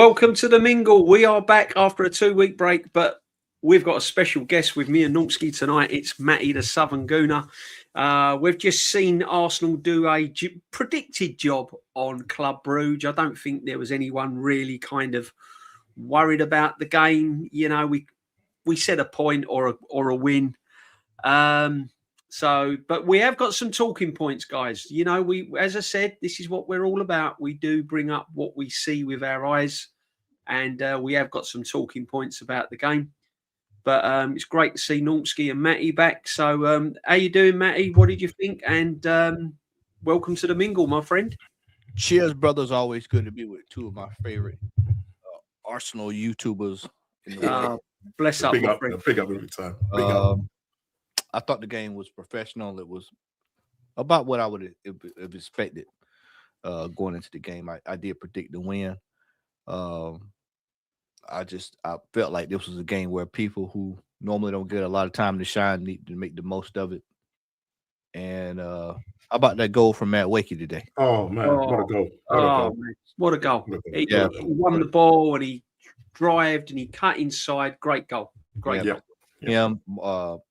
Welcome to the mingle. We are back after a 2-week break, but we've got a special guest with me and Normski tonight. It's Matty, the Southern Gooner. We've just seen Arsenal do a predicted job on Club Brugge. I don't think there was anyone really kind of worried about the game. You know, we said a point or a win. But we have got some talking points, guys. You know, as I said, this is what we're all about. We do bring up what we see with our eyes, and we have got some talking points about the game. But it's great to see Normski and Matty back. So how you doing, Matty? What did you think? And welcome to the mingle, my friend. Cheers, brothers. Always good to be with two of my favorite Arsenal YouTubers in the world. Bless up, my friend. Big up every time. Big up. I thought the game was professional. It was about what I would have expected going into the game. I did predict the win. I felt like this was a game where people who normally don't get a lot of time to shine need to make the most of it. And how about that goal from Matt Wakey today? Oh man, what a goal! What a goal! He won the ball and he drived and he cut inside. Great goal. Great goal. Him,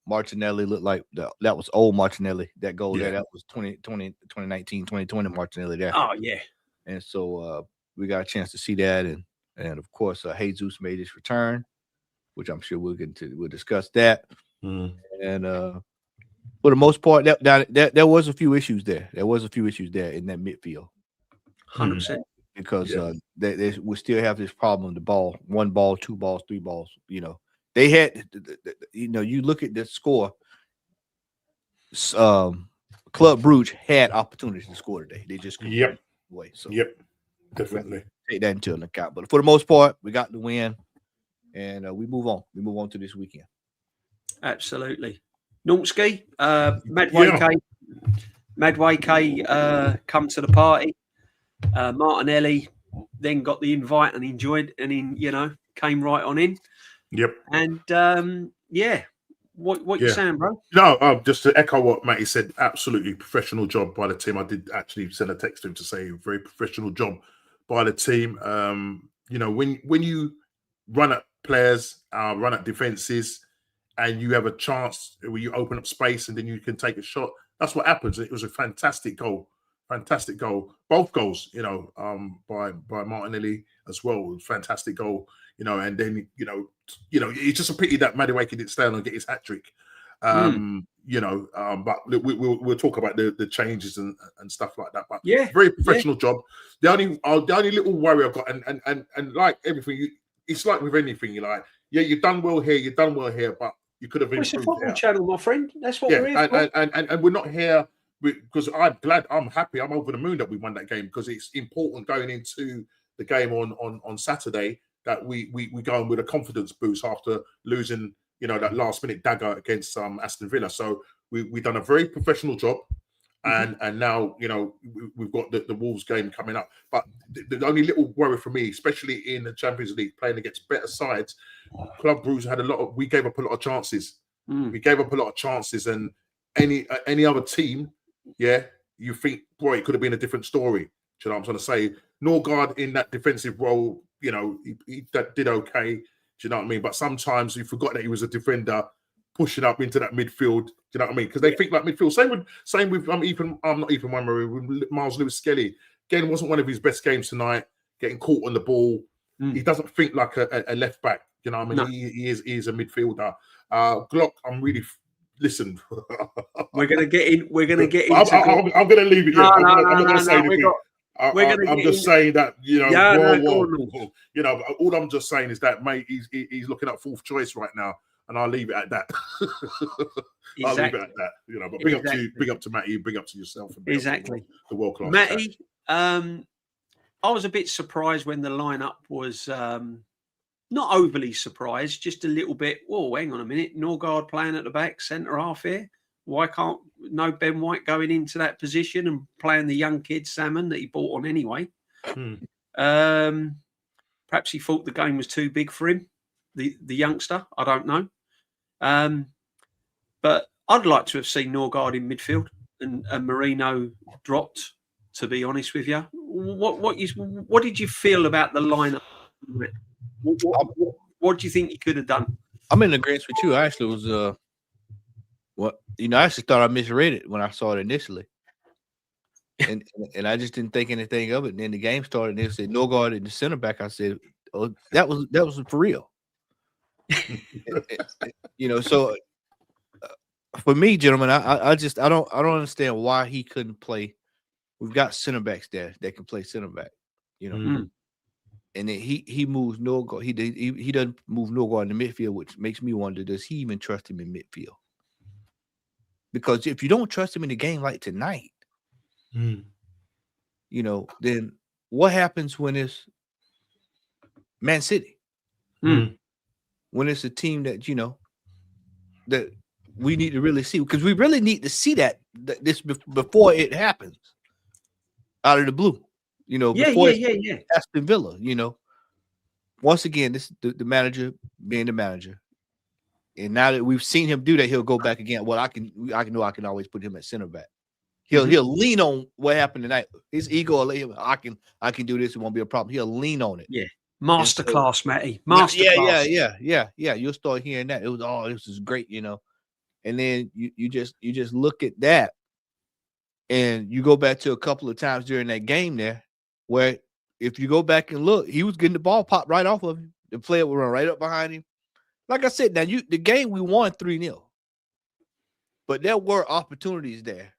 Martinelli looked like that was old Martinelli. That goal there, that was 2019, 2020 Martinelli there. Oh yeah. And so we got a chance to see that, and of course Jesus made his return, which I'm sure we'll discuss that. And for the most part, there was a few issues there. There was a few issues there in that midfield. 100%. Because we still have this problem: the ball, 1 ball, 2 balls, 3 balls. You know. They had, you look at the score. Club Brugge had opportunities to score today. They just couldn't away. So Definitely take that into account. But for the most part, we got the win, and we move on. We move on to this weekend. Absolutely. Normski, Madway come to the party. Martinelli then got the invite and enjoyed, and came right on in. Yep. And what you saying, bro? No, just to echo what Matty said, absolutely professional job by the team. I did actually send a text to him to say very professional job by the team. When you run at players, run at defenses, and you have a chance where you open up space and then you can take a shot, that's what happens. It was a fantastic goal. Fantastic goal. Both goals, by Martinelli as well. It was a fantastic goal. And then it's just a pity that Madueke didn't stay on and get his hat trick. But we'll talk about the changes and stuff like that. But very professional job. The only little worry I've got, and like everything, it's like with anything, you've done well here, but you could have improved. It's a football channel, my friend. That's what we're here for. And we're not here because I'm happy, I'm over the moon that we won that game, because it's important going into the game on Saturday that we go in with a confidence boost after losing, that last minute dagger against Aston Villa. So we've done a very professional job, and now we've got the Wolves game coming up. But the only little worry for me, especially in the Champions League, playing against better sides, Club Brugge had we gave up a lot of chances. We gave up a lot of chances, and any other team, you think, boy, it could have been a different story. Do you know what I'm trying to say? Norgard in that defensive role, he did okay. Do you know what I mean? But sometimes you forgot that he was a defender pushing up into that midfield. Do you know what I mean? Because they think like midfield. Same with I'm not even one with Miles Lewis Skelly. Again, wasn't one of his best games tonight. Getting caught on the ball. He doesn't think like a left back. You know what I mean? No. He is a midfielder. Glock, I'm really. Listen, we're gonna get in. We're gonna get into. I'm gonna leave it here. I'm not gonna say anything. I'm just saying that all I'm just saying is that, mate, he's looking at 4th choice right now, and I'll leave it at that. I'll leave it at that. But big up to you, big up to Matty, big up to yourself, and exactly the world class. Matty, I was a bit surprised when the lineup was not overly surprised, just a little bit. Whoa, hang on a minute, Norgard playing at the back, centre half here. Why can't Ben White going into that position and playing the young kid Salmon that he bought on anyway? Perhaps he thought the game was too big for him, the youngster. I don't know. But I'd like to have seen Norgard in midfield and Marino dropped, to be honest with you. What did you feel about the lineup What do you think he could have done? I'm in agreement with you. I actually was I actually thought I misread it when I saw it initially. And I just didn't think anything of it. And then the game started and they said no guard in the center back. I said, oh, that was for real. So for me, gentlemen, I don't understand why he couldn't play. We've got center backs there that can play center back, and then he moves no guard. He doesn't move no guard in the midfield, which makes me wonder, does he even trust him in midfield? Because if you don't trust him in a game like tonight, then what happens when it's Man City? When it's a team that that we need to really see, because we really need to see that this before it happens out of the blue. Before Aston Villa. Once again, this the manager being the manager, and now that we've seen him do that, he'll go back again. Well, I can always put him at center back. He'll lean on what happened tonight. His ego will let him. I can do this. It won't be a problem. He'll lean on it. Yeah, masterclass, Matty. Masterclass. Yeah. You'll start hearing that. It was this is great, and then you just look at that, and you go back to a couple of times during that game there, where if you go back and look, he was getting the ball popped right off of him. The player would run right up behind him. Like I said, now the game we won 3-0, but there were opportunities there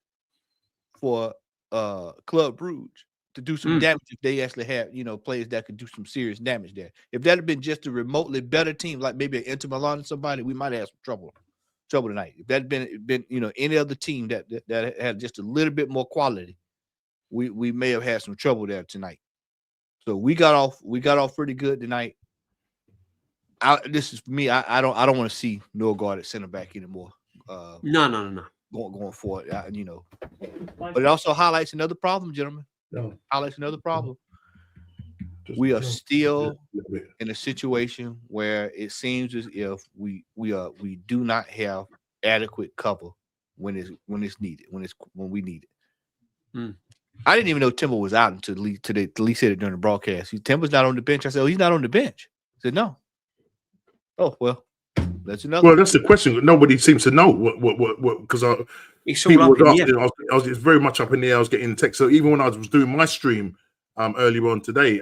for Club Brugge to do some damage if they actually had players that could do some serious damage there. If that had been just a remotely better team, like maybe an Inter Milan or somebody, we might have some trouble tonight. If that had been any other team that had just a little bit more quality, we may have had some trouble there tonight. So we got off pretty good tonight. This is for me. I don't want to see Norgard at center back anymore. No. Going forward, But it also highlights another problem, gentlemen. Highlights another problem. We are still in a situation where it seems as if we do not have adequate cover when it's needed, when we need it. I didn't even know Timber was out until Lee said it during the broadcast. Timber's not on the bench. I said, he's not on the bench. I said, no. Oh, well, that's another. Well, that's the question. Nobody seems to know what because people was asking. I was very much up in the air. I was getting text. So even when I was doing my stream earlier on today,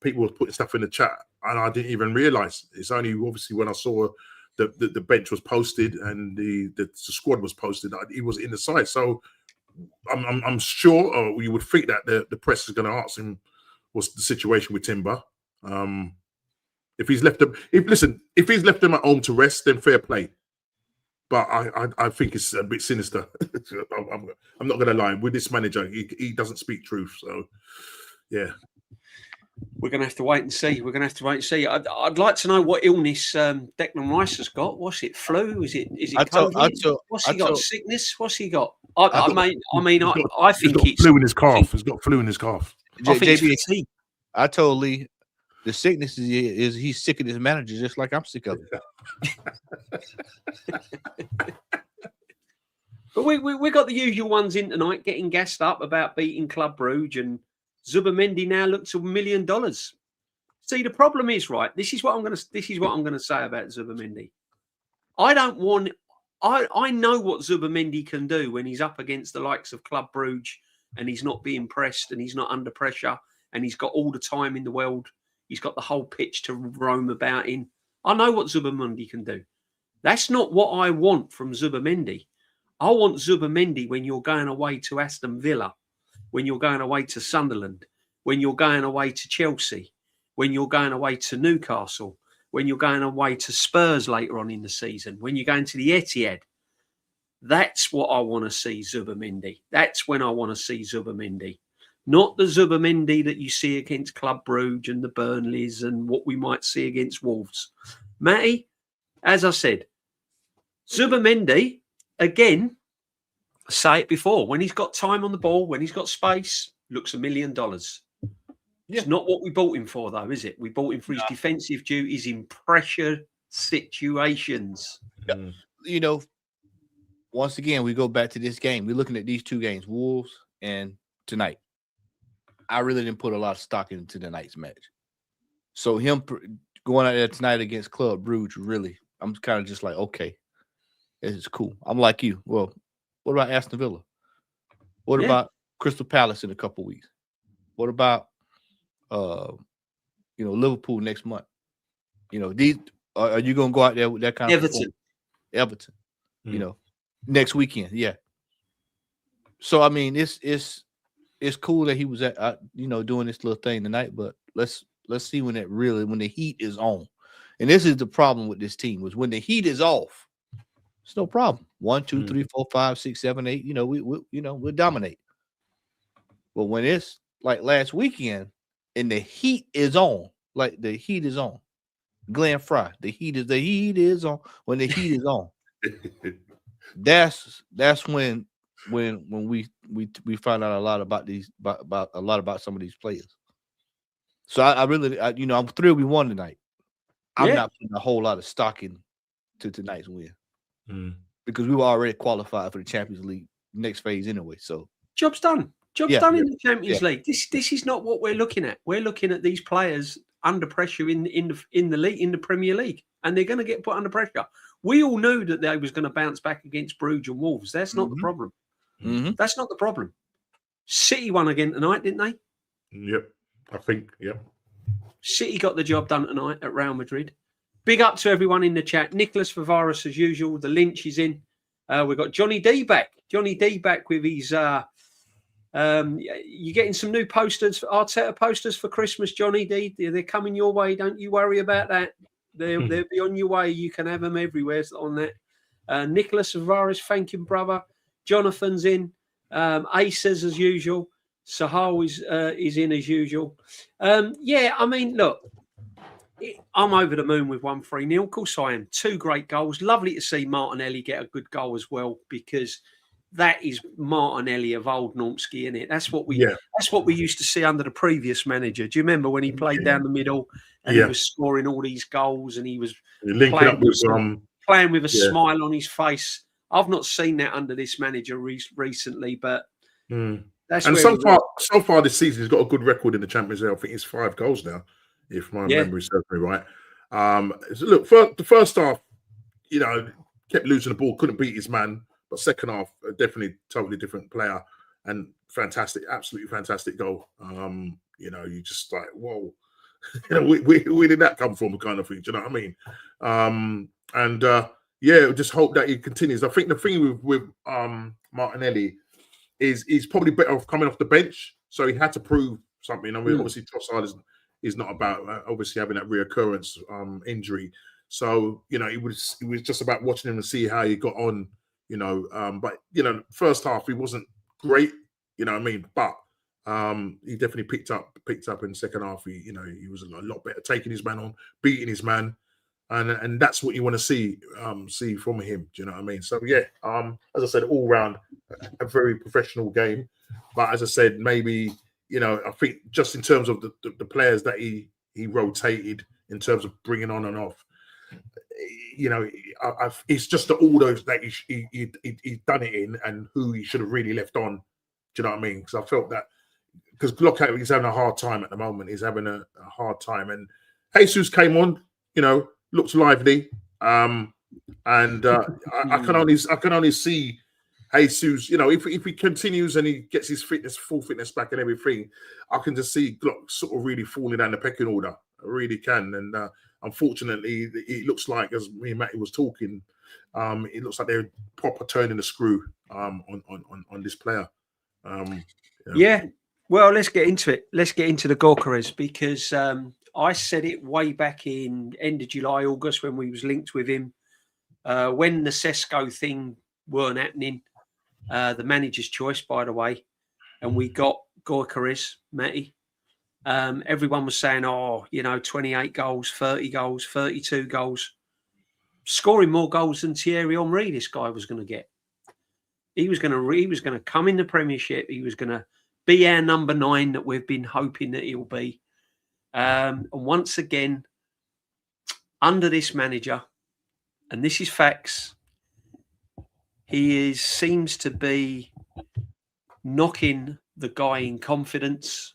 people were putting stuff in the chat, and I didn't even realize. It's only obviously when I saw the bench was posted and the squad was posted, he was in the side. So I'm sure you would think that the press is going to ask him what's the situation with Timber. If he's left them at home to rest, then fair play. But I think it's a bit sinister. I'm not going to lie. With this manager, he doesn't speak truth. So, yeah. We're going to have to wait and see. I'd like to know what illness Declan Rice has got. What's it? Flu? Is it COVID? What's he got? Sickness? What's he got? I think he's got flu in his calf. He's got flu in his calf. I told Lee the sickness is he's sick of his manager, just like I'm sick of it. But we got the usual ones in tonight, getting gassed up about beating Club Brugge, and Zubamendi now looks $1 million. See, the problem is, right. This is what I'm going to say about Zubamendi. I know what Zubamendi can do when he's up against the likes of Club Brugge and he's not being pressed and he's not under pressure and he's got all the time in the world. He's got the whole pitch to roam about in. I know what Zubamendi can do. That's not what I want from Zubamendi. I want Zubamendi when you're going away to Aston Villa, when you're going away to Sunderland, when you're going away to Chelsea, when you're going away to Newcastle, when you're going away to Spurs later on in the season, when you're going to the Etihad. That's what I want to see Zubamendi. That's when I want to see Zubamendi. Not the Zubamendi that you see against Club Brugge and the Burnleys and what we might see against Wolves. Matty, as I said, Zubamendi, again, I say it before, when he's got time on the ball, when he's got space, looks $1 million. Yeah. It's not what we bought him for, though, is it? We bought him for his defensive duties in pressure situations. Once again, we go back to this game. We're looking at these two games, Wolves and tonight. I really didn't put a lot of stock into tonight's match. So him going out there tonight against Club Brugge, really, I'm kind of just like, okay, this is cool. I'm like you. Well, what about Aston Villa? What about Crystal Palace in a couple weeks? What about Liverpool next month? These are you gonna go out there with that kind of performance? Everton, next weekend, yeah. So I mean, it's cool that he was at doing this little thing tonight, but let's see when the heat is on. And this is the problem with this team, was when the heat is off, it's no problem. 1, 2, 3, 4, 5, 6, 7, 8. We'll dominate. But when it's like last weekend and the heat is on, like the heat is on, Glenn Fry, the heat is on. When the heat is on, that's when we find out a lot about about some of these players. So I really, I'm thrilled we won tonight. I'm not putting a whole lot of stock into tonight's win because we were already qualified for the Champions League next phase anyway. So job's done. Job's done in the Champions League. This is not what we're looking at. We're looking at these players under pressure in the league, in the Premier League, and they're going to get put under pressure. We all knew that they was going to bounce back against Brugge and Wolves. That's not the problem. That's not the problem. City won again tonight, didn't they? Yep, I think. Yep. City got the job done tonight at Real Madrid. Big up to everyone in the chat. Nicholas Vivaris, as usual. The Lynch is in. We've got Johnny D back. Johnny D back with his. You're getting some new posters, Arteta posters for Christmas, Johnny D. They're coming your way. Don't you worry about that. They'll be on your way. You can have them everywhere on that. Nicholas Vivaris, thank you, brother. Jonathan's in. Aces as usual. Sahal is in as usual. I mean, look, I'm over the moon with 1-3-0. Of course I am. 2 great goals. Lovely to see Martinelli get a good goal as well, because that is Martinelli of old Normski, isn't it? That's what we used to see under the previous manager. Do you remember when he played down the middle and he was scoring all these goals and he was playing with a smile on his face? I've not seen that under this manager recently, but that's and so far this season he's got a good record in the Champions League. I think it's 5 goals now, if my memory serves me right. So look, the first half, kept losing the ball, couldn't beat his man. But second half, definitely totally different player and fantastic, absolutely fantastic goal. You just like, whoa, where did that come from? Kind of thing. Do you know what I mean? Just hope that he continues. I think the thing with Martinelli is he's probably better off coming off the bench. So he had to prove something. I mean, obviously Trossard is not about obviously having that reoccurrence injury. So it was just about watching him and see how he got on. But first half he wasn't great, you know what I mean, but he definitely picked up in the second half. He was a lot better, taking his man on, beating his man, and that's what you want to see from him. Do you know what I mean? So as I said, all round a very professional game. But as I said, maybe I think just in terms of the players that he rotated in terms of bringing on and off. It's just the orders that he's done it in and who he should have really left on. Do you know what I mean? Because I felt that because Lockout, he's having a hard time at the moment. He's having a hard time. And Jesus came on, looked lively. I can only see Jesus, if he continues and he gets his full fitness back and everything, I can just see Glock sort of really falling down the pecking order. I really can. And unfortunately, it looks like, as me and Matty was talking, it looks like they're proper turning the screw on this player. Well, let's get into it. Let's get into the Gyökeres, because I said it way back in end of July, August, when we was linked with him. When the Sesko thing weren't happening, the manager's choice, by the way, and we got Gyökeres, Matty. Everyone was saying, 28 goals, 30 goals, 32 goals, scoring more goals than Thierry Henry. This guy was going to get. He was going to come in the Premiership. He was going to be our number 9 that we've been hoping that he'll be. And once again, under this manager, and this is facts, he seems to be knocking the guy in confidence.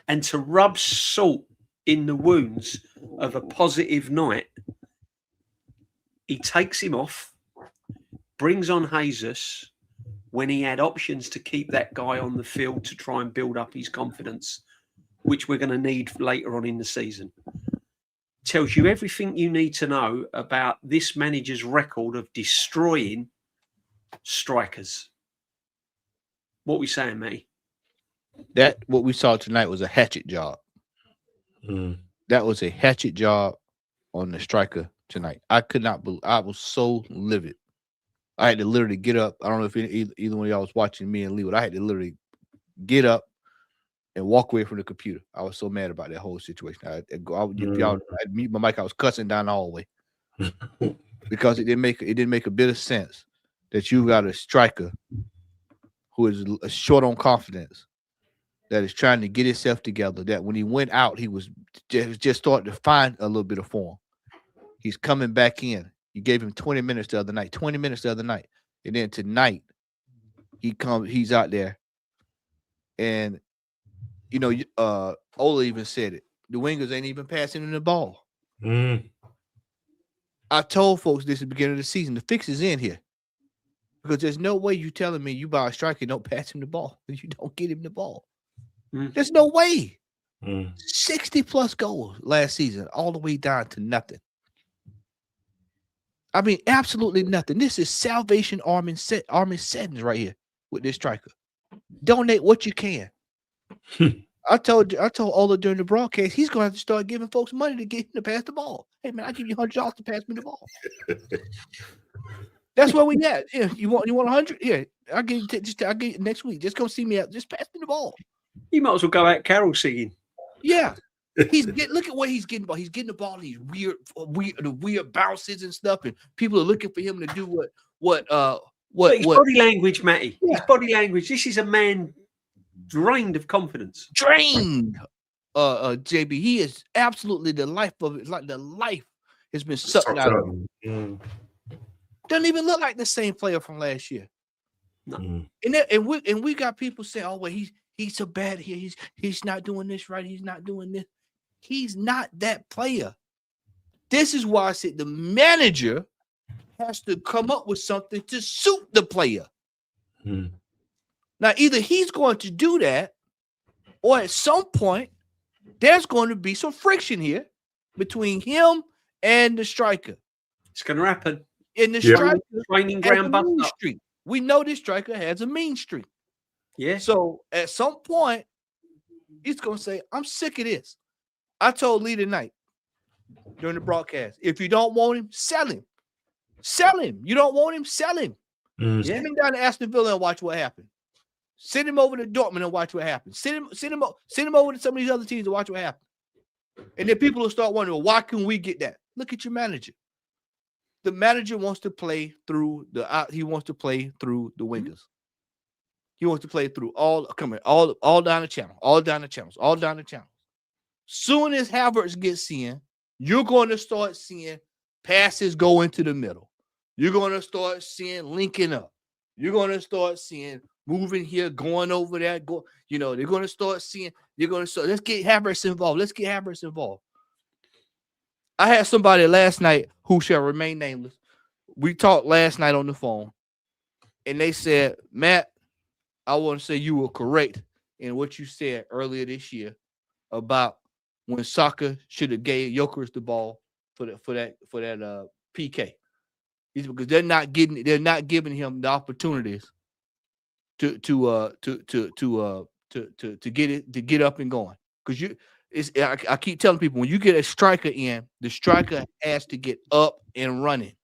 And to rub salt in the wounds of a positive night. He takes him off, brings on Jesus when he had options to keep that guy on the field to try and build up his confidence, which we're going to need later on in the season. Tells you everything you need to know about this manager's record of destroying strikers. What we saying, Matty? That what we saw tonight was a hatchet job. That was a hatchet job on the striker tonight. I could not believe. I was so livid. I had to literally get up. I don't know if either one of y'all was watching me and Lee, but I had to literally get up and walk away from the computer. I was so mad about that whole situation. I'd mute my mic. I was cussing down the hallway because it didn't make a bit of sense that you got a striker who is short on confidence, that is trying to get himself together, that when he went out, he was just starting to find a little bit of form. He's coming back in. You gave him 20 minutes the other night, and then tonight he's out there. And, Ola even said it. The wingers ain't even passing him the ball. I told folks this at the beginning of the season. The fix is in here. Because there's no way you telling me you buy a striker and don't pass him the ball. You don't get him the ball. There's no way. 60+ goals last season, all the way down to nothing. I mean, absolutely nothing. This is Salvation Army settings right here with this striker. Donate what you can. I told Ola during the broadcast, he's going to have to start giving folks money to get him to pass the ball. Hey man, I give you $100 to pass me the ball. That's what we got. Yeah, you want 100? Yeah, I'll give you next week. Just come see me out. Just pass me the ball. You might as well go out carol singing. Yeah. Look at what he's getting. He's getting the ball. These weird bounces and stuff, and people are looking for him to do what his body language, Matty. Yeah. His body language. This is a man drained of confidence. JB, he is absolutely the life of it. It's like the life has been sucked out of him. Doesn't even look like the same player from last year. No. And we got people saying, "Oh well, he's so bad here. He's not doing this right. He's not doing this." He's not that player. This is why I said the manager has to come up with something to suit the player. Now, either he's going to do that, or at some point, there's going to be some friction here between him and the striker. It's going to happen. And the striker training ground mean streak. We know this striker has a mean streak. Yeah. So at some point, he's going to say, "I'm sick of this." I told Lee tonight during the broadcast, if you don't want him, sell him. Sell him. You don't want him, sell him. Send him down to Aston Villa and watch what happens. Send him over to Dortmund and watch what happens. Send him over to some of these other teams and watch what happens. And then people will start wondering, why can we get that? Look at your manager. The manager wants to play through the wingers. He wants to play through all down the channel, all down the channels. Soon as Havertz gets in, you're going to start seeing passes go into the middle. You're going to start seeing linking up. You're going to start seeing moving here, going over there. They're going to start seeing. Let's get Havertz involved. I had somebody last night who shall remain nameless. We talked last night on the phone, and they said, "Matt, I want to say you were correct in what you said earlier this year about when Saka should have gave Jokeris the ball for that PK. It's because they're not giving him the opportunities to get up and going. Because I keep telling people, when you get a striker in, the striker has to get up and running.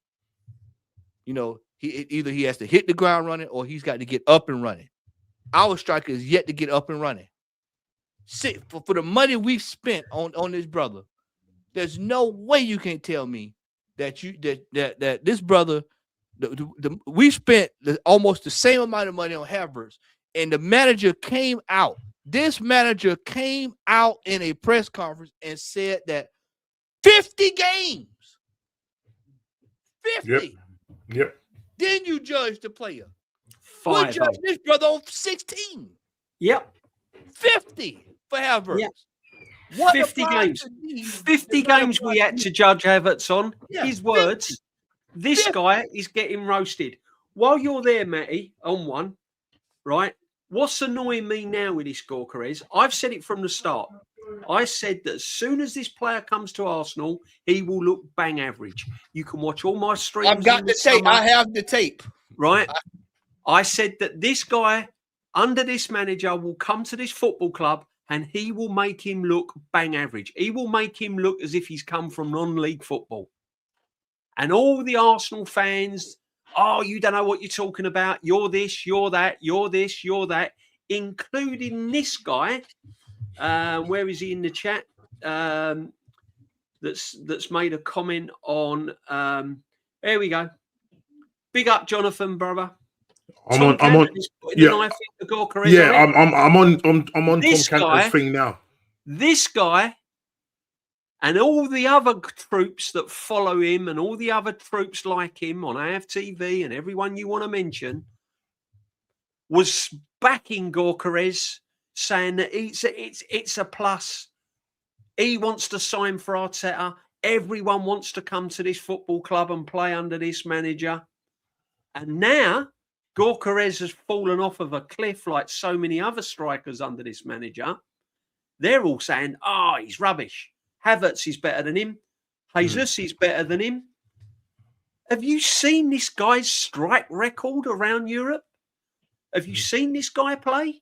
He has to hit the ground running, or he's got to get up and running. Our striker is yet to get up and running. For the money we've spent on this brother, there's no way you can tell me that this brother, we spent almost the same amount of money on Havertz, and the manager came out. This manager came out in a press conference and said that 50 games. 50. Yep. Then you judge the player. We'll judge this brother on 16. Yep. 50 for Havertz. Yep. What 50 applies games. to these 50 does not games apply we to had you. to judge Havertz on. Yeah, His words. 50. This 50. guy is getting roasted. While you're there, Matty, on one, right? What's annoying me now with this Gorka I've said it from the start. I said that as soon as this player comes to Arsenal, he will look bang average. You can watch all my streams. I've got the tape. Summer, I have the tape. right? I said that this guy, under this manager, will come to this football club and he will make him look bang average. He will make him look as if he's come from non-league football. And all the Arsenal fans, oh, you don't know what you're talking about. You're this, you're that, you're this, you're that, including this guy. Where is he in the chat? That's made a comment on. There we go. Big up, Jonathan, brother. I'm on. Yeah, I'm on Tom Cantor's thing now. This guy and all the other troops that follow him and all the other troops like him on AFTV and everyone you want to mention was backing Gorka, saying that it's a plus. He wants to sign for Arteta. Everyone wants to come to this football club and play under this manager. And now Gorka has fallen off of a cliff like so many other strikers under this manager. They're all saying, oh, he's rubbish. Havertz is better than him. Jesus is better than him. Have you seen this guy's strike record around Europe? Have you seen this guy play?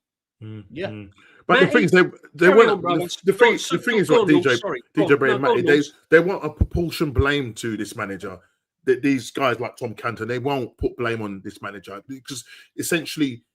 Yeah. But the thing is, they want the thing is what DJ Bray and Matty, they want a proportion blame to this manager. That these guys like Tom Cantor, they won't put blame on this manager because essentially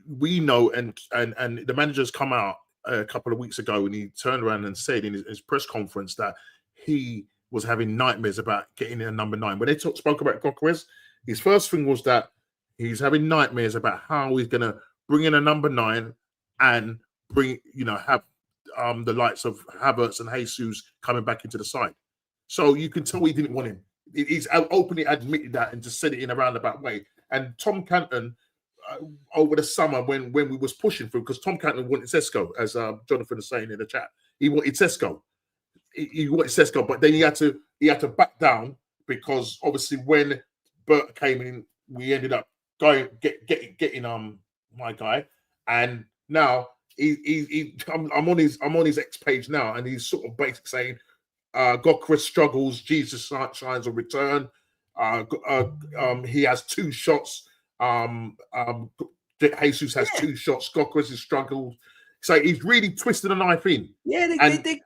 we know and the manager's come out a couple of weeks ago and he turned around and said in his press conference that he was having nightmares about getting a number 9. When they spoke about Gokrez, his first thing was that he's having nightmares about how he's going to bring in a number 9 and have the likes of Havertz and Jesus coming back into the side. So you can tell he didn't want him. He's openly admitted that and just said it in a roundabout way. And Tom Canton, over the summer when we was pushing through, because Tom Canton wanted Sesko, as Jonathan is saying in the chat, he wanted Sesko. He wanted Sesko, but then he had to back down because obviously when Bert came in, we ended up getting my guy, and now I'm on his X page now, and he's sort of basically saying. Gokrez struggles. Jesus shines a return. He has 2 shots. Jesus has 2 shots. Gokrez has struggled. So he's really twisted a knife in. Yeah,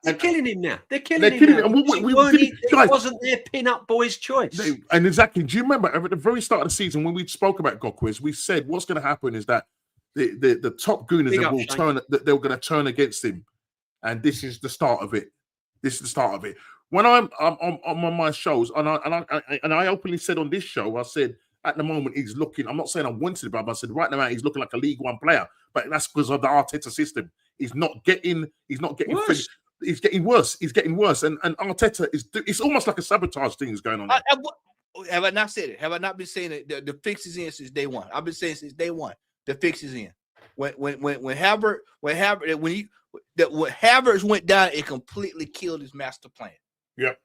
they're killing him now. They're killing him now. It wasn't their pin-up boys' choice. And exactly. Do you remember at the very start of the season when we spoke about Gokrez, we said what's going to happen is that the top gooners they're going to turn against him, and this is the start of it. This is the start of it. When I'm on my shows, and I openly said on this show, I said at the moment he's looking. I'm not saying I wanted it, but I said right now he's looking like a League One player. But that's because of the Arteta system. He's not getting worse. He's getting worse. He's getting worse. And Arteta it's almost like a sabatage thing is going on. Have I not said it? Have I not been saying it? The fix is in since day one. I've been saying since day one. The fix is in. When Havertz went down, it completely killed his master plan. Yep.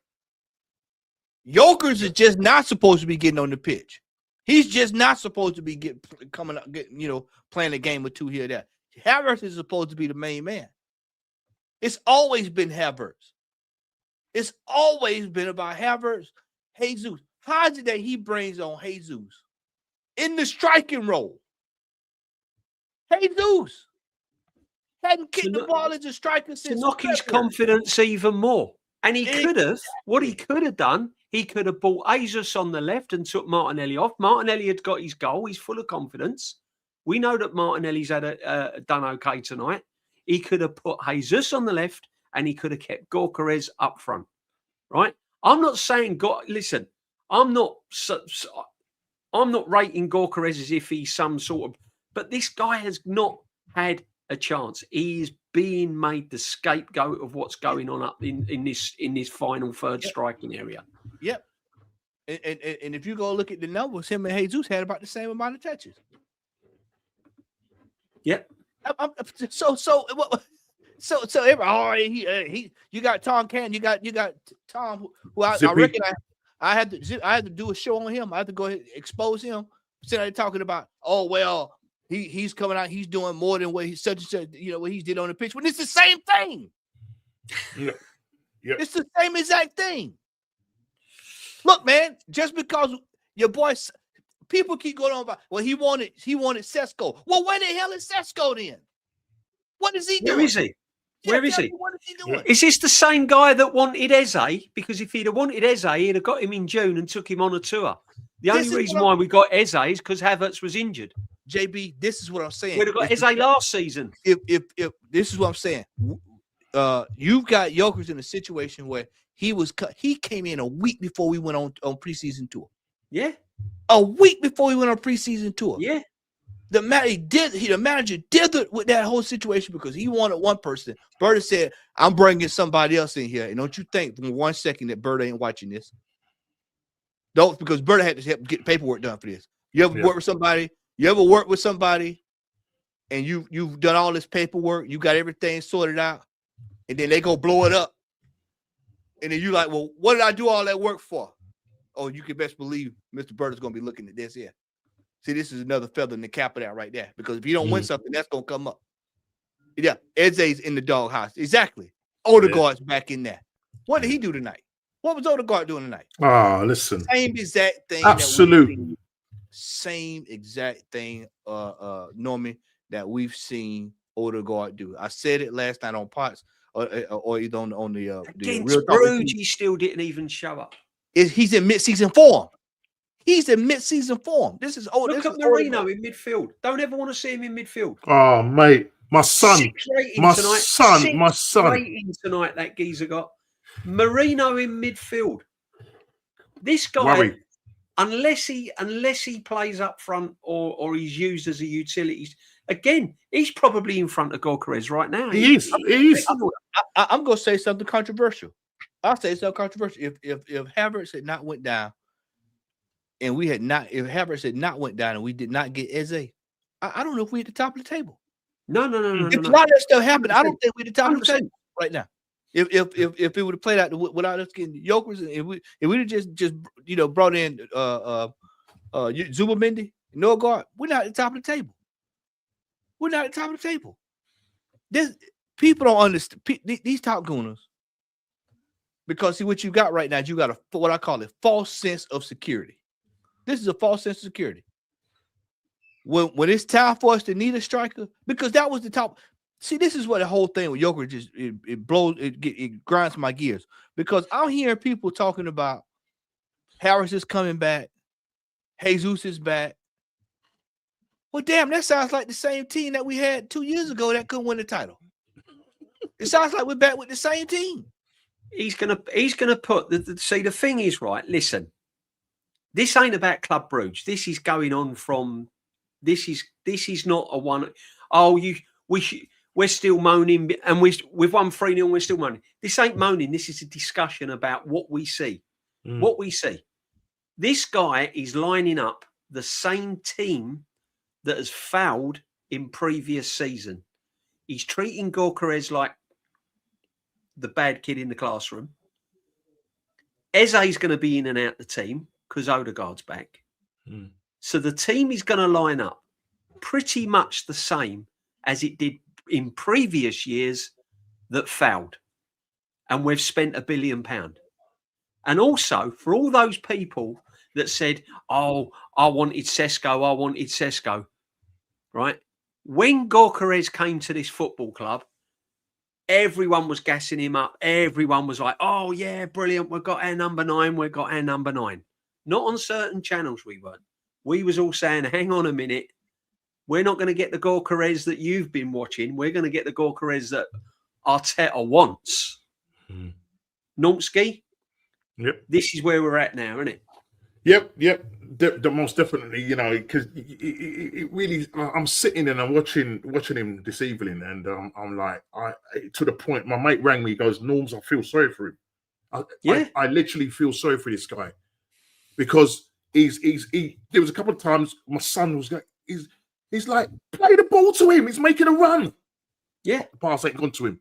Jokers is just not supposed to be getting on the pitch. He's just not supposed to be playing a game or 2 here or there. Havertz is supposed to be the main man. It's always been Havertz. It's always been about Havertz, Jesus. How is it that he brings on Jesus in the striking role? Jesus hadn't kicked the ball as a striker since to knock his confidence even more. And he could have, what he could have done, he could have brought Jesus on the left and took Martinelli off. Martinelli had got his goal. He's full of confidence. We know that Martinelli's done okay tonight. He could have put Jesus on the left and he could have kept Gorka up front, right? I'm not saying, listen, I'm not rating Gorka as if he's some sort of, but this guy has not had a chance. He's being made the scapegoat of what's going on up in this final third striking area. Yep. And if you go look at the numbers, him and Jesus had about the same amount of touches. Yep. So So you got Tom Cannon, you got Tom, who I reckon I had to do a show on him. I had to go ahead and expose him. Instead of talking about, oh well, he's coming out, he's doing more than what he's such and such, what he did on the pitch. When it's the same thing. Yeah. It's the same exact thing. Look, man, just because your boy, people keep going on about, well, he wanted Sesko. Well, where the hell is Sesko then? What is he doing? Where is he? Where is he? What is he doing? Is this the same guy that wanted Eze? Because if he'd have wanted Eze, he'd have got him in June and took him on a tour. The only reason why we got Eze is because Havertz was injured. JB, this is what I'm saying. We'd have got Eze last season. If this is what I'm saying. You've got Jokers in a situation where he came in a week before we went on preseason tour. Yeah. A week before we went on preseason tour. Yeah. The manager did it with that whole situation because he wanted one person. Berta said, I'm bringing somebody else in here. And don't you think for 1 second that Berta ain't watching this? Don't, because Berta had to help get paperwork done for this. You ever work with somebody? You ever work with somebody and you've done all this paperwork, you got everything sorted out, and then they go blow it up. And then you like, well, what did I do all that work for? Oh, you can best believe Mr. Berta's going to be looking at this here. See, this is another feather in the cap of that right there. Because if you don't win something, that's going to come up. Yeah, Eze's in the doghouse. Exactly. Odegaard's back in there. What did he do tonight? What was Odegaard doing tonight? Ah, listen. Same exact thing. Absolutely. Same exact thing, Norman, that we've seen Odegaard do. I said it last night on Pots, or either on the against Bruges, he still didn't even show up. He's in mid-season form. He's in mid-season form. This is old. Look at Marino in midfield. Don't ever want to see him in midfield. Oh, mate, my son rating tonight. That geezer got Marino in midfield. This guy, unless he plays up front or he's used as a utility, again, he's probably in front of Gyökeres right now. He is. I'm going to say something controversial. I'll say something controversial. If Havertz had not went down, and if Havertz had not went down and we did not get Eze, I don't know if we're at the top of the table. No. If a lot of that stuff happened, I don't think we're at the top of the table right now. If it would have played out without us getting Jokers, if we have just brought in Zubamendi, Norgard, we're not at the top of the table. We're not at the top of the table. People don't understand these top gooners. Because see what you got right now, you got what I call a false sense of security. This is a false sense of security. When it's time for us to need a striker, because that was the top. See, this is what the whole thing with Joker just it blows, it grinds my gears. Because I'm hearing people talking about Harris is coming back, Jesus is back. Well, damn, that sounds like the same team that we had 2 years ago that couldn't win the title. It sounds like we're back with the same team. He's gonna put the thing is, right, listen, this ain't about Club Brugge. This is going on from this is not a one. Oh, we're still moaning and we've won 3-0 and we're still moaning. This ain't moaning, this is a discussion about what we see. What we see. This guy is lining up the same team that has fouled in previous season. He's treating Gyökeres like the bad kid in the classroom. Eze's going to be in and out the team because Odegaard's back. So the team is going to line up pretty much the same as it did in previous years that fouled. And we've spent £1 billion. And also, for all those people that said, oh, I wanted Sesko, right? When Gyökeres came to this football club, everyone was gassing him up. Everyone was like, oh, yeah, brilliant. We've got our number 9. We've got our number 9. Not on certain channels we weren't. We was all saying, hang on a minute. We're not going to get the Gyökeres that you've been watching. We're going to get the Gyökeres that Arteta wants. Normski? Yep. This is where we're at now, isn't it? Yep. The most definitely, because it really. I'm sitting and I'm watching him this evening, and I'm like, to the point. My mate rang me. He goes, Norms, I feel sorry for him. I literally feel sorry for this guy because there was a couple of times my son was going. He's like, play the ball to him. He's making a run. Yeah, the pass ain't gone to him.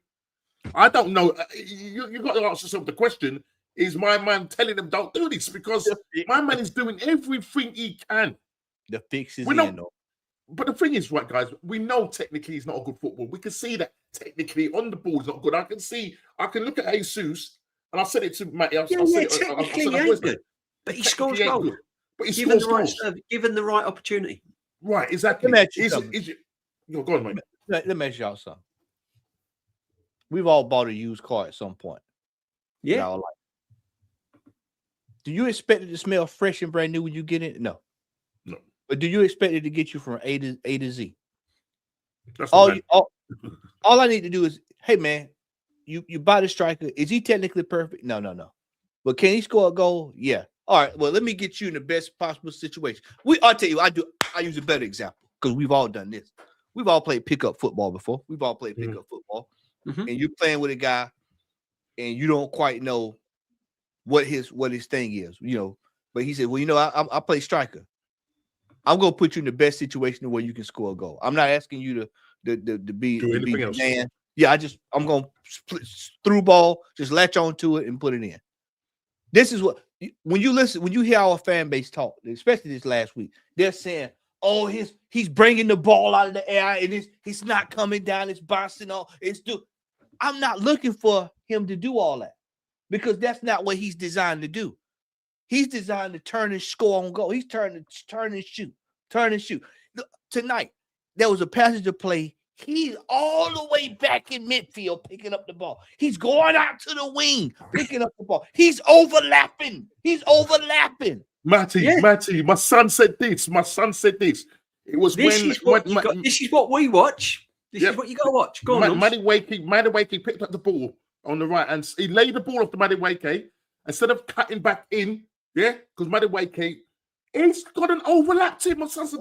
I don't know. You got to ask yourself the question: is my man telling them don't do this? Because my man is doing everything he can. The fix is We know, in, though. but the thing is, right, guys, we know technically he's not a good football. We can see that technically on the ball he's not good. I can look at Jesus, and I said it to Matty. Technically he ain't good, but he scores goals. But he scores goals. Given the right opportunity. Right, exactly. Let me go on, mate. Let me ask y'all something. We've all bought a used car at some point. Yeah. Do you expect it to smell fresh and brand new when you get it? No. But do you expect it to get you from A to Z? That's all I need to do is, hey man, you buy the striker. Is he technically perfect? No. But can he score a goal? Yeah. All right. Well, let me get you in the best possible situation. I'll tell you, I use a better example because we've all done this. We've all played pickup football before. We've all played pickup football. Mm-hmm. And you're playing with a guy and you don't quite know what his thing is, But he said, well, I play striker. I'm gonna put you in the best situation where you can score a goal. I'm not asking you to be anything else. Man. Yeah, I'm gonna through ball, just latch on to it and put it in. This is what when you hear our fan base talk, especially this last week, they're saying, "Oh, he's bringing the ball out of the air and he's not coming down, it's bouncing off." I'm not looking for him to do all that because that's not what he's designed to do. He's designed to turn and score on goal. He's turn and shoot. Look, tonight, there was a passage of play. He's all the way back in midfield picking up the ball. He's going out to the wing, picking up the ball. He's overlapping. Matty, my son said this. It was this is what we watch. This is what you got to watch. Go on, Madueke picked up the ball on the right and he laid the ball off to Madueke instead of cutting back in. Yeah, because Madueke, he's got an overlap team. My son said,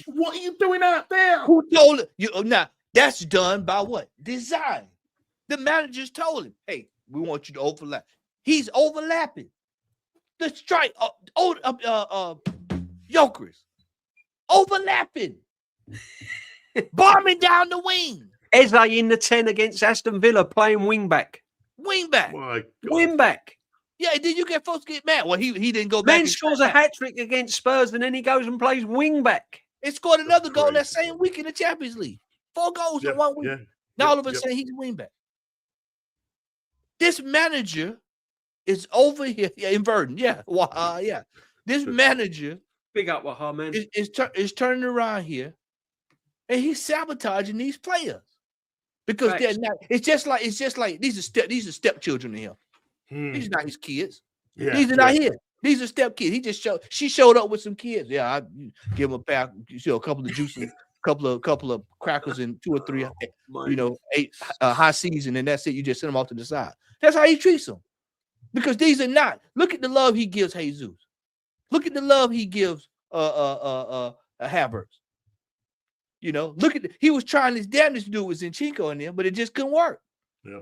what are you doing out there? Who told you? Now, that's done by what? Design. The managers told him, hey, we want you to overlap. He's overlapping. The strike, Jokers, overlapping. Bombing down the wing. Eze in the 10 against Aston Villa playing wing back. Wing back. Wing back. Yeah, then you get folks get mad. Well, he didn't go back. Man scores a hat-trick against Spurs and then he goes and plays wing back. And scored another goal that same week in the Champions League. 4 goals in 1 week. Yeah. Now all of a sudden he's a wing back. This manager is over here in Verdon. Yeah. This manager big up Waha, man. Is turning around here and he's sabotaging these players. Because they're not, it's just like these are stepchildren to him. These are not his kids. Yeah, these are not his. These are step kids. She showed up with some kids. Yeah, I give him a pack, a couple of juices, couple of crackers, and 2 or 3, 8 high season, and that's it. You just send them off to the side. That's how he treats them. Because these are not. Look at the love he gives Jesus. Look at the love he gives Havertz. He was trying his damnedest to do it with Zinchenko in there, but it just couldn't work. Yeah.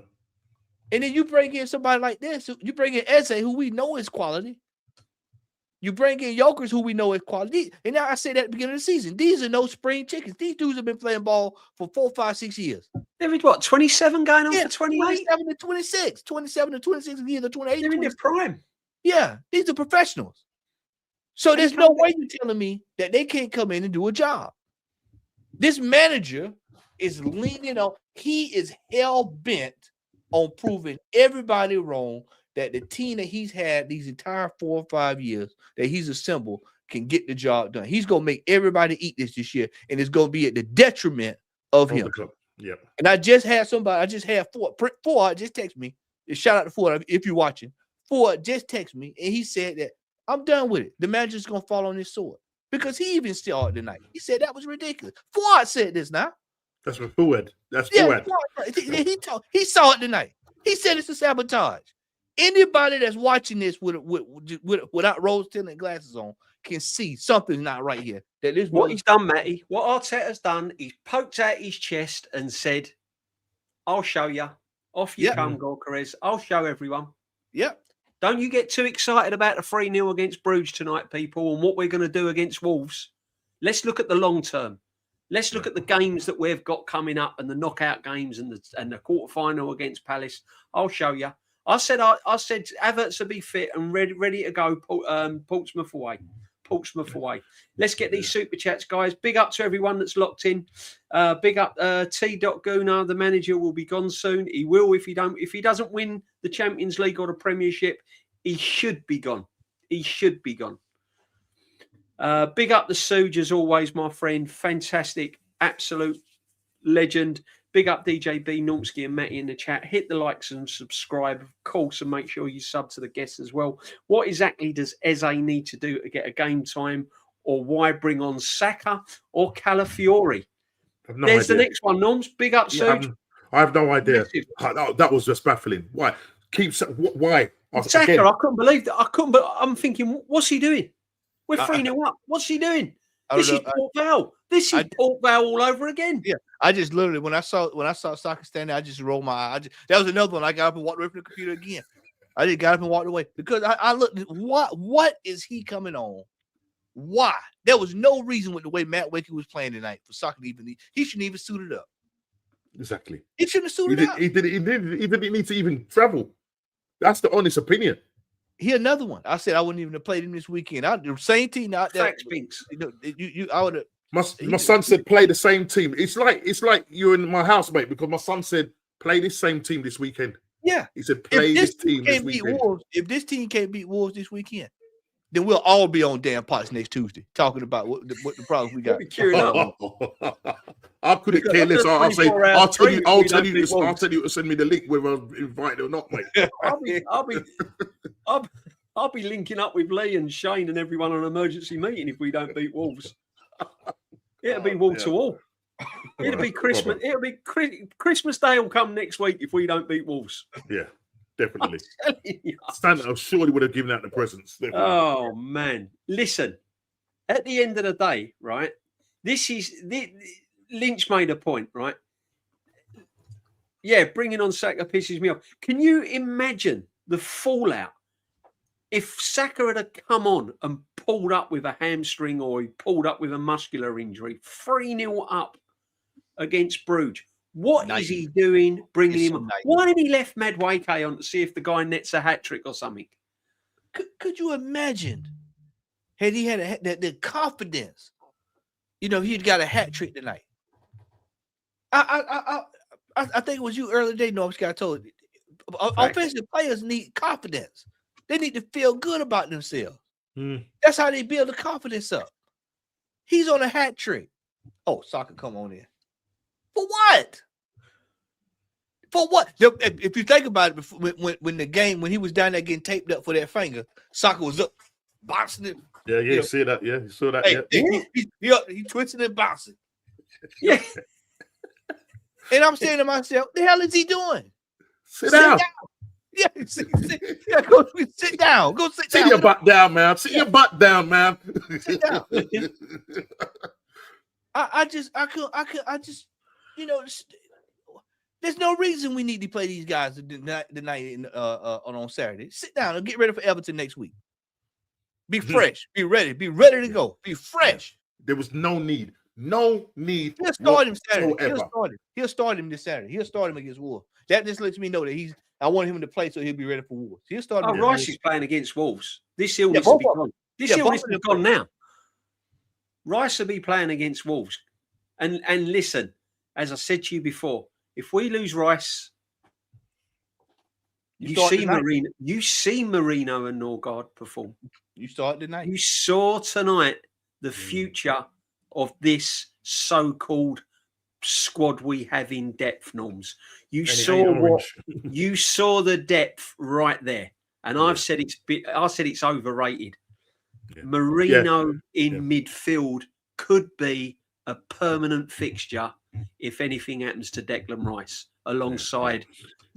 And then you bring in somebody like this. You bring in Eze, who we know is quality. You bring in Jokers, who we know is quality. And now I said at the beginning of the season, these are no spring chickens. These dudes have been playing ball for 4, 5, 6 years. They're what, 27 going on for 28? 27 to 26. 27 to 26 years, 28. They're in their prime. Yeah, these are professionals. So there's no way you're telling me that they can't come in and do a job. This manager is leaning on, he is hell-bent on proving everybody wrong that the team that he's had these entire 4 or 5 years that he's assembled can get the job done. He's going to make everybody eat this year, and it's going to be at the detriment of him. Yeah. And I just had Ford just text me. Shout out to Ford if you're watching. Ford just text me, and he said that I'm done with it. The manager's going to fall on his sword. Because he even saw it tonight. He said that was ridiculous. Ford said this now. That's what Ford. That's Ford. He saw it tonight. He said it's a sabotage. Anybody that's watching this without rose-tinted glasses on can see something's not right here. What he's done, Matty, what Arteta's done, he's poked out his chest and said, I'll show you. Off you come, Gorkarez. I'll show everyone. Yep. Don't you get too excited about the 3-0 against Bruges tonight, people, and what we're going to do against Wolves. Let's look at the long term. Let's look at the games that we've got coming up and the knockout games and the quarterfinal against Palace. I'll show you. I said Havertz will be fit and ready to go. Portsmouth away. Portsmouth away. Let's get these super chats, guys. Big up to everyone that's locked in. Big up T. Gunnar. The manager will be gone soon. He will if he doesn't win the Champions League or the Premiership. He should be gone. He should be gone. Big up the Suge as always, my friend. Fantastic, absolute legend. Big up DJB, Normski and Matty in the chat. Hit the likes and subscribe, of course, and make sure you sub to the guests as well. What exactly does Eze need to do to get a game time, or why bring on Saka or Calafiori? There's the next one, Norms. Big up, Suge. I have no idea. That was just baffling. Why? Why? Saka, I couldn't believe that. But I'm thinking, what's he doing? We're 3-0 up. What's he doing? This is Port Vale. This is Port Vale all over again. Yeah, I just literally when I saw Saka standing there, I just rolled my eye. That was another one. I got up and walked away from the computer again. I just got up and walked away because I looked. What is he coming on? Why? There was no reason with the way Matt Wakey was playing tonight for Saka to even. He shouldn't even suited up. Exactly. He shouldn't have suited up. He didn't need to even travel. That's the honest opinion. He another one. I said I wouldn't even have played him this weekend. The same team out there. Facts, Binks. I would have. My son said play the same team. It's like you're in my house, mate, because my son said play this same team this weekend. Yeah. He said play this team this weekend. If this team can't beat Wolves this weekend, then we'll all be on damn pots next Tuesday talking about what the problems we got. I couldn't care less. I'll tell you to send me the link whether I'm invited or not, mate. I'll be linking up with Lee and Shane and everyone on an emergency meeting if we don't beat Wolves. It'll be wall to wall. It'll be Christmas. It'll be Christmas Day will come next week if we don't beat Wolves. Yeah, definitely. Santa surely would have given out the presents. Definitely. Oh man, listen. At the end of the day, right? Lynch made a point, right? Yeah, bringing on Saka pisses me off. Can you imagine the fallout if Saka had come on and pulled up with a hamstring or he pulled up with a muscular injury, 3-0 up against Bruges? What is he doing bringing him on? Why did he left Madueke on to see if the guy nets a hat-trick or something? Could you imagine had he had the confidence? He'd got a hat-trick tonight. I think it was you earlier today, Normski, I told you. Offensive players need confidence. They need to feel good about themselves. That's how they build the confidence up. He's on a hat trick. Oh, Saka, come on in. For what? For what? If you think about it, when he was down there getting taped up for that finger, Saka was up boxing it. Yeah, you see that? Yeah, you saw that? He twisting and bouncing. Yeah. And I'm saying to myself, the hell is he doing? Sit down. Yeah, go sit down. Go sit down. Sit your butt down, man. Sit your butt down, man. Sit down. I just, there's no reason we need to play these guys tonight on Saturday. Sit down and get ready for Everton next week. Be fresh. Be ready. Be ready to go. Be fresh. There was no need. No need. He'll start him Saturday. He'll start him this Saturday. He'll start him against Wolves. That just lets me know that I want him to play so he'll be ready for Wolves. He'll start him. Rice is playing against Wolves. This illness will be gone. This illness will be gone now. Rice will be playing against Wolves. And listen, as I said to you before, if we lose Rice, you see Marino and Norgard perform. You saw it tonight. You saw tonight the future of this so-called squad we have in depth, Norms. You saw the depth right there, and I've said it's overrated. Yeah. Marino in midfield could be a permanent fixture if anything happens to Declan Rice alongside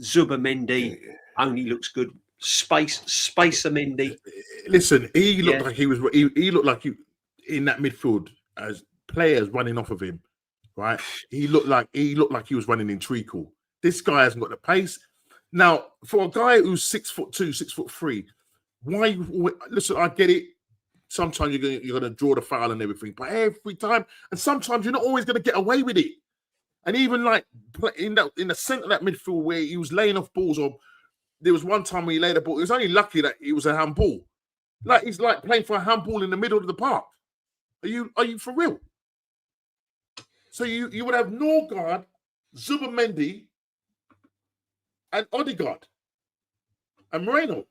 Zubamendi. Only looks good. Spacer Mendy. Listen, he looked like he was. He looked like in that midfield as players running off of him. Right, he looked like he was running in treacle. This guy hasn't got the pace. Now, for a guy who's 6'2", 6'3", why? Listen, I get it. sometimes you're gonna draw the foul and everything, but every time, and sometimes you're not always gonna get away with it. And even like in the center of that midfield where he was laying off balls, or there was one time where he laid a ball. It was only lucky that it was a handball. Like he's like playing for a handball in the middle of the park. Are you for real? So you would have Norgard, Zubamendi, and Odegaard, and Moreno.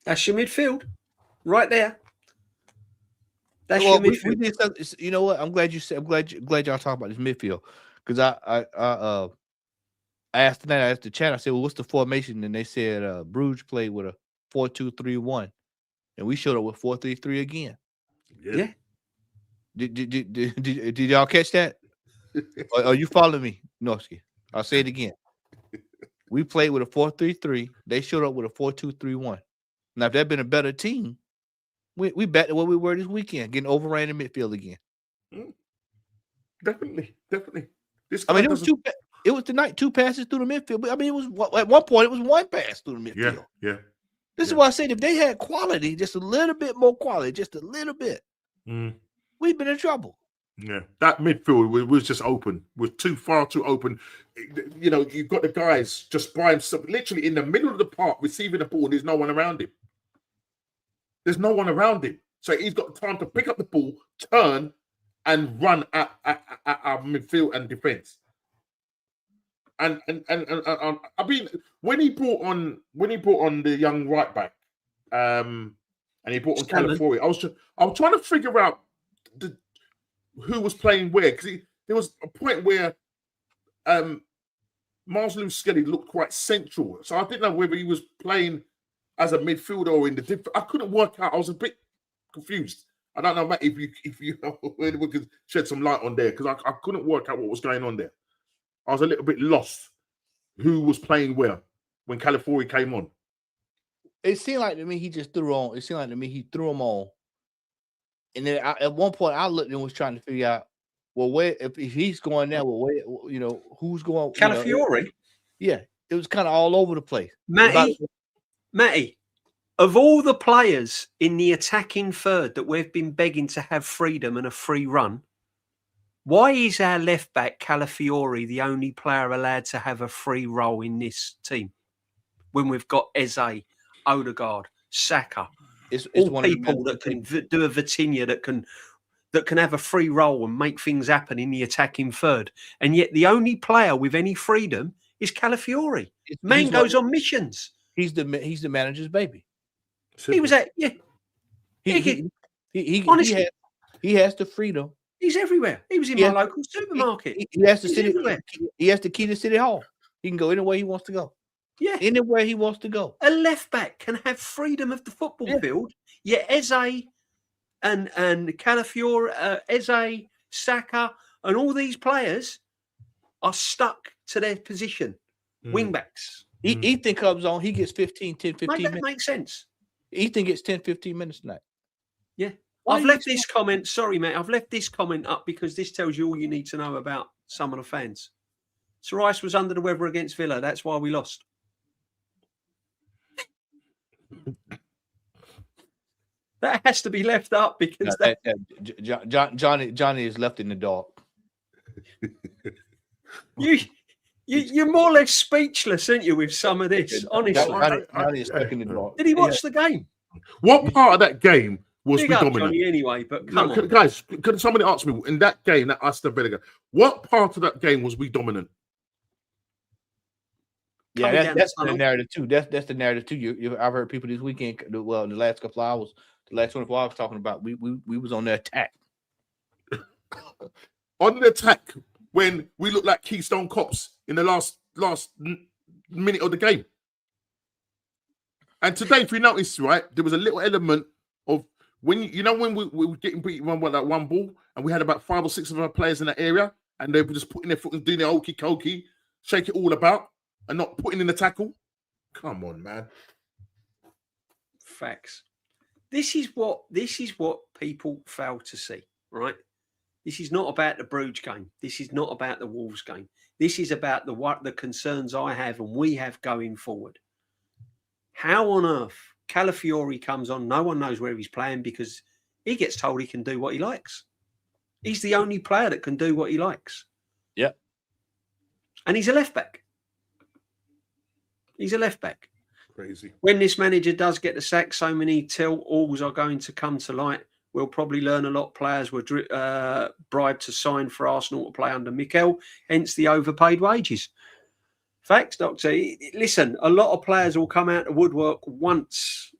That's your midfield, right there. That's Well, your midfield. we did something, you know what? I'm glad you said. I'm glad y'all talking about this midfield, because I asked tonight. I asked the chat. I said, "Well, what's the formation?" And they said Bruges played with a 4-2-3-1, and we showed up with 4-3-3 again. Yeah. Did y'all catch that? Are you following me, Normski? I'll say it again. We played with a 4-3-3. They showed up with a 4-2-3-1. Now, if that'd been a better team, we bet what we were this weekend, getting overran in midfield again. Definitely. I mean, it was tonight 2 passes through the midfield. But I mean, it was at one point it was 1 pass through the midfield. Yeah. This is why I said if they had quality, just a little bit more quality, just a little bit, we'd been in trouble. Yeah, that midfield was just open. Was far too open. You know, you've got the guys just by himself, literally in the middle of the park, receiving the ball. And there's no one around him. So he's got time to pick up the ball, turn, and run at our midfield and defense. And I mean, when he brought on the young right back, and he brought on California, I was trying to figure out who was playing where, because there was a point where Miles Lewis-Skelly looked quite central, so I didn't know whether he was playing as a midfielder or in the different. I couldn't work out. I was a bit confused. I don't know, Matt, if you we could shed some light on there, because I couldn't work out what was going on there. I was a little bit lost. Who was playing where when California came on? It seemed like to me he just threw on. It seemed like to me he threw them on. And then at one point I looked and was trying to figure out, well, where if he's going there, well, where, you know, who's going? Calafiore. Yeah, it was kind of all over the place. Matty, of all the players in the attacking third that we've been begging to have freedom and a free run, why is our left back Calafiore the only player allowed to have a free role in this team when we've got Eze, Odegaard, Saka? It's all one people that can do a Vitinha, that can have a free role and make things happen in the attacking third, and yet the only player with any freedom is Calafiore. Man goes on missions. He's the manager's baby. He was at He has the freedom. He's everywhere. He was in my local supermarket. He has to He has the key to City Hall. He can go anywhere he wants to go. Yeah, anywhere he wants to go. A left back can have freedom of the football field. Yet Eze and Calafiore, Eze, Saka, and all these players are stuck to their position. Wing backs. Ethan comes on. He gets 10, 15 minutes. That makes sense. Ethan gets 10, 15 minutes tonight. Yeah. I've left this comment. Sorry, mate. I've left this comment up because this tells you all you need to know about some of the fans. Sir Rice was under the weather against Villa. That's why we lost. That has to be left up because Johnny is left in the dark. You're more or less speechless, aren't you, with some of this? Honestly, Johnny is stuck in the dark. Did he watch the game? What part of that game was Big we up, dominant? Johnny, anyway, but come on, guys, could somebody ask me in that game, that Aston Villa game, what part of that game was we dominant? Yeah, that's the narrative too. That's the narrative too. I've heard people this weekend, well, in the last couple of hours, the last 24 hours, talking about we was on the attack. On the attack when we looked like Keystone Cops in the last minute of the game. And today, if you notice, right, there was a little element of when when we were getting beat one ball, and we had about 5 or 6 of our players in that area, and they were just putting their foot and doing their okey cokey, shake it all about, and not putting in the tackle. Come on, man. Facts. This is what people fail to see, right? This is not about the Bruges game. This is not about the Wolves game. This is about the concerns I have and we have going forward. How on earth Calafiori comes on. No one knows where he's playing because he gets told he can do what he likes. He's the only player that can do what he likes. Yeah. And he's a left back. He's a left back. Crazy. When this manager does get the sack, so many tell-alls are going to come to light. We'll probably learn a lot. Players were bribed to sign for Arsenal to play under Mikel, hence the overpaid wages. Facts, Doctor. Listen, a lot of players will come out of woodwork once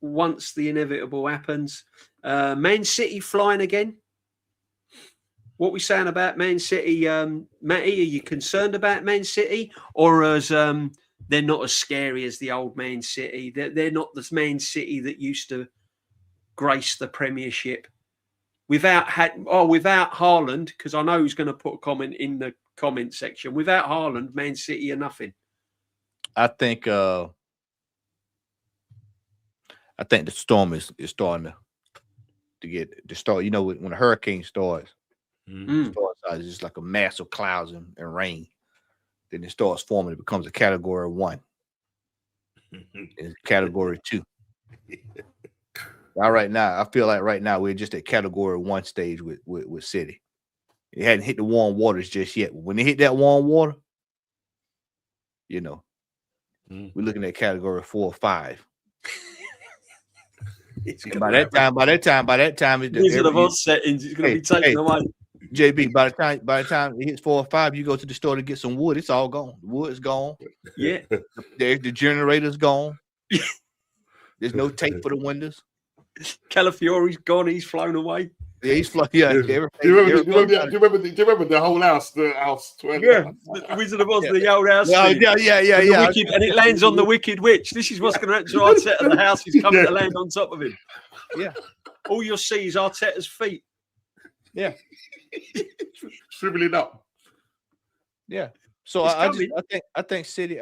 the inevitable happens. Man City flying again. What we saying about Man City, Matty? Are you concerned about Man City, or as they're not as scary as the old Man City? They're not the Man City that used to grace the Premiership without Haaland, because I know who's going to put a comment in the comment section. Without Haaland, Man City are nothing. I think the storm is starting to get the start. You know, when a hurricane starts, it starts out as just like a mass of clouds and rain. Then it starts forming. It becomes a category 1. It's category 2. Right now, I feel like right now we're just at category 1 stage with City. It hadn't hit the warm waters just yet. When they hit that warm water, you know, we're looking at category 4 or 5. By that time, Wizard of Oz settings. It's going to be taken away. JB, by the time it hits 4 or 5, you go to the store to get some wood. It's all gone. The wood's gone. Yeah, the generator's gone. There's no tape for the windows. Calafiori's gone. He's flown away. Yeah, he's flown. Yeah. Do you remember the whole house? The house. Yeah, the Wizard of Oz, the old house. Yeah. And it lands on the Wicked Witch. This is what's going to happen to Arteta. The house is coming to land on top of him. Yeah. All you'll see is Arteta's feet. Yeah. Shriveling up. Yeah. So I think City,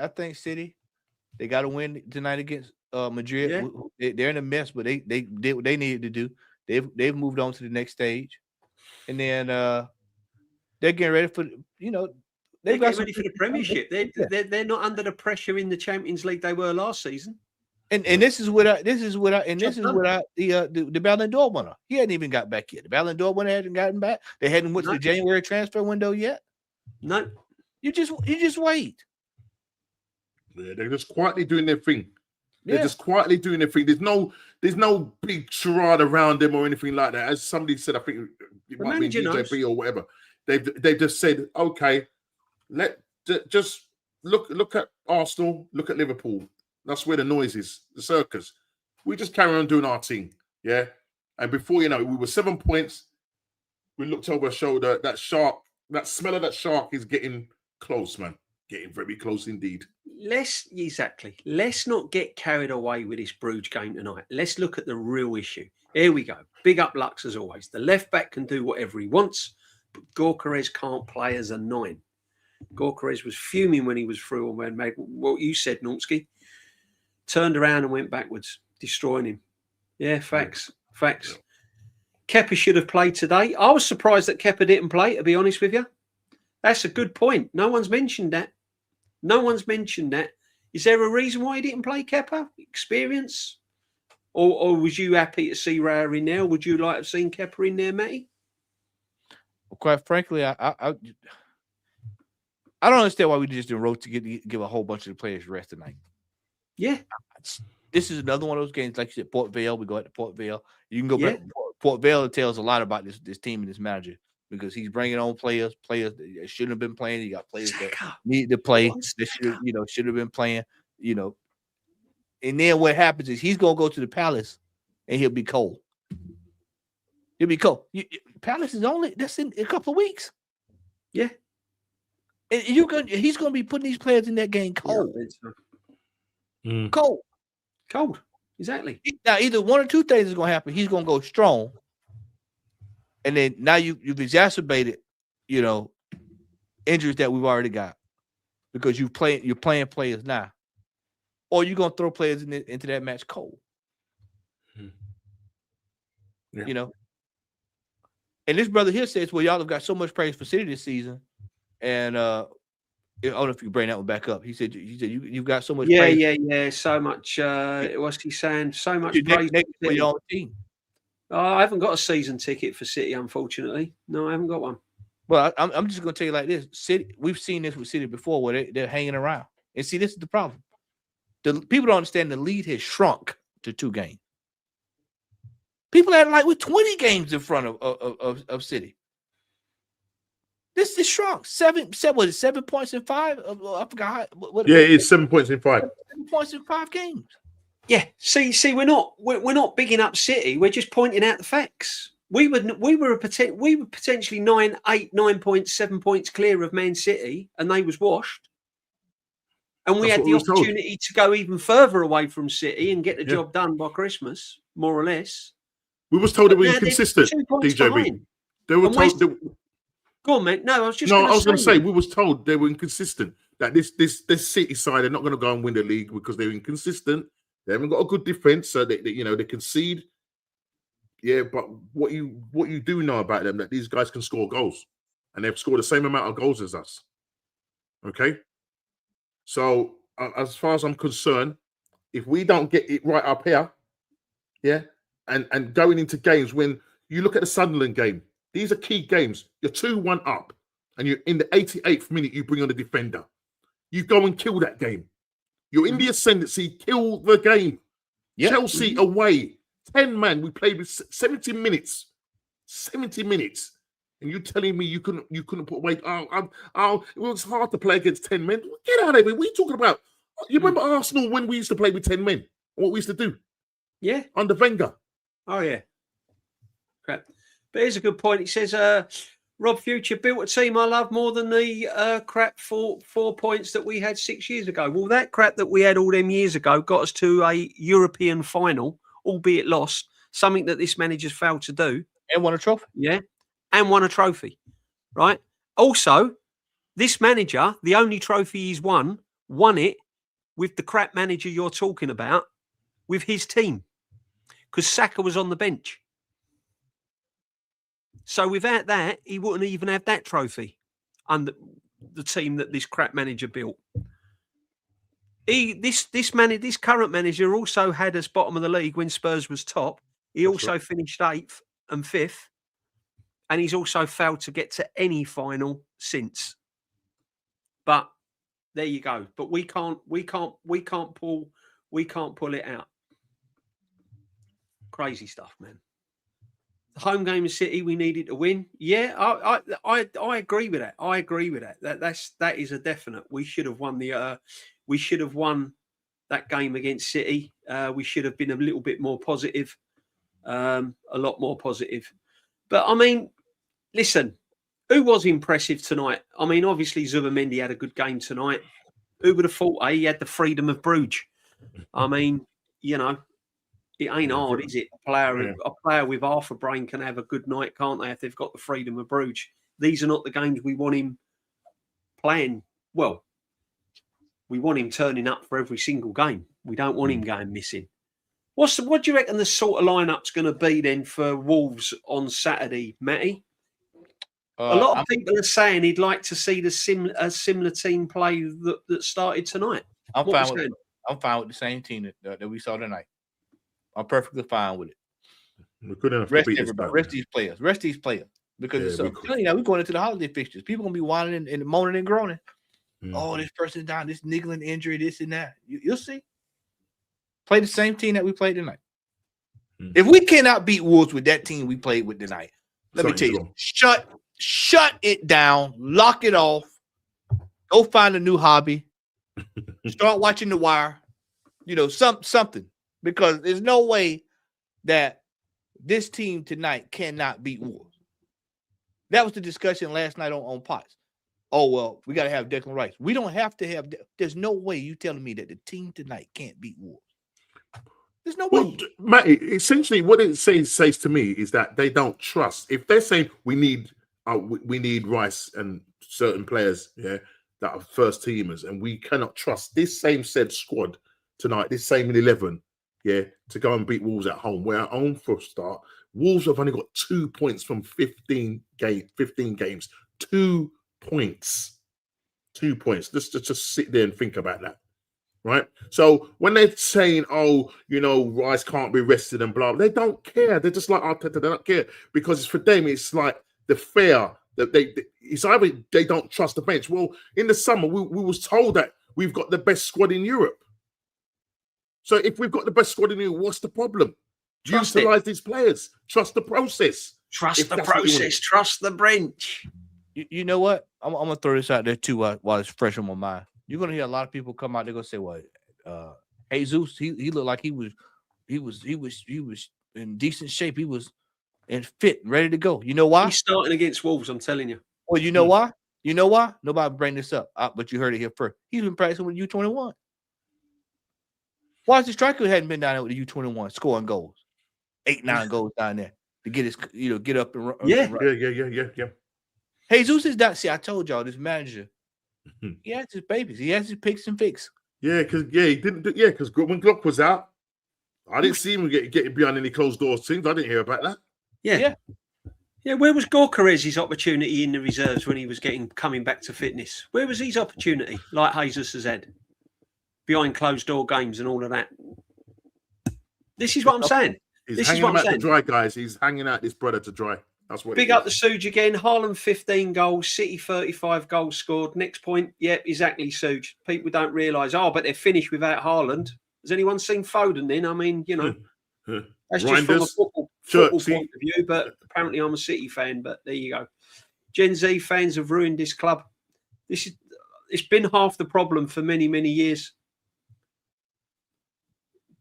they got to win tonight against Madrid. Yeah. They're in a mess, but they did what they needed to do. They've moved on to the next stage, and then they're getting ready for they're getting ready for the Premiership. They're not under the pressure in the Champions League they were last season. And this is without the Ballon d'Or winner. He hadn't even got back yet. The Ballon d'Or winner hadn't gotten back. They hadn't went to the January transfer window yet. No, you just wait. Yeah, they're just quietly doing their thing. They're just quietly doing their thing. There's no big charade around them or anything like that. As somebody said, I think it might be DJB or whatever. They've just said, okay, just look at Arsenal, look at Liverpool. That's where the noise is, the circus. We just carry on doing our thing, yeah? And before you know it, we were 7 points. We looked over our shoulder. That smell of that shark is getting close, man. Getting very close indeed. Let's not get carried away with this Bruges game tonight. Let's look at the real issue. Here we go. Big up Lux as always. The left back can do whatever he wants, but Gyökeres can't play as a 9. Gyökeres was fuming when he was through and when made what you said, Normski. Turned around and went backwards, destroying him. Yeah, facts. Kepa should have played today. I was surprised that Kepa didn't play, to be honest with you. That's a good point. No one's mentioned that. Is there a reason why he didn't play Kepa? Experience? Or was you happy to see Raya in there? Would you like to have seen Kepa in there, Matty? Well, quite frankly, I don't understand why we just didn't rotate to give a whole bunch of the players rest tonight. Yeah. This is another one of those games, like you said, Port Vale. We go out to Port Vale. You can go back to Port Vale. It tells a lot about this team and this manager because he's bringing on players that shouldn't have been playing. You got players that need to play. That should have been playing. And then what happens is he's gonna go to the Palace and he'll be cold. Palace is that's in a couple of weeks. Yeah. And he's gonna be putting these players in that game cold. Cold. Exactly. Now, either one or two things is going to happen. He's going to go strong, and then now you've exacerbated, injuries that we've already got because you're playing players now, or you're going to throw players into that match cold. Yeah. And this brother here says, "Well, y'all have got so much praise for City this season, and I don't know if you bring that one back up. He said you've got so much. Yeah, praise. so much. What's he saying? So much Next praise for your own team. I haven't got a season ticket for City, unfortunately. No, I haven't got one. Well, I'm just going to tell you like this. City, we've seen this with City before, where they're hanging around. And see, this is the problem. The people don't understand the lead has shrunk to 2 games. People are like with 20 games in front of City. This is shrunk. 7 points in 5? I forgot. It's 7 points in 5. 7 points in 5 games. Yeah. See, we're not bigging up City. We're just pointing out the facts. We were potentially 9 points, 7 points clear of Man City, and they was washed. And we had the opportunity to go even further away from City and get the job done by Christmas, more or less. We was told that we were inconsistent, DJB. They were told. Go on, mate. No, I was going to say we was told they were inconsistent. That this City side are not going to go and win the league because they're inconsistent. They haven't got a good defense, so they concede. Yeah, but what you do know about them, that these guys can score goals, and they've scored the same amount of goals as us. Okay, so as far as I'm concerned, if we don't get it right up here, and going into games, when you look at the Sunderland game, these are key games. You're 2-1 up, and you're in the 88th minute. You bring on the defender. You go and kill that game. You're in the ascendancy. Kill the game. Yep. Chelsea away. 10 man, we played with 70 minutes. 70 minutes. And you're telling me you couldn't put away. It was hard to play against 10 men. Get out of here. What are you talking about? You remember Arsenal when we used to play with 10 men? What we used to do? Yeah. Under Wenger. Oh, yeah. Crap. But here's a good point. He says, Rob Future built a team I love more than the crap 4 points that we had 6 years ago. Well, that crap that we had all them years ago got us to a European final, albeit lost, something that this manager's failed to do. And won a trophy. Yeah, and won a trophy, right? Also, this manager, the only trophy he's won it with the crap manager you're talking about, with his team, because Saka was on the bench. So without that, he wouldn't even have that trophy under the team that this crap manager built. This current manager also had us bottom of the league when Spurs was top. He also finished 8th and 5th, and he's also failed to get to any final since. But there you go. But we can't pull it out. Crazy stuff, man. The home game in City, we needed to win. Yeah, I agree with that. I agree with that. That is a definite. We should have won that game against City. We should have been a little bit more positive, a lot more positive. But I mean, listen, who was impressive tonight? I mean, obviously Zubamendi had a good game tonight. Who would have thought? He had the freedom of Bruges. I mean, it ain't hard, is it? A player with half a brain can have a good night, can't they, if they've got the freedom of Bruges? These are not the games we want him playing. Well, we want him turning up for every single game. We don't want him going missing. What do you reckon the sort of lineup's going to be then for Wolves on Saturday, Matty? A lot of people are saying he'd like to see a similar team play that started tonight. I'm fine with the same team that we saw tonight. I'm perfectly fine with it. We're good enough rest to beat everybody. Rest these players. Because we're going into the holiday fixtures. People gonna be whining and moaning and groaning. Oh, this person's down, this niggling injury, this and that. You'll see. Play the same team that we played tonight. If we cannot beat Wolves with that team we played with tonight, let me tell you, shut it down, lock it off, go find a new hobby, start watching The Wire, something. Because there's no way that this team tonight cannot beat Wolves. That was the discussion last night on Potts. Oh, well, we got to have Declan Rice. We don't have to have – there's no way you telling me that the team tonight can't beat Wolves. There's no way. Well, Matty, essentially what it says to me is that they don't trust. If they're saying we need Rice and certain players that are first teamers, and we cannot trust this same said squad tonight, this same 11, to go and beat Wolves at home. We're at home for a start. Wolves have only got 2 points from 15 games. 2 points. 2 points. Let's just sit there and think about that. Right. So when they're saying, oh, Rice can't be rested and blah, they don't care. They're just like Arteta, they don't care. Because for them, it's like the fear that it's either they don't trust the bench. Well, in the summer, we was told that we've got the best squad in Europe. So if we've got the best squad in Europe, what's the problem? Utilize these players. Trust the process. Trust the process. Trust the bench. You know what? I'm gonna throw this out there too while it's fresh on my mind. You're gonna hear a lot of people come out. They're gonna say, "Well, Jesus, he looked like he was in decent shape. He was in fit, ready to go." You know why? He's starting against Wolves. I'm telling you. Well, you know why? You know why? Nobody bring this up, but you heard it here first. He's been practicing with U21. Why is the striker hadn't been down there with the U21 scoring goals, 8-9 goals down there to get his, get up and run? Yeah. Jesus is that. See, I told y'all this manager. He has his babies. He has his picks and fix. Yeah, because he didn't do. Yeah, because when Glock was out, I didn't see him getting behind any closed doors things. I didn't hear about that. Yeah. Where was Gorkarez's opportunity in the reserves when he was coming back to fitness? Where was his opportunity? Like Jesus has had behind closed door games and all of that. This is what I'm saying. He's hanging out to dry, guys. He's hanging out this brother to dry. That's what. Big up the Suge again. Haaland 15 goals, City 35 goals scored. Next point. Yep, exactly, Suge. People don't realise. But they're finished without Haaland. Has anyone seen Foden then? I mean, that's just from a football point of view. But apparently, I'm a City fan. But there you go. Gen Z fans have ruined this club. It's been half the problem for many, many years.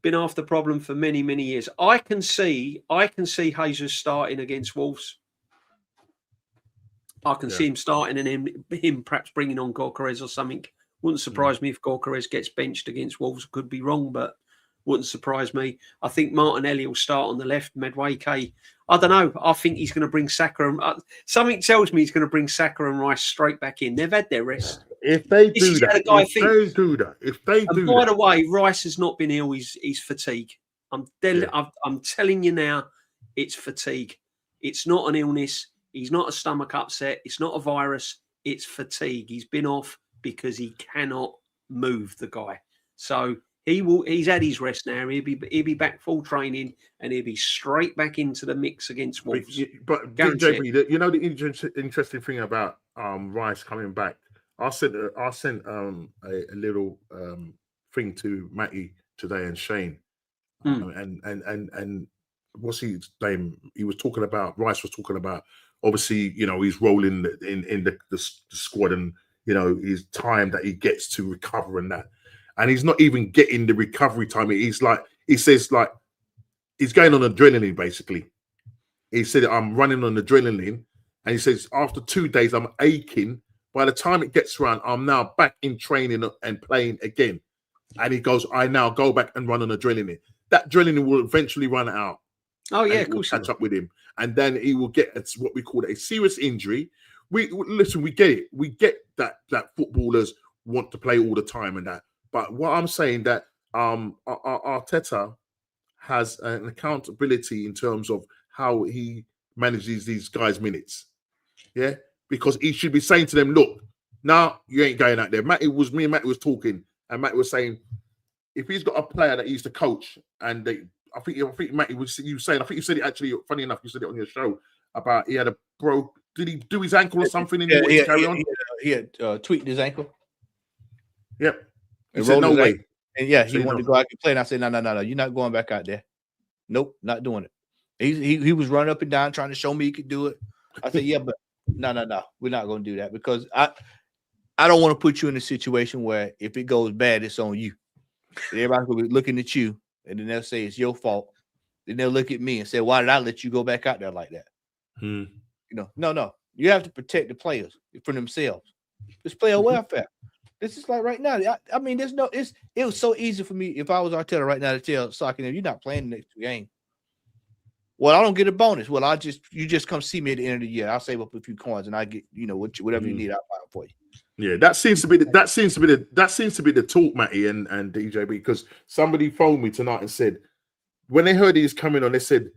Been half the problem for many, many years. I can see Jesus starting against Wolves. I can see him starting and him perhaps bringing on Gorkarez or something. Wouldn't surprise me if Gorkarez gets benched against Wolves. Could be wrong, but wouldn't surprise me. I think Martinelli will start on the left. Madueke. I don't know. I think he's going to bring Saka. Something tells me he's going to bring Saka and Rice straight back in. They've had their rest. If they do that, by the way, Rice has not been ill. He's fatigue. I'm telling you now, it's fatigue. It's not an illness. He's not a stomach upset. It's not a virus. It's fatigue. He's been off because he cannot move, the guy. So he's had his rest now. He'll be back full training and he'll be straight back into the mix against Wolves. But JB, the interesting thing about Rice coming back. I sent a little thing to Matty today and Shane, and what's his name? He was talking about Rice was talking about obviously his role in the squad and his time that he gets to recover and that, and he's not even getting the recovery time. He says he's going on adrenaline basically. He said I'm running on adrenaline, and he says after 2 days I'm aching. By the time it gets around, I'm now back in training and playing again. And he goes, I now go back and run on adrenaline. That adrenaline will eventually run out. Oh, yeah, of course. Catch up with him. And then he will get what we call a serious injury. We get it. We get that footballers want to play all the time and that. But what I'm saying that Arteta has an accountability in terms of how he manages these guys' minutes. Yeah. Because he should be saying to them, look, now you ain't going out there. Me and Matty was talking, and Matty was saying, if he's got a player that he used to coach, and I think Matty was you saying, I think you said it actually, funny enough, you said it on your show about he had a did he do his ankle or something? He had tweaked his ankle. Yep. He said, no way. And he wanted to go out and play, and I said, no, you're not going back out there. Nope, not doing it. He was running up and down trying to show me he could do it. I said, yeah, but no, we're not going to do that because I don't want to put you in a situation where if it goes bad, it's on you. Everybody's going to be looking at you, and then they'll say it's your fault. Then they'll look at me and say, why did I let you go back out there like that? No. You have to protect the players from themselves. It's player welfare. This is like right now. I mean, it was so easy for me if I was Arteta right now to tell Saka, you're not playing the next game. Well, I don't get a bonus. Well, you just come see me at the end of the year. I'll save up a few coins and I get whatever you need. I'll buy it for you. Yeah, that seems to be the talk, Matty and DJB, because somebody phoned me tonight and said when they heard he's coming on, they said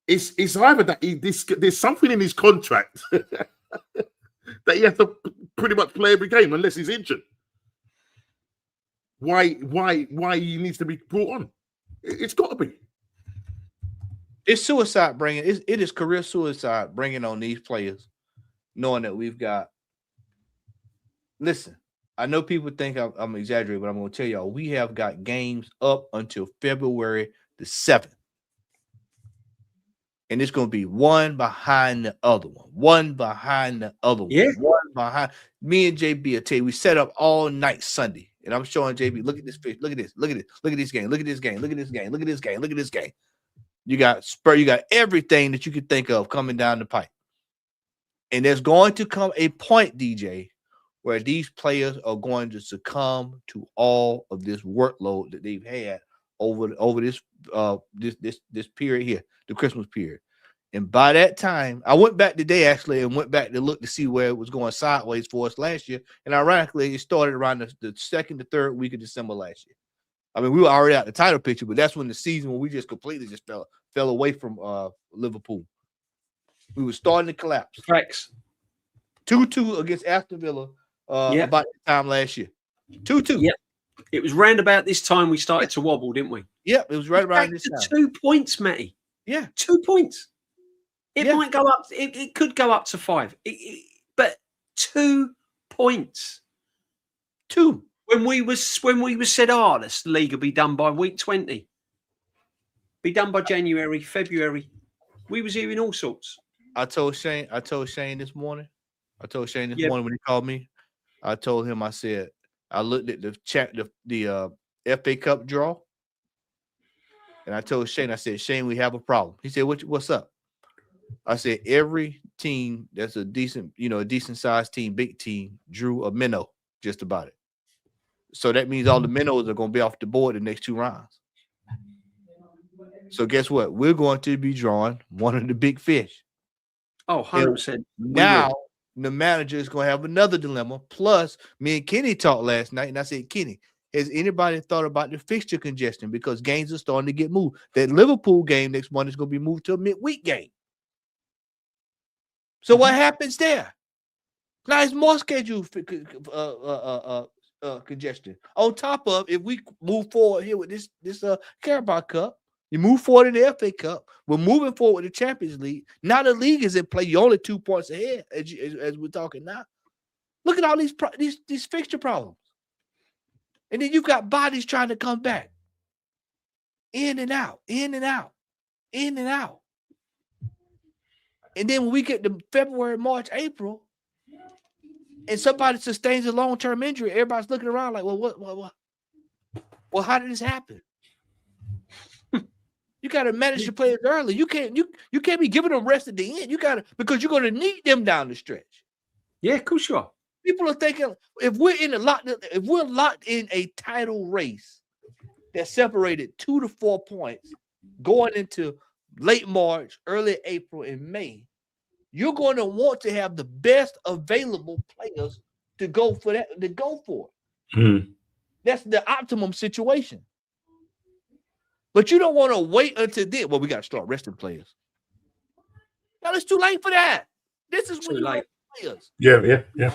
it's either that there's something in his contract that that he has to pretty much play every game unless he's injured. Why he needs to be brought on? It's got to be. It's suicide bringing. It is career suicide bringing on these players, knowing that we've got. Listen, I know people think I'm exaggerating, but I'm going to tell y'all we have got games up until February the 7th. And it's going to be one behind the other one. One behind the other one. Yeah. One behind. Me and JB will tell you, we set up all night Sunday. And I'm showing JB, look at this fish. Look at this. Look at this. Look at this game. Look at this game. Look at this game. Look at this game. Look at this game. You got Spur. You got everything that you could think of coming down the pipe. And there's going to come a point, DJ, where these players are going to succumb to all of this workload that they've had over this period here, the Christmas period. And by that time, I went back today actually and went back to look to see where it was going sideways for us last year. And ironically, it started around the second to third week of December last year. I mean, we were already out the title picture, but that's when the season when we just completely just fell away from Liverpool. We were starting to collapse. Facts. 2-2 against Aston Villa about this time last year. 2-2. Yep. It was round about this time we started to wobble, didn't we? Yep, it was right around this time. 2 points, Matty. Yeah. 2 points. It might go up. It could go up to 5. But 2 points. 2. When we was said, this league will be done by week 20. Be done by January, February. We was hearing all sorts. I told Shane this morning. Morning when he called me. I told him, I said, I looked at the FA Cup draw. And I told Shane, I said, Shane, we have a problem. He said, what's up? I said, every team that's a decent sized team, big team, drew a minnow, just about it. So that means all the minnows are going to be off the board the next 2 rounds. So guess what? We're going to be drawing one of the big fish. Oh, 100%. Now the manager is going to have another dilemma. Plus, me and Kenny talked last night, and I said, Kenny, has anybody thought about the fixture congestion? Because games are starting to get moved. That Liverpool game next month is going to be moved to a midweek game. So what happens there? Now it's more schedule congestion. On top of, if we move forward here with this Carabao Cup, you move forward in the FA Cup. We're moving forward with the Champions League. Now the league is in play. You're only 2 points ahead as we're talking now. Look at all these fixture problems. And then you've got bodies trying to come back. In and out, in and out, in and out. And then when we get to February, March, April, and somebody sustains a long-term injury, everybody's looking around like, well, what? Well, how did this happen? You got to manage the players early. You can't be giving them rest at the end. You got to, because you're going to need them down the stretch. Yeah, of course you are. People are thinking if we're locked in a title race that separated 2 to 4 points going into late March, early April, and May, you're going to want to have the best available players to go for that. To go for it. Mm-hmm. That's the optimum situation. But you don't want to wait until then. Well, we got to start resting players. Now it's too late for that. This is when you rest players. Yeah.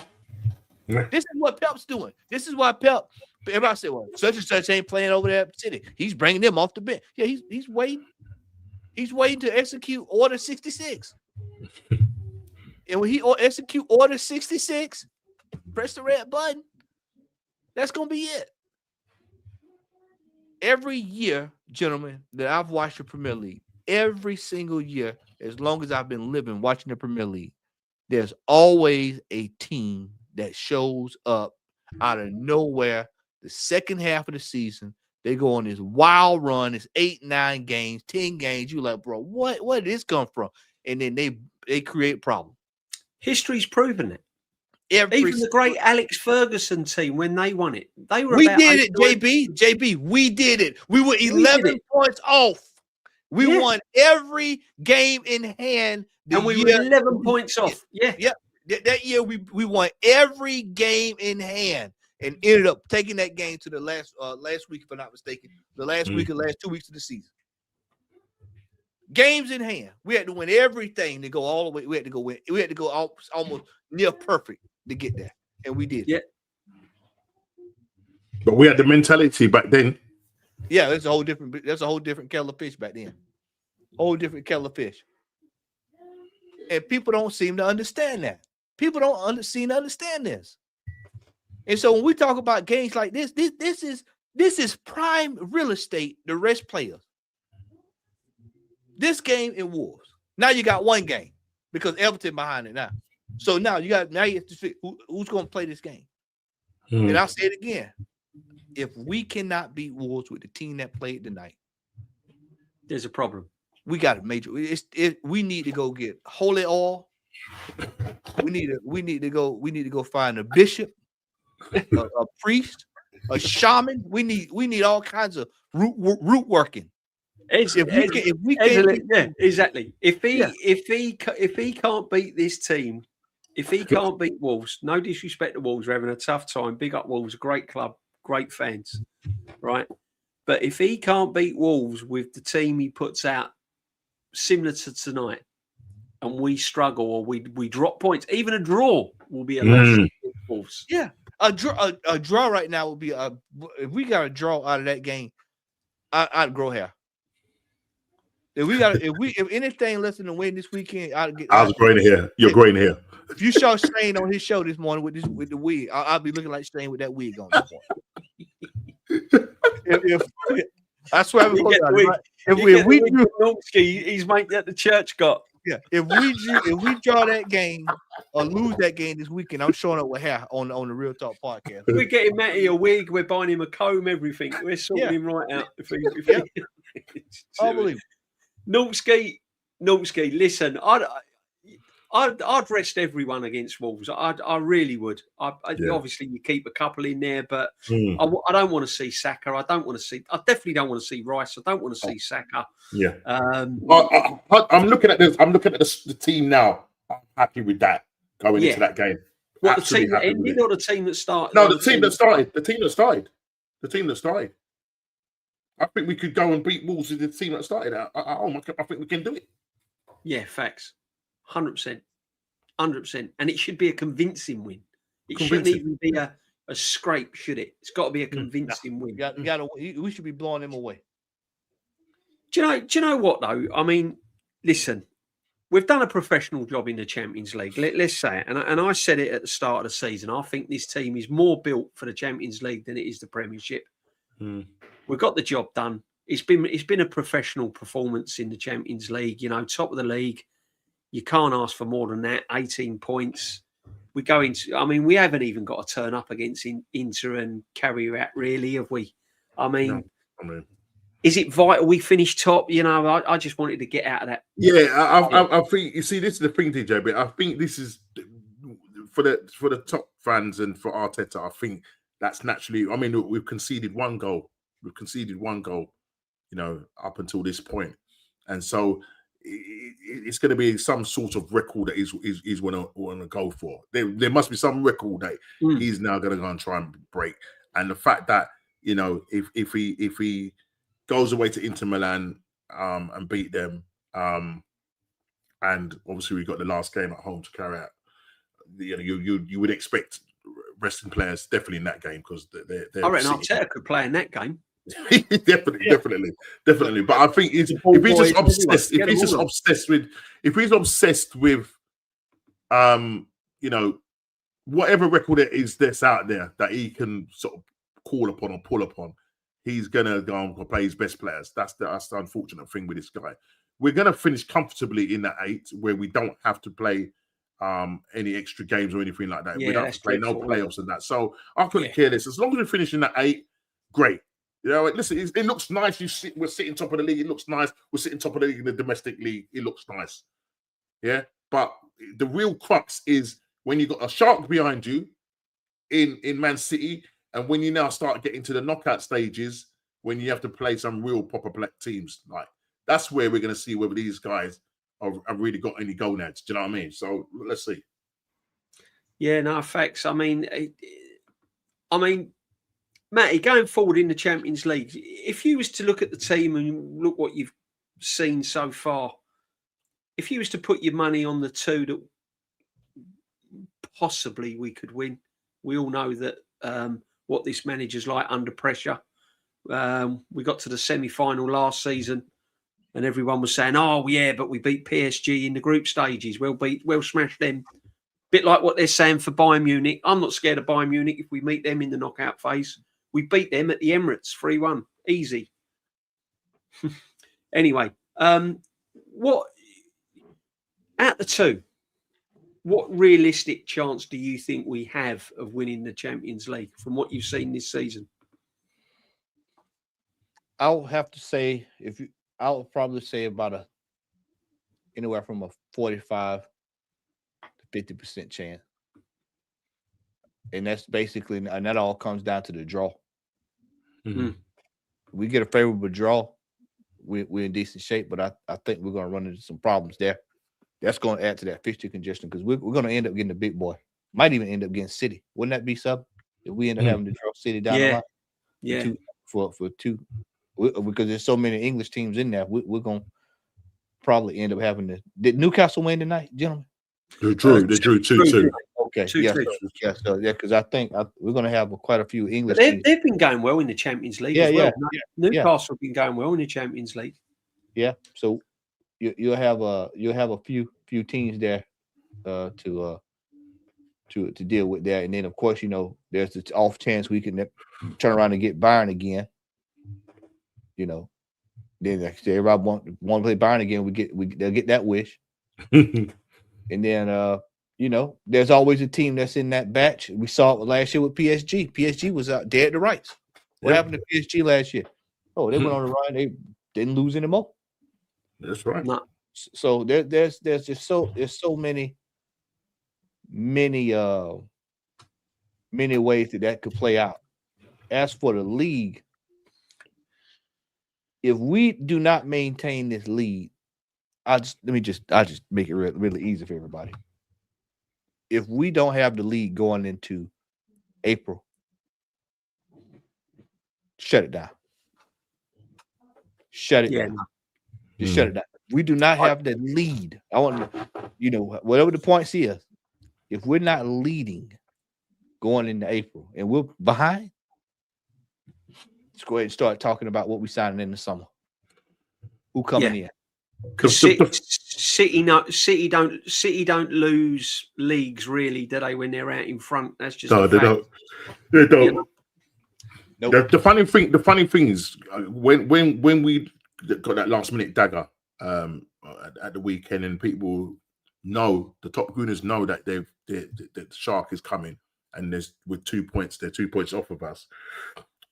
This is what Pep's doing. This is why Pep. Everybody said, "Well, such and such ain't playing over there at City. He's bringing them off the bench." Yeah, he's waiting. He's waiting to execute Order 66. And when he execute Order 66, press the red button. That's gonna be it. Every year, gentlemen, that I've watched the Premier League, every single year, as long as I've been living watching the Premier League, there's always a team that shows up out of nowhere the second half of the season. They go on this wild run. It's 8, 9 games, 10 games. You're like, bro, where did this come from? And then they create problems. History's proven it. Even the great Alex Ferguson team, when they won it, they were. We did it, JB. We did it. We were 11 points off. We won every game in hand. And we were 11 points off. Yeah. That year we won every game in hand and ended up taking that game to the last week, if I'm not mistaken, the last week or last 2 weeks of the season. games in hand. We had to win everything to go all the way. We had to go win. We had to go almost near perfect to get there, and we did. Yeah. But we had the mentality back then. Yeah, that's a whole different kettle of fish back then. Whole different kettle of fish. And people don't seem to understand that. People don't seem to understand this. And so when we talk about games like this is prime real estate to rest players. This game in Wolves. Now you got one game because Everton behind it now. So now you have to figure who's going to play this game. And I'll say it again. If we cannot beat Wolves with the team that played tonight, there's a problem. We got a major. We need to go get holy oil. We need to go find a bishop, a priest, a shaman. We need all kinds of root working. If we can, exactly. If he can't beat this team, if he can't beat Wolves, no disrespect to Wolves, we're having a tough time. Big up Wolves, a great club, great fans, right? But if he can't beat Wolves with the team he puts out, similar to tonight, and we struggle or we drop points, even a draw will be a loss. Wolves. Yeah, a draw right now would be if we got a draw out of that game, I'd grow hair. If anything less than a win this weekend, I was growing hair. You're growing hair. If you saw Shane on his show this morning with the wig, I'll be looking like Shane with that wig on. I swear, if we do Normski, he's mate that the church got. Yeah, if we draw that game or lose that game this weekend, I'm showing up with hair on the Real Talk podcast. We're getting Matty a wig. We're buying him a comb. Everything. We're sorting him right out. Unbelievable. Normski, listen, I'd rest everyone against Wolves. I really would. Obviously, you keep a couple in there, but I don't want to see Saka. I definitely don't want to see Rice. I don't want to see Saka. Yeah. I'm looking at this. I'm looking at the team now. I'm happy with that going into that game. What, the team that ended or the team that started? No, the team that started. The team that started. I think we could go and beat Wolves with the team that started out. I think we can do it. Yeah, facts. 100%. 100%. And it should be a convincing win. It shouldn't even be a scrape, should it? It's got to be a convincing win. We should be blowing them away. Do you know what, though? I mean, listen, we've done a professional job in the Champions League. Let's say it. And I said it at the start of the season. I think this team is more built for the Champions League than it is the Premiership. We've got the job done. It's been a professional performance in the Champions League. You know, top of the league. You can't ask for more than that. 18 points. We go into. I mean, we haven't even got to turn up against Inter and carry out, really, have we? I mean, is it vital we finish top? You know, I just wanted to get out of that. Yeah, I think you see. This is the thing, DJ. But I think this is for the top fans and for Arteta. I think that's naturally. I mean, we've conceded one goal. You know, up until this point, and so it's going to be some sort of record that he's want to go for. There must be some record that he's now going to go and try and break. And the fact that, you know, if he goes away to Inter Milan and beat them, and obviously we got the last game at home to carry out. You know, you would expect resting players definitely in that game because they're I reckon Arteta could play in that game. definitely. But I think if he's obsessed with, you know, whatever record it is that's out there that he can sort of call upon or pull upon, he's gonna go and play his best players. That's the unfortunate thing with this guy. We're gonna finish comfortably in that 8 where we don't have to play any extra games or anything like that. We don't have to play no playoffs and that. So I couldn't care less. As long as we finish in that 8, great. You know, listen, it looks nice. We're sitting top of the league. It looks nice. We're sitting top of the league in the domestic league. It looks nice. Yeah. But the real crux is when you've got a shark behind you in Man City, and when you now start getting to the knockout stages, when you have to play some real proper black teams, like that's where we're going to see whether these guys have really got any gonads. Do you know what I mean? So let's see. Yeah, no, facts. I mean, Matty, going forward in the Champions League, if you was to look at the team and look what you've seen so far, if you was to put your money on the two that possibly we could win, we all know that what this manager's like under pressure. We got to the semi-final last season, and everyone was saying, "Oh, yeah, but we beat PSG in the group stages. We'll smash them." Bit like what they're saying for Bayern Munich. I'm not scared of Bayern Munich if we meet them in the knockout phase. We beat them at the Emirates 3-1, easy. Anyway, what at the two? What realistic chance do you think we have of winning the Champions League from what you've seen this season? I'll have to say I'll probably say about anywhere from a 45 to 50% chance. And that's basically, and that all comes down to the draw. Mhm. We get a favorable draw, we're in decent shape, but I think we're going to run into some problems there. That's going to add to that fixture congestion because we're going to end up getting the big boy. Might even end up getting City. Wouldn't that be something? If we end up having to draw City down the line? Yeah. For two, because there's so many English teams in there, we're going to probably end up having to. Did Newcastle win tonight, gentlemen? They drew 2-2. Okay, 2-2. Because I think we're going to have quite a few English But teams. they've been going well in the Champions League as well. Newcastle have been going well in the Champions League. Yeah, so you'll have a few teams there to deal with that, and then of course there's the off chance we can turn around and get Bayern again. Then everybody want to play Bayern again. They'll get that wish, and then there's always a team that's in that batch. We saw it last year with PSG. PSG was out dead to rights. What happened to PSG last year? Oh, they went on the run. They didn't lose anymore. That's right. No. So there's so many ways that could play out. As for the league, if we do not maintain this lead, I just make it really easy for everybody. If we don't have the lead going into April, shut it down. Shut it down. Just shut it down. We do not have the lead. I want whatever the points is. If we're not leading going into April and we're behind, let's go ahead and start talking about what we signing in the summer. Who coming in? Because City don't lose leagues really, do they? When they're out in front, that's just no, they don't. They don't. Nope. The funny thing is when we got that last minute dagger at the weekend, and people know, the top gooners know that the shark is coming, and with 2 points, they're 2 points off of us.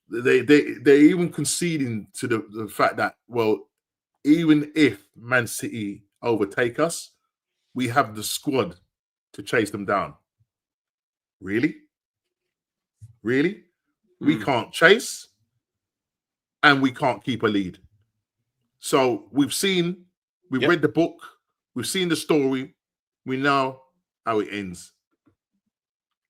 They're even conceding to the fact that, well, even if Man City overtake us, we have the squad to chase them down. Really? We can't chase, and we can't keep a lead. So we've read the book, we've seen the story, we know how it ends.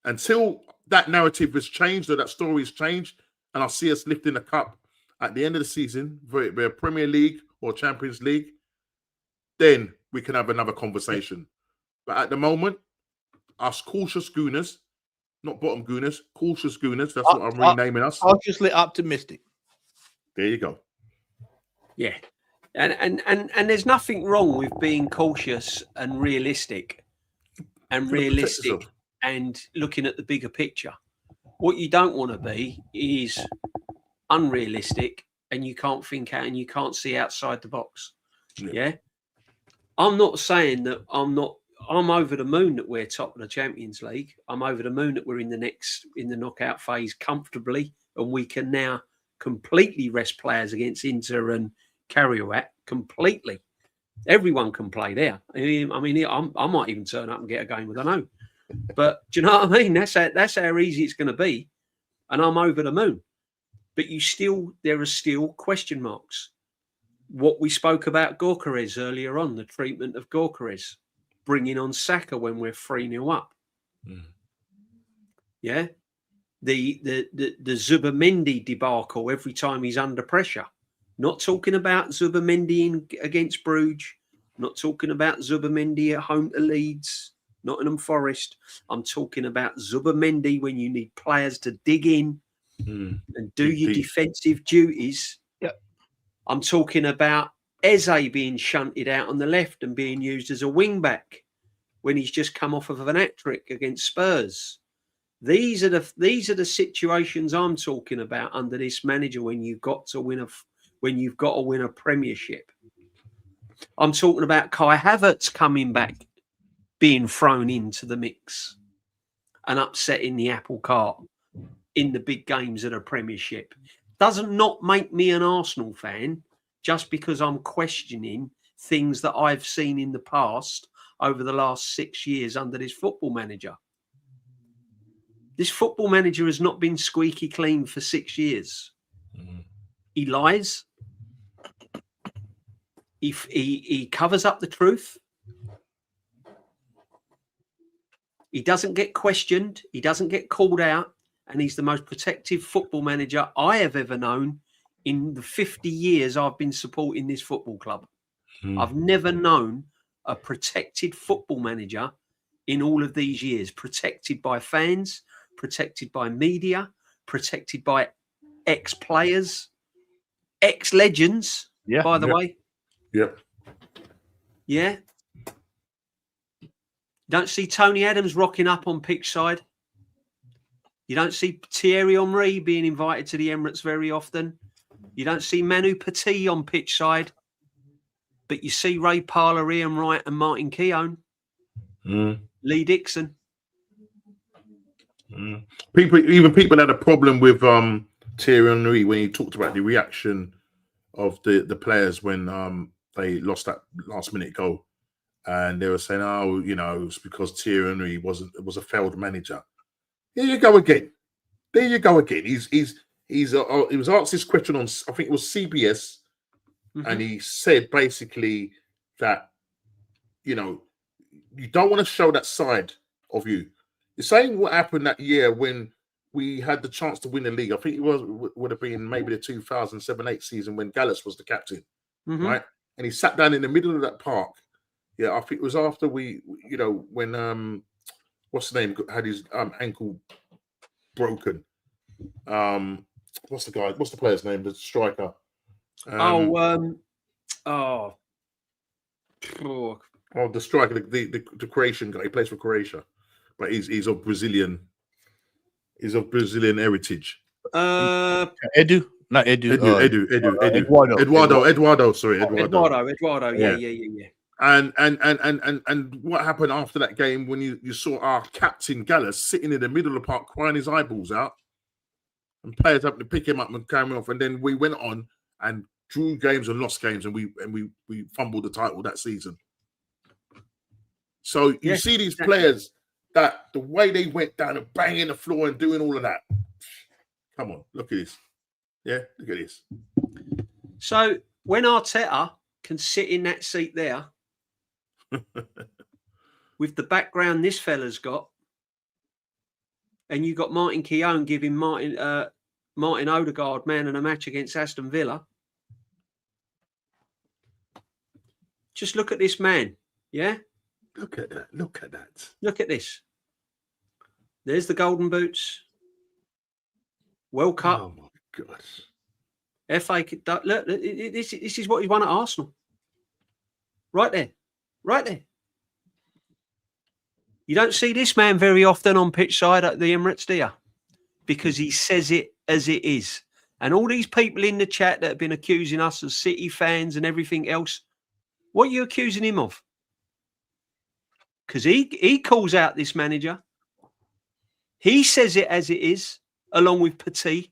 Until that narrative has changed or that story has changed, and I'll see us lifting a cup at the end of the season, whether it be a Premier League or Champions League, then we can have another conversation. But at the moment, us cautious gooners, not bottom gooners, cautious gooners, that's what I'm renaming us. Cautiously optimistic. There you go. Yeah. And there's nothing wrong with being cautious and realistic and looking at the bigger picture. What you don't want to be is unrealistic, and you can't think out and you can't see outside the box. Yeah. I'm not saying that I'm over the moon that we're top of the Champions League. I'm over the moon that we're in the knockout phase comfortably, and we can now completely rest players against Inter and Carriot completely. Everyone can play there. I mean, I might even turn up and get a game. I don't know, but do you know what I mean? That's how easy it's going to be, and I'm over the moon. But there are still question marks. What we spoke about Gyökeres earlier on, the treatment of Gyökeres, bringing on Saka when we're 3-0 up. Yeah, the Zubimendi debacle every time he's under pressure. Not talking about Zubimendi against Bruges. Not talking about Zubimendi at home to Leeds, Nottingham Forest. I'm talking about Zubimendi when you need players to dig in and do your defensive duties. Yep. I'm talking about Eze being shunted out on the left and being used as a wing back when he's just come off of an hat-trick against Spurs. These are the situations I'm talking about under this manager when you've got to win a Premiership. I'm talking about Kai Havertz coming back, being thrown into the mix and upsetting the apple cart in the big games of the Premiership. Doesn't not make me an Arsenal fan just because I'm questioning things that I've seen in the past over the last 6 years under this football manager. This football manager has not been squeaky clean for 6 years. He lies. He covers up the truth. He doesn't get questioned. He doesn't get called out. And he's the most protective football manager I have ever known in the 50 years I've been supporting this football club. I've never known a protected football manager in all of these years. Protected by fans, protected by media, protected by ex-players, ex-legends, by the way. Yep. Yeah. Don't see Tony Adams rocking up on pitch side. You don't see Thierry Henry being invited to the Emirates very often. You don't see Manu Petit on pitch side. But you see Ray Parlour, Ian Wright and Martin Keown. Lee Dixon. People had a problem with Thierry Henry when he talked about the reaction of the players when they lost that last minute goal. And they were saying, oh, you know, it's because Thierry Henry was a failed manager. Here you go again. There you go again. He was asked this question on, I think it was CBS, and he said basically that, you know, you don't want to show that side of you. You're saying what happened that year when we had the chance to win the league. I think it would have been maybe the 2007-8 season when Gallas was the captain, right? And he sat down in the middle of that park. Yeah, I think it was after we, you know, when what's the name, had his ankle broken. What's the player's name? The striker. The striker, the Croatian guy. He plays for Croatia, but he's of Brazilian. He's of Brazilian heritage. Edu. Not Edu. Eduardo. Sorry, Eduardo. Yeah. And what happened after that game when you saw our captain Gallas sitting in the middle of the park crying his eyeballs out, and players having to pick him up and carry him off, and then we went on and drew games and lost games, and we fumbled the title that season. So you see these players that the way they went down and banging the floor and doing all of that. Come on, look at this. Yeah, look at this. So when Arteta can sit in that seat there with the background this fella's got, and you got Martin Keown giving Martin Odegaard man of the match against Aston Villa. Just look at this man, yeah? Look at that. Look at that. Look at this. There's the golden boots. World Cup. Oh my gosh. FA. Look, this is what he won at Arsenal. Right there. You don't see this man very often on pitch side at the Emirates, do you? Because he says it as it is. And all these people in the chat that have been accusing us as City fans and everything else, what are you accusing him of? Because he calls out this manager. He says it as it is, along with Petit.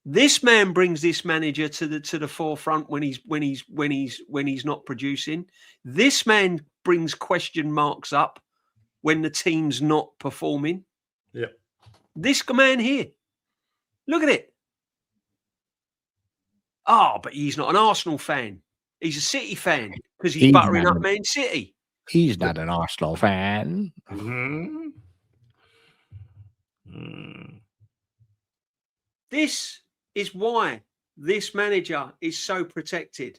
This man brings this manager to the forefront when he's not producing. This man brings question marks up when the team's not performing. Yeah. This man here. Look at it. Oh, but he's not an Arsenal fan. He's a City fan because he's buttering up Man City. He's not an Arsenal fan. This is why this manager is so protected,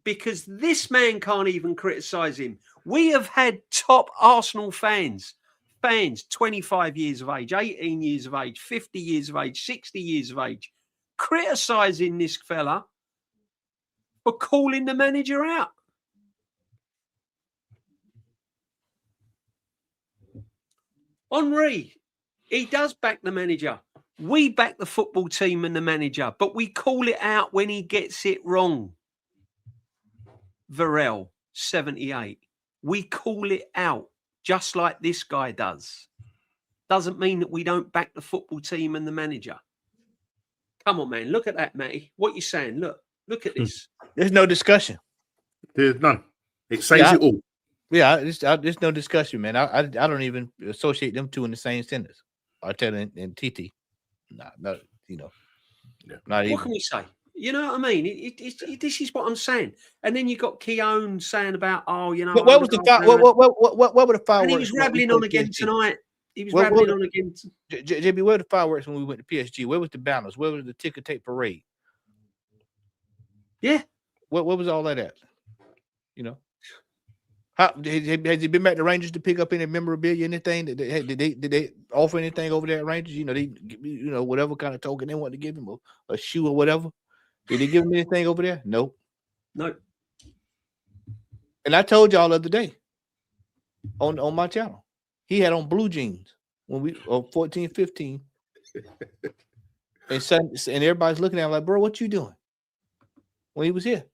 because this man can't even criticise him. We have had top Arsenal fans 25 years of age, 18 years of age, 50 years of age, 60 years of age, criticising this fella for calling the manager out. Henry, he does back the manager. We back the football team and the manager, but we call it out when he gets it wrong. Varel, 78. We call it out just like this guy does. Doesn't mean that we don't back the football team and the manager. Come on, man. Look at that, Matty. What you saying? Look at this. There's no discussion. There's none. It says it all. Yeah, there's no discussion, man. I don't even associate them two in the same sentence. Arteta and TT. Nah, not, not even. What can we say? You know what I mean? This is what I'm saying. And then you got Keown saying about, what was the what were the fireworks? And he was rattling on again tonight. He was rattling on again. JB, where were the fireworks when we went to PSG? Where was the banners? Where was the ticker tape parade? Yeah. What was all that at? Has he been back to Rangers to pick up any memorabilia, anything? Did they offer anything over there at Rangers? Whatever kind of token they want to give him, a shoe or whatever. Did they give him anything over there? Nope. No. And I told y'all the other day on my channel, he had on blue jeans when we 14, 15. and everybody's looking at him like, bro, what you doing? When he was here.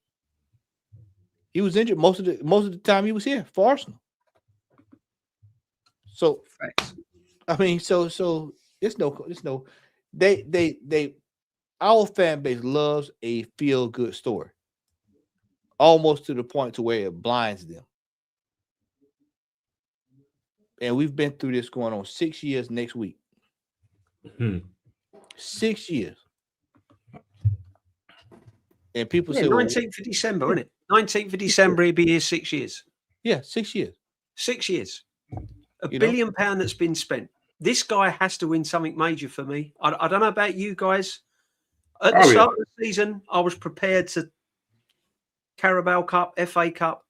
He was injured most of the time he was here for Arsenal. So I mean, so it's no they our fan base loves a feel-good story. Almost to the point to where it blinds them. And we've been through this going on 6 years next week. 6 years. And people say 19th of December, isn't it? 19th of December, he'll be here 6 years. Yeah, 6 years. 6 years. £1 billion that's been spent. This guy has to win something major for me. I don't know about you guys. At the start of the season, I was prepared to Carabao Cup, FA Cup.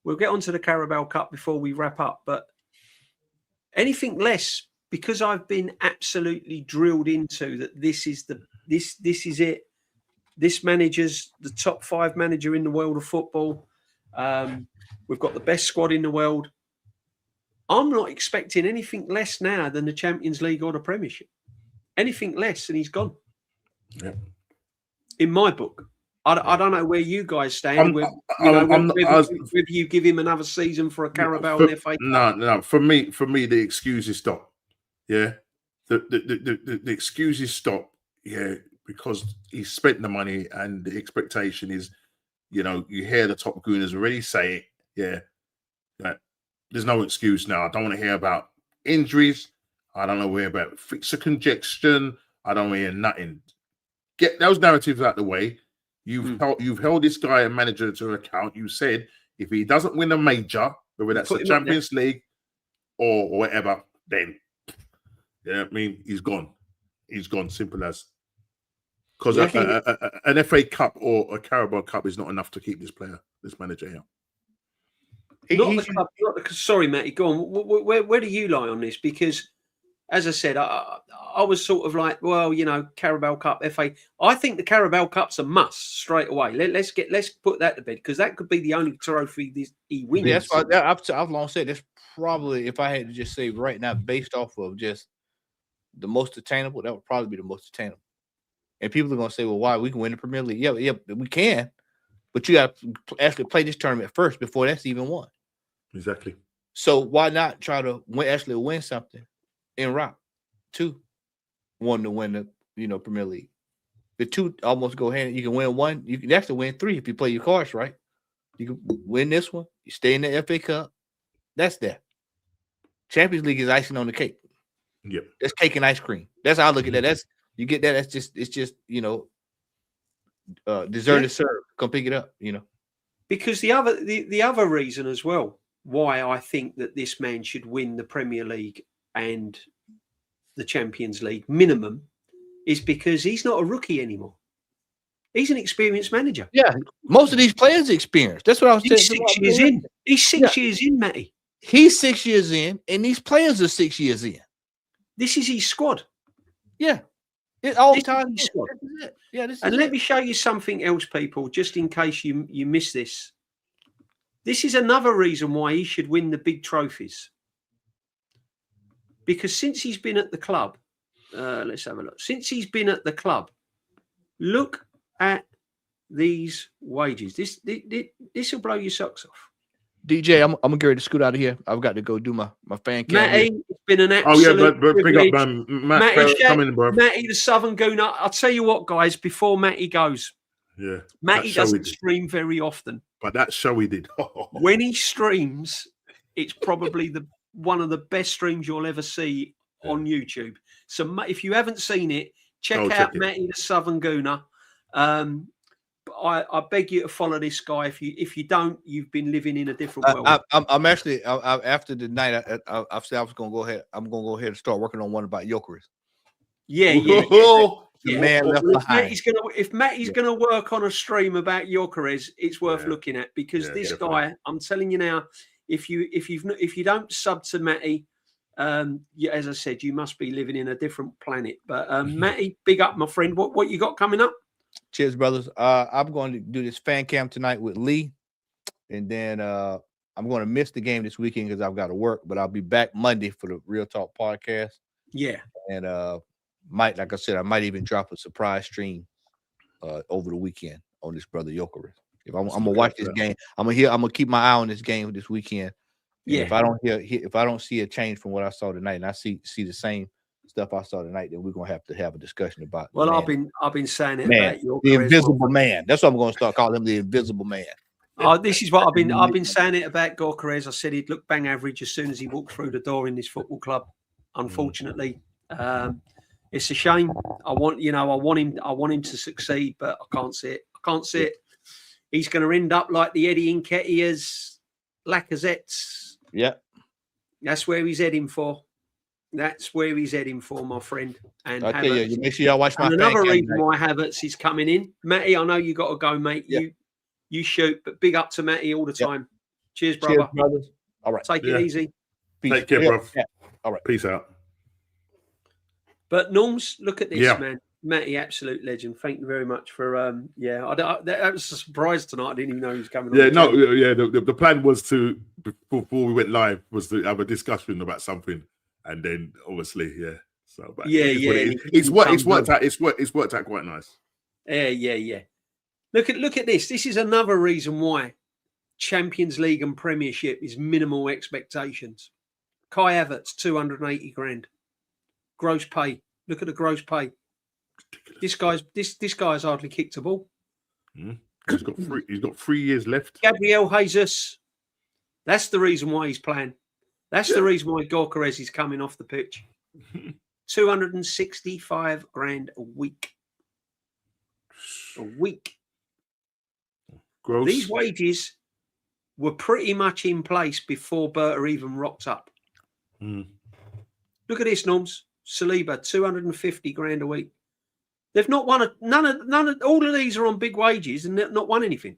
We'll get onto the Carabao Cup before we wrap up. But anything less, because I've been absolutely drilled into that this is it. This manager's the top 5 manager in the world of football. We've got the best squad in the world. I'm not expecting anything less now than the Champions League or the Premiership. Anything less, and he's gone. Yeah. In my book. I don't know where you guys stand. Whether you give him another season for a Carabao and FA Cup. No. For me, the excuses stop. Yeah. The excuses stop. Yeah. Because he spent the money and the expectation is, you hear the top gooners already say it. Yeah. That there's no excuse now. I don't want to hear about injuries. I don't want to hear about fixture congestion. I don't want to hear nothing. Get those narratives out the way. You've held this guy a manager to account. You said if he doesn't win a major, whether that's the Champions League or whatever, then he's gone. He's gone. Simple as. Because an FA Cup or a Carabao Cup is not enough to keep this manager here. Sorry, Matty, go on. Where do you lie on this? Because, as I said, I was sort of like, well, Carabao Cup, FA. I think the Carabao Cup's a must straight away. Let's put that to bed, because that could be the only trophy he wins. Yeah, that's why I've long said that's probably, if I had to just say right now, based off of just the most attainable, that would probably be the most attainable. And people are going to say, well, why? We can win the Premier League. Yeah, we can. But you got to actually play this tournament first before that's even won. Exactly. So why not try to win something in route? 2. 1 to win the Premier League. The 2 almost go hand. You can win 1. You can actually win 3 if you play your cards right. You can win this one. You stay in the FA Cup. That's that. Champions League is icing on the cake. Yep. That's cake and ice cream. That's how I look at that. You get that. It's just dessert is served. Come pick it up. Because the other reason as well why I think that this man should win the Premier League and the Champions League minimum is because he's not a rookie anymore. He's an experienced manager. Yeah, most of these players experienced. That's what I was saying. He's 6 years in. He's 6 years in, Matty. He's 6 years in, and these players are 6 years in. This is his squad. Yeah. All This time. is his squad. Yeah, this is And let me show you something else, people, just in case you miss this. This is another reason why he should win the big trophies. Because since he's been at the club, let's have a look. Since he's been at the club, look at these wages. This will blow your socks off. DJ, I'm gonna get ready to scoot out of here. I've got to go do my fan cam. Matty, it's been an absolute but big privilege. up, Matt. Coming, bro. Matty, the Southern Gooner. I'll tell you what, guys. Before Matty goes, yeah, Matty doesn't stream very often, but that show he did. When he streams, it's probably one of the best streams you'll ever see on YouTube. So if you haven't seen it, check out Matty, the Southern Gooner. I beg you to follow this guy. If you don't, you've been living in a different world. I'm actually after the night. I said I was gonna go ahead. I'm gonna go ahead and start working on one about Jokeris. Yeah. The man left behind. If Matty's gonna work on a stream about Jokeris, it's worth looking at because this guy. I'm telling you now, if you don't sub to Matty, as I said, you must be living in a different planet. But Matty, big up, my friend. What you got coming up? Cheers, brothers. I'm going to do this fan cam tonight with Lee, and then I'm going to miss the game this weekend because I've got to work. But I'll be back Monday for the Real Talk podcast. Yeah, and like I said, I might even drop a surprise stream over the weekend on this brother Jokeris. If I'm gonna watch this game, I'm gonna keep my eye on this game this weekend. And if I don't see a change from what I saw tonight, and I see the same stuff I saw tonight, then we're gonna have a discussion about. Well, I've been saying it about Jokeris, the invisible man. That's what I'm gonna start calling him, the invisible man. This is what I've been saying it about Jokeris. I said he'd look bang average as soon as he walked through the door in this football club. Unfortunately, it's a shame. I want him to succeed, but I can't see it. He's going to end up like the Eddie Nketiahs, Lacazette's. Yeah, that's where he's heading for. That's where he's heading for, my friend. And I tell you, make sure y'all watch my. Another reason why Havertz is coming in, Matty. I know you got to go, mate. Yeah. You shoot, but big up to Matty all the time. Cheers, brother. Cheers, brothers. All right, take it easy. Peace. Take care, bro. Yeah. All right, peace out. But Norms, look at this, man. Matty, absolute legend. Thank you very much for that was a surprise tonight. I didn't even know he was coming. The plan was to before we went live was to have a discussion about something, and then obviously, So, but it's worked out. It's worked out quite nice. Yeah. Look at this. This is another reason why Champions League and Premiership is minimal expectations. Kai Havertz, 280 grand gross pay. Look at the gross pay. This guy's hardly kicked a ball. He's got 3 years left. Gabriel Jesus. That's the reason why he's playing. That's the reason why Jokeris is coming off the pitch. 265 grand a week. Gross. These wages were pretty much in place before Berta even rocked up. Look at this, Norms. Saliba, 250 grand a week. They've not won none of all of these are on big wages and they've not won anything.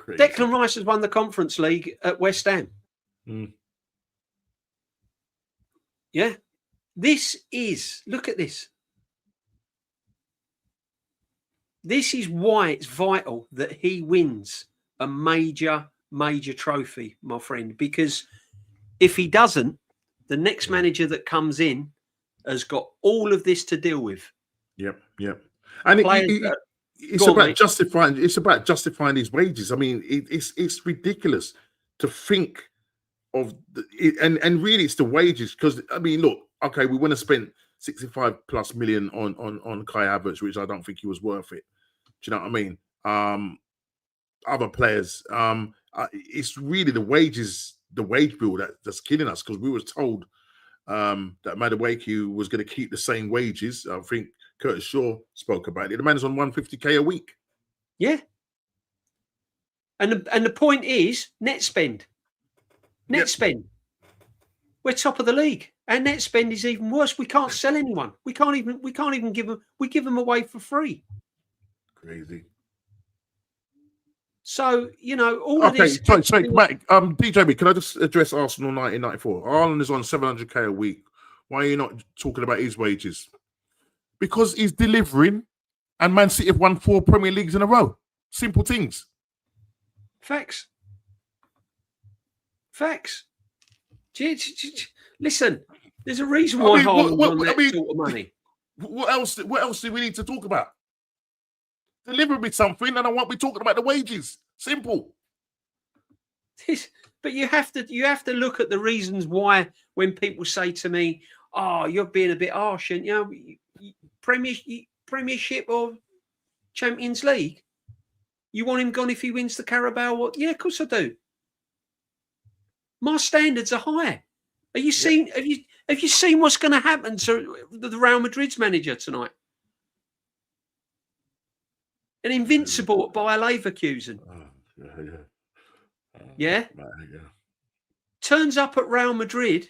Declan Rice has won the Conference League at West Ham. Yeah. Look at this. This is why it's vital that he wins a major trophy, my friend, because if he doesn't, the next manager that comes in has got all of this to deal with. Yep. And it's about justifying his wages. I mean, it's ridiculous to think of and really it's the wages because I mean, look, okay, we want to spend 65 plus million on Kai Havertz, which I don't think he was worth it. Do you know what I mean? Other players, it's really the wage bill that's killing us because we were told that Madueke was going to keep the same wages. I think Curtis Shaw spoke about it. The man's on 150k a week. Yeah. And the point is net spend. We're top of the league. Our net spend is even worse. We can't sell anyone. We can't even give them. We give them away for free. Crazy. So all of this. Sorry, Matt, DJB, can I just address Arsenal 1994? Ireland is on 700k a week. Why are you not talking about his wages? Because he's delivering, and Man City have won 4 Premier Leagues in a row. Simple things. Facts. Listen, there's a reason why Haaland's on that sort of money. What else do we need to talk about? Deliver me something, and I won't be talking about the wages. Simple. But you have to look at the reasons why when people say to me, "Oh, you're being a bit harsh," and Premiership or Champions League, you want him gone if he wins the Carabao? Yeah, of course I do. My standards are high. Have you seen what's going to happen to the Real Madrid's manager tonight? An invincible by Leverkusen. Yeah. Turns up at Real Madrid.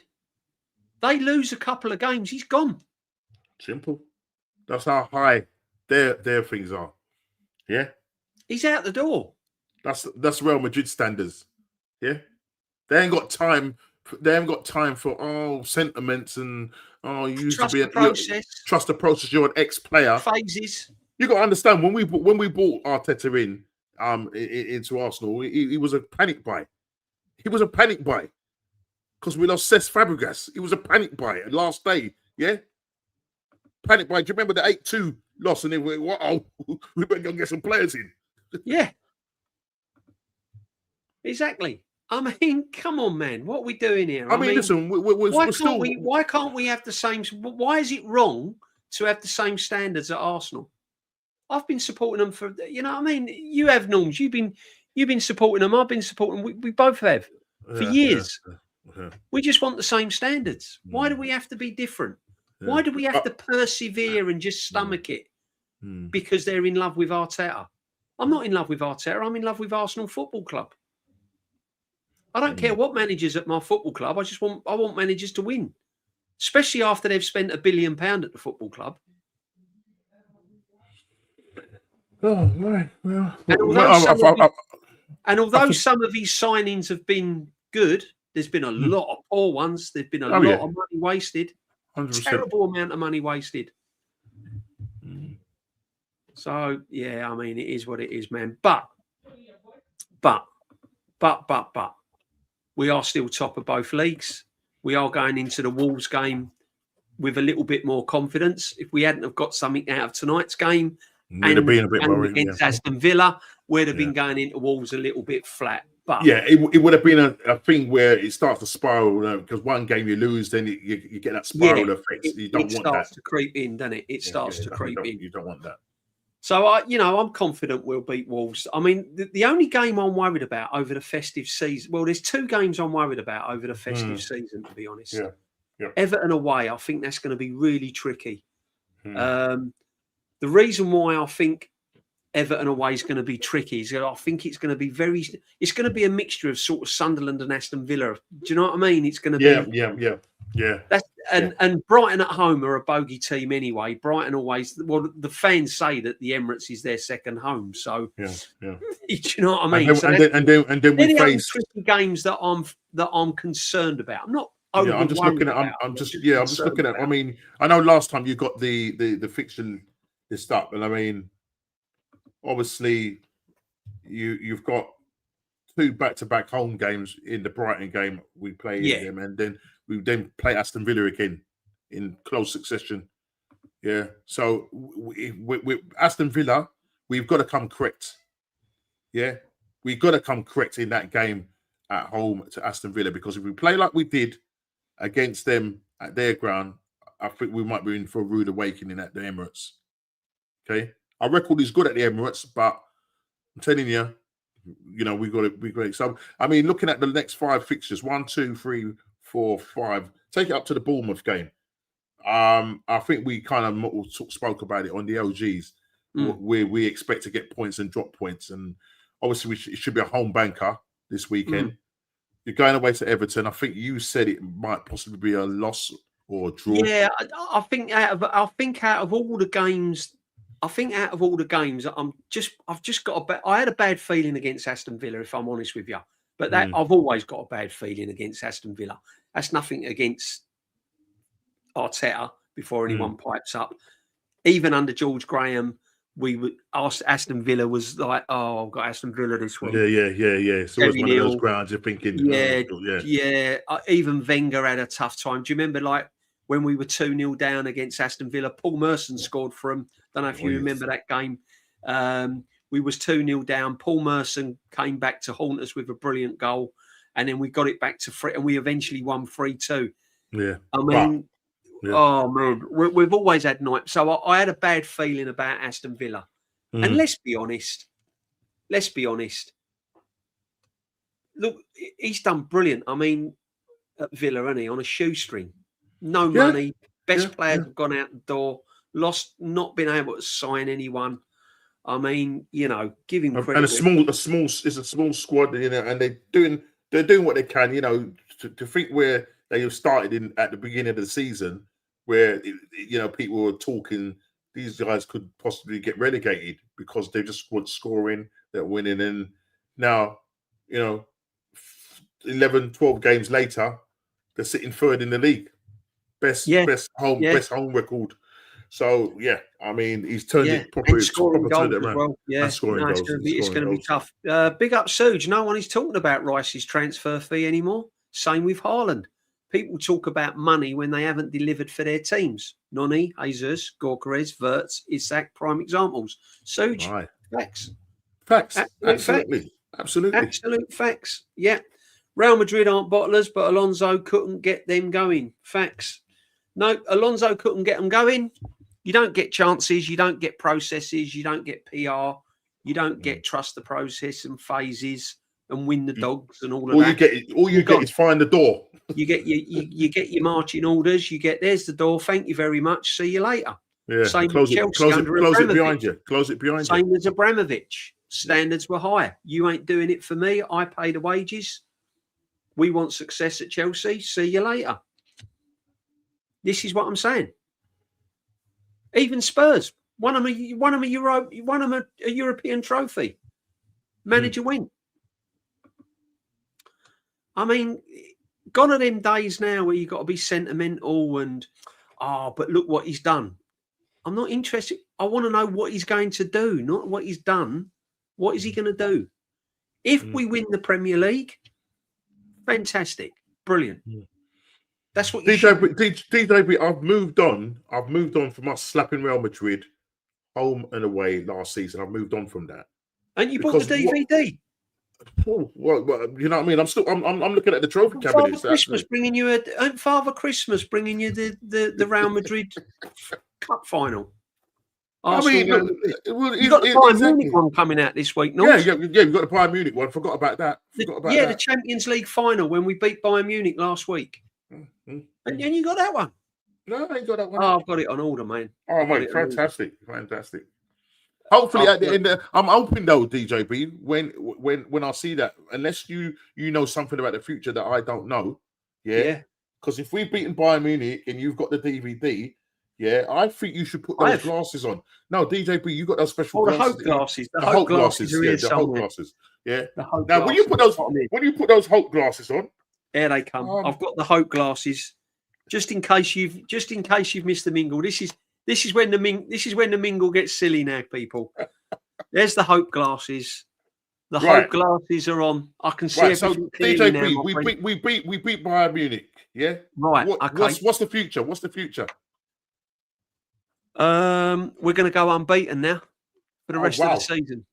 They lose a couple of games. He's gone. Simple. That's how high their things are. Yeah. He's out the door. That's Real Madrid standards. Yeah. They ain't got time. They haven't got time for sentiments and you used trust to be the process. Trust the process. You're an ex-player. Phases. You got to understand when we bought Arteta into Arsenal, he was a panic buy. He was a panic buy because we lost Cesc Fabregas. He was a panic buy last day. Yeah, panic buy. Do you remember the 8-2 loss? And then we better go and get some players in. Yeah, exactly. I mean, come on, man. What are we doing here? I mean, listen. Why can't we have the same? Why is it wrong to have the same standards at Arsenal? I've been supporting them for, what I mean? You have, Norms. You've been supporting them. I've been supporting them. We both have for years. Yeah. We just want the same standards. Why do we have to be different? Yeah. Why do we have to persevere and just stomach it because they're in love with Arteta? I'm not in love with Arteta. I'm in love with Arsenal Football Club. I don't care what managers at my football club. I want managers to win, especially after they've spent £1 billion at the football club. Oh, right. Well, and although some of his signings have been good, there's been a lot of poor ones. There's been a lot of money wasted. 100%. Terrible amount of money wasted. So, yeah, I mean, it is what it is, man. But, we are still top of both leagues. We are going into the Wolves game with a little bit more confidence. If we hadn't have got something out of tonight's game, we'd have been a bit more against Aston Villa, we'd have been going into Wolves a little bit flat. But it would have been a thing where it starts to spiral because one game you lose, then you get that spiral effect. You don't want that. It starts to creep in, doesn't it? It starts to creep in. You don't want that. So I'm confident we'll beat Wolves. I mean, the only game I'm worried about over the festive season. Well, there's 2 games I'm worried about over the festive season, to be honest. Yeah. Everton away, I think that's going to be really tricky. The reason why I think Everton away is going to be tricky is that I think it's going to be it's going to be a mixture of sort of Sunderland and Aston Villa. Do you know what I mean? It's going to be yeah. And Brighton at home are a bogey team anyway. Brighton always, the fans say that the Emirates is their second home. So yeah. Do you know what I mean? And then we face tricky games that I'm concerned about. I'm not. I'm just looking at. I mean, I know last time you got the fixture list up, and I mean, obviously, you've got 2 back-to-back home games in the Brighton game. We play them, and then we play Aston Villa again in close succession. Yeah, so with Aston Villa, we've got to come correct. Yeah, we've got to come correct in that game at home to Aston Villa, because if we play like we did against them at their ground, I think we might be in for a rude awakening at the Emirates. Okay, our record is good at the Emirates, but I'm telling you, we got it. So I mean, looking at the next 5 fixtures, 1, 2, 3, 4, 5, take it up to the Bournemouth game. I think we kind of spoke about it on the LGs, where we expect to get points and drop points, and obviously it should be a home banker this weekend. You're going away to Everton. I think you said it might possibly be a loss or a draw. Yeah, I think out of all the games, I've just got I had a bad feeling against Aston Villa, if I'm honest with you. But I've always got a bad feeling against Aston Villa. That's nothing against Arteta before anyone pipes up. Even under George Graham, Aston Villa was like, oh, I've got Aston Villa this week. Yeah. So it's one of those grounds you're thinking, yeah. Even Wenger had a tough time. Do you remember, like, when we were 2-0 down against Aston Villa? Paul Merson scored for him. Don't know if you remember that game. We was 2-0 down. Paul Merson came back to haunt us with a brilliant goal, and then we got it back to 3, and we eventually won 3-2. Yeah, I mean, oh man, we've always had night. So I had a bad feeling about Aston Villa, and let's be honest. Look, he's done brilliant. I mean, at Villa, hasn't he, on a shoestring, no money, best players have gone out the door, not been able to sign anyone. I mean, you know, give him credit. And it's a small squad, you know, and they're doing what they can, you know, to think where they have started at the beginning of the season, where you know people were talking these guys could possibly get relegated because they just weren't scoring, they're winning, and now, you know, 11, 12 games later, they're sitting third in the league, best home record. So yeah, I mean, he's turned it properly. Scoring goals around. As well. Yeah, scoring goals. It's going to be tough. Big up, Suge. No one is talking about Rice's transfer fee anymore. Same with Haaland. People talk about money when they haven't delivered for their teams. Noni, Jesus, Gorkarez, Wirtz, Isak, prime examples. Suge, facts. Absolute facts. Yeah. Real Madrid aren't bottlers, but Alonso couldn't get them going. Facts. No, Alonso couldn't get them going. You don't get chances. You don't get processes. You don't get PR. You don't get trust the process and phases and win the dogs and all of that. All you get is find the door. You get your marching orders. You get, there's the door. Thank you very much. See you later. Yeah. Same close with it. Chelsea Close it behind you. Close it behind you. Same as Abramovich. Standards were higher. You ain't doing it for me. I pay the wages. We want success at Chelsea. See you later. This is what I'm saying. Even Spurs won them a European trophy. Manager win. I mean, gone are them days now where you got to be sentimental and but look what he's done. I'm not interested. I want to know what he's going to do, not what he's done. What is he going to do? If we win the Premier League, fantastic, brilliant. That's what you DJB, I've moved on. I've moved on from us slapping Real Madrid home and away last season. I've moved on from that. And you bought the DVD. Well, you know what I mean? I'm looking at the trophy cabinets. Father Christmas bringing you the Real Madrid Cup final. Arsenal, I mean, you got the Bayern Munich one coming out this week, no? Yeah, you got the Bayern Munich one. Forgot about that. The Champions League final when we beat Bayern Munich last week. And you got that one? No, I ain't got that one. Oh, I've got it on order, man. Oh, mate, fantastic. Hopefully, at the end, I'm hoping though, DJB, when I see that, unless you know something about the future that I don't know, because if we've beaten Bayern Munich and you've got the DVD, I think you should put those glasses on. No, DJB, you got those special glasses. The Hope glasses. The Hope glasses. Yeah. Now, when you put those Hope glasses on, here they come. I've got the Hope glasses, just in case you've missed the mingle. This is when the mingle gets silly now, people. There's the Hope glasses. The Hope glasses are on. I can see everything clearly now. We beat Bayern Munich. Yeah. Right. Okay. What's the future? What's the future? We're going to go unbeaten now for the rest of the season.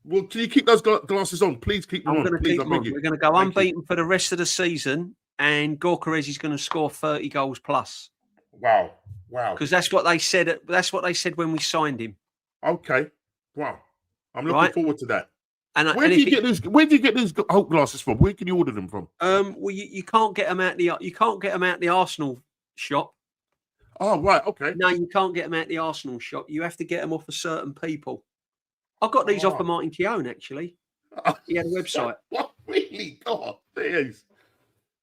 Well, can you keep those glasses on? Please keep them on. I'm going to keep them on. We're going to go unbeaten for the rest of the season, and Gorkarez is going to score 30 goals plus. Wow. Because that's what they said. That's what they said when we signed him. Okay. Wow. I'm looking forward to that. Where do you get these Hope glasses from? Where can you order them from? Well, you can't get them out the Arsenal shop. Oh, right. Okay. No, you can't get them out the Arsenal shop. You have to get them off of certain people. I got these off of Martin Keown, actually. He had a website. What? Really? God, there's.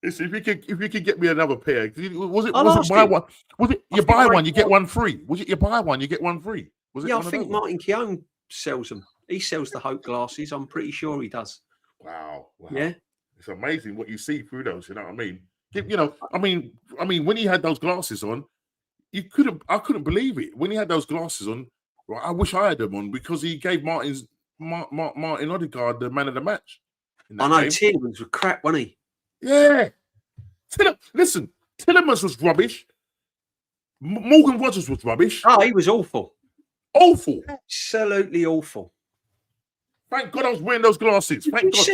Listen, if you could get me another pair, was it I'll ask buy him. one? Was it I you think buy Ray one, you get Clark- one free? Was it you buy one, you get one free? Was it Yeah, I one of think those? Martin Keown sells them. He sells the Hope glasses. I'm pretty sure he does. Wow. Yeah. It's amazing what you see through those. You know what I mean? You know, I mean, when he had those glasses on, I couldn't believe it when he had those glasses on. Right, I wish I had them on because he gave Martin Odegaard the man of the match. I know Tielemans was crap, wasn't he? Yeah. Listen, Tielemans was rubbish. Morgan Rogers was rubbish. Oh, he was awful. Awful. Absolutely awful. Thank God I was wearing those glasses. Thank God.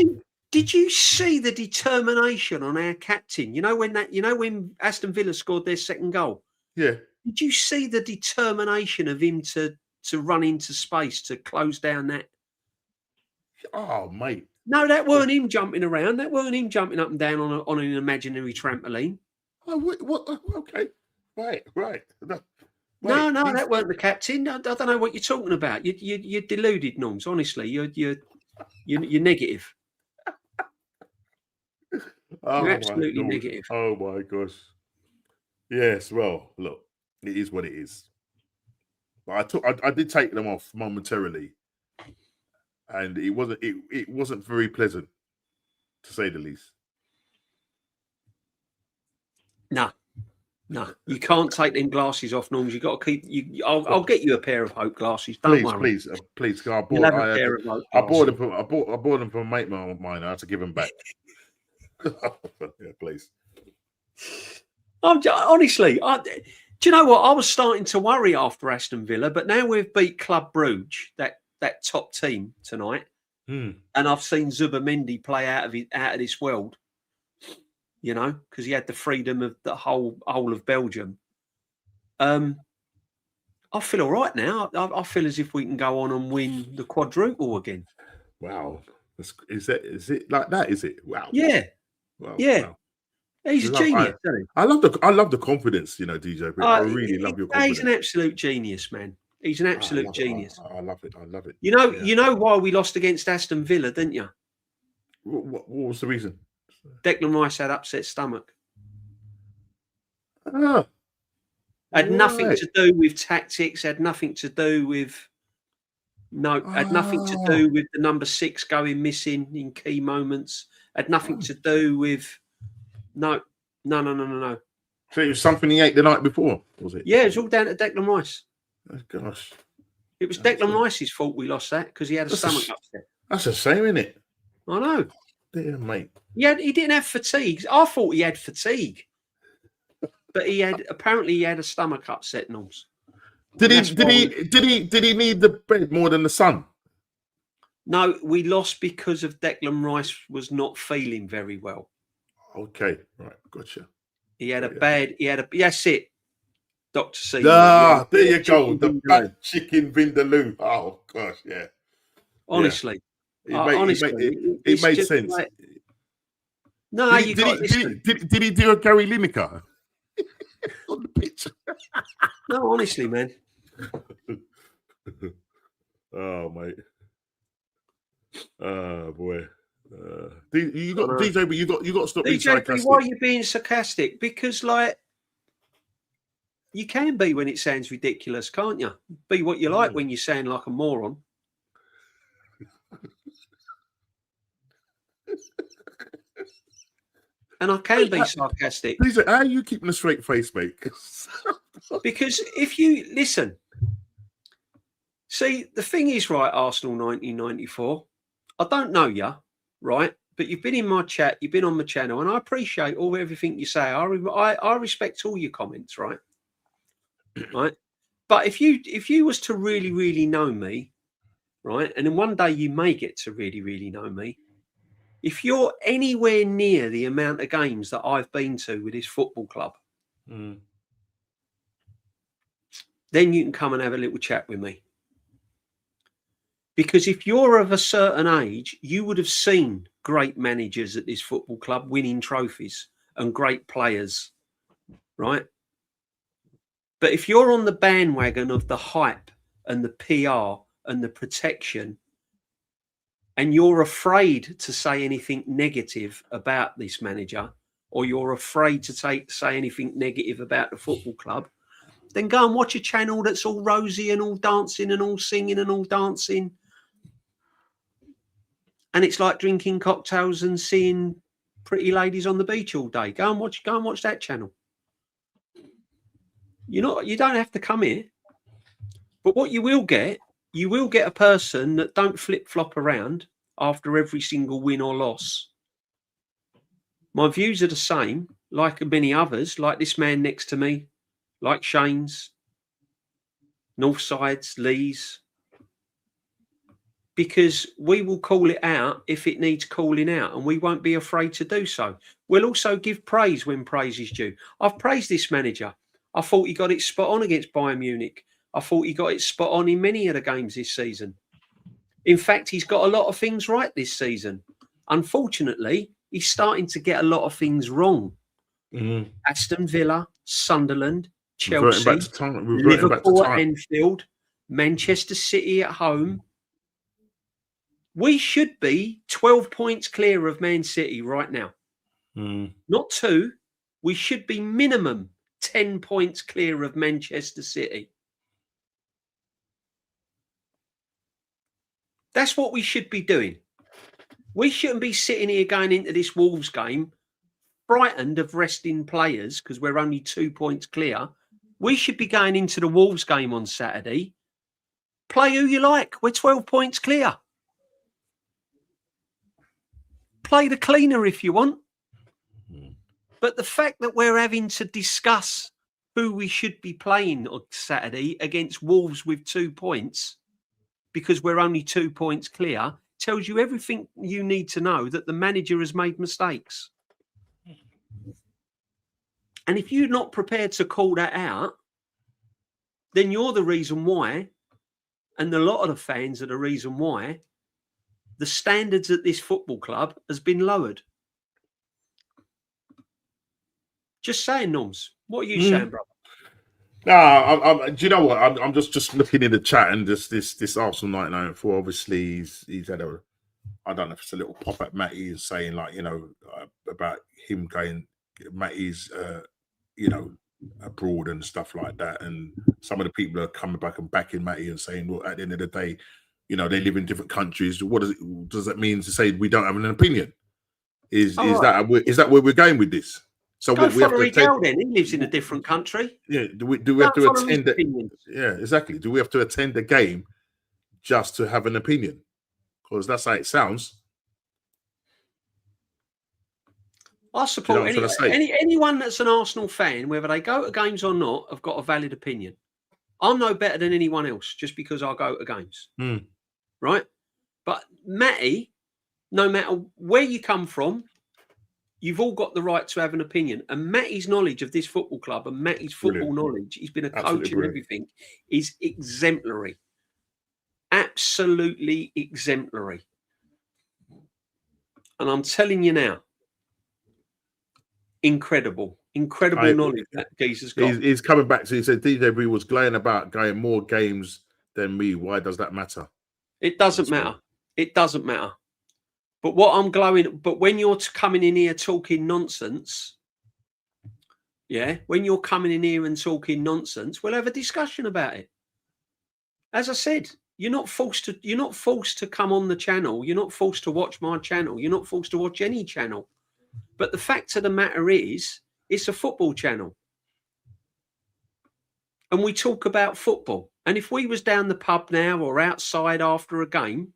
Did you see the determination on our captain? You know when Aston Villa scored their second goal? Yeah. Did you see the determination of him to run into space to close down that? Oh, mate. No, that weren't him jumping around. That weren't him jumping up and down on an imaginary trampoline. Oh, what? Okay. Right. No, that weren't the captain. I don't know what you're talking about. You're deluded, Norms. Honestly, you're negative. You're absolutely negative. Oh my gosh. Yes. Well, look, it is what it is. But I did take them off momentarily, and it wasn't very pleasant, to say the least. No, you can't take them glasses off, Norms. You got to keep. I'll get you a pair of Hope glasses. Don't worry. Please. I bought them from a mate of mine. I had to give them back. Yeah, please. Honestly, do you know what? I was starting to worry after Aston Villa, but now we've beat Club Brugge, that top team tonight, and I've seen Zubimendi play out of this world. You know, because he had the freedom of the whole of Belgium. I feel all right now. I feel as if we can go on and win the quadruple again. Wow, is it like that? Is it? Wow. Yeah. Wow. Yeah. Wow. He's a genius, isn't he? I love the confidence, you know, DJ. I really love your confidence. He's an absolute genius, man. He's an absolute genius. I love it. You know why we lost against Aston Villa, didn't you? What was the reason? Declan Rice had upset stomach. Had nothing to do with tactics. Had nothing to do with had nothing to do with the number 6 going missing in key moments. Had nothing to do with no. So it was something he ate the night before, was it? Yeah, it was all down to Declan Rice. Oh, gosh. It was Declan Rice's fault we lost that because he had a stomach upset. That's the same, isn't it? I know. Dear mate. Yeah, he didn't have fatigue. I thought he had fatigue, but apparently he had a stomach upset. Norms. Did he need the bread more than the sun? No, we lost because of Declan Rice was not feeling very well. Okay, right, gotcha. He had that's it. Dr. C. There you go. The bad chicken vindaloo. Oh gosh, yeah. Honestly. It made sense. Like, no, did he do a Gary Lineker on the pitch? No, honestly, man. Oh, mate. Oh boy. You got DJ, but you got to stop being sarcastic. Why are you being sarcastic? Because you can be when it sounds ridiculous, can't you? Be what you like when you sound like a moron. And I can be sarcastic. DJ, how are you keeping a straight face, mate? Because if you listen, see, the thing is, right, Arsenal 1994, I don't know you, right? But you've been in my chat, you've been on my channel, and I appreciate everything you say. I respect all your comments, right? Right. But if you was to really, really know me, right, and then one day you may get to really, really know me, if you're anywhere near the amount of games that I've been to with this football club, then you can come and have a little chat with me. Because if you're of a certain age, you would have seen great managers at this football club winning trophies and great players, right? But if you're on the bandwagon of the hype and the PR and the protection, and you're afraid to say anything negative about this manager, or you're afraid to say anything negative about the football club, then go and watch a channel that's all rosy and all dancing and all singing and all dancing. And it's like drinking cocktails and seeing pretty ladies on the beach all day. Go and watch that channel. You don't have to come here. But what you will get a person that don't flip-flop around after every single win or loss. My views are the same, like many others, like this man next to me, like Shane's, Northside's, Lee's, because we will call it out if it needs calling out, and we won't be afraid to do so. We'll also give praise when praise is due. I've praised this manager. I thought he got it spot on against Bayern Munich. I thought he got it spot on in many of the games this season. In fact, he's got a lot of things right this season. Unfortunately, he's starting to get a lot of things wrong. Mm-hmm. Aston Villa, Sunderland, Chelsea, Liverpool at Anfield, Manchester City at home. We should be 12 points clear of Man City right now. Not 2. We should be minimum 10 points clear of Manchester City. That's what we should be doing. We shouldn't be sitting here going into this Wolves game frightened of resting players because we're only 2 points clear. We should be going into the Wolves game on Saturday. Play who you like. We're 12 points clear. Play the cleaner if you want. But the fact that we're having to discuss who we should be playing on Saturday against Wolves with 2 points because we're only 2 points clear tells you everything you need to know that the manager has made mistakes. And if you're not prepared to call that out, then you're the reason why, and a lot of the fans are the reason why, the standards at this football club has been lowered. Just saying, Norms. What are you saying, brother? No, do you know what? I'm just looking in the chat, and this Arsenal 1994. Obviously, he's had a, I don't know if it's a little pop at Matty is saying, like, you know, about him going, Matty's, you know, abroad and stuff like that, and some of the people are coming back and backing Matty and saying, well, at the end of the day, you know, they live in different countries. What does that mean to say we don't have an opinion? Is that where we're going with this? So Go we have to attend. Then he lives in a different country. Yeah, do we have to attend? Yeah, exactly. Do we have to attend the game just to have an opinion? Because that's how it sounds. I support anyone that's an Arsenal fan, whether they go to games or not, have got a valid opinion. I'm no better than anyone else just because I go to games, right? But Matty, no matter where you come from, you've all got the right to have an opinion. And Matty's knowledge of this football club and Matty's football knowledge, he's been a coach and everything, is exemplary. Absolutely exemplary. And I'm telling you now, incredible knowledge that geezer's got. He's coming back to, he said DJ B was going about going more games than me. Why does that matter? It doesn't matter. It doesn't matter. But when you're coming in here talking nonsense, when you're coming in here and talking nonsense, we'll have a discussion about it. As I said, you're not forced to come on the channel. You're not forced to watch my channel. You're not forced to watch any channel. But the fact of the matter is, it's a football channel. And we talk about football. And if we was down the pub now or outside after a game,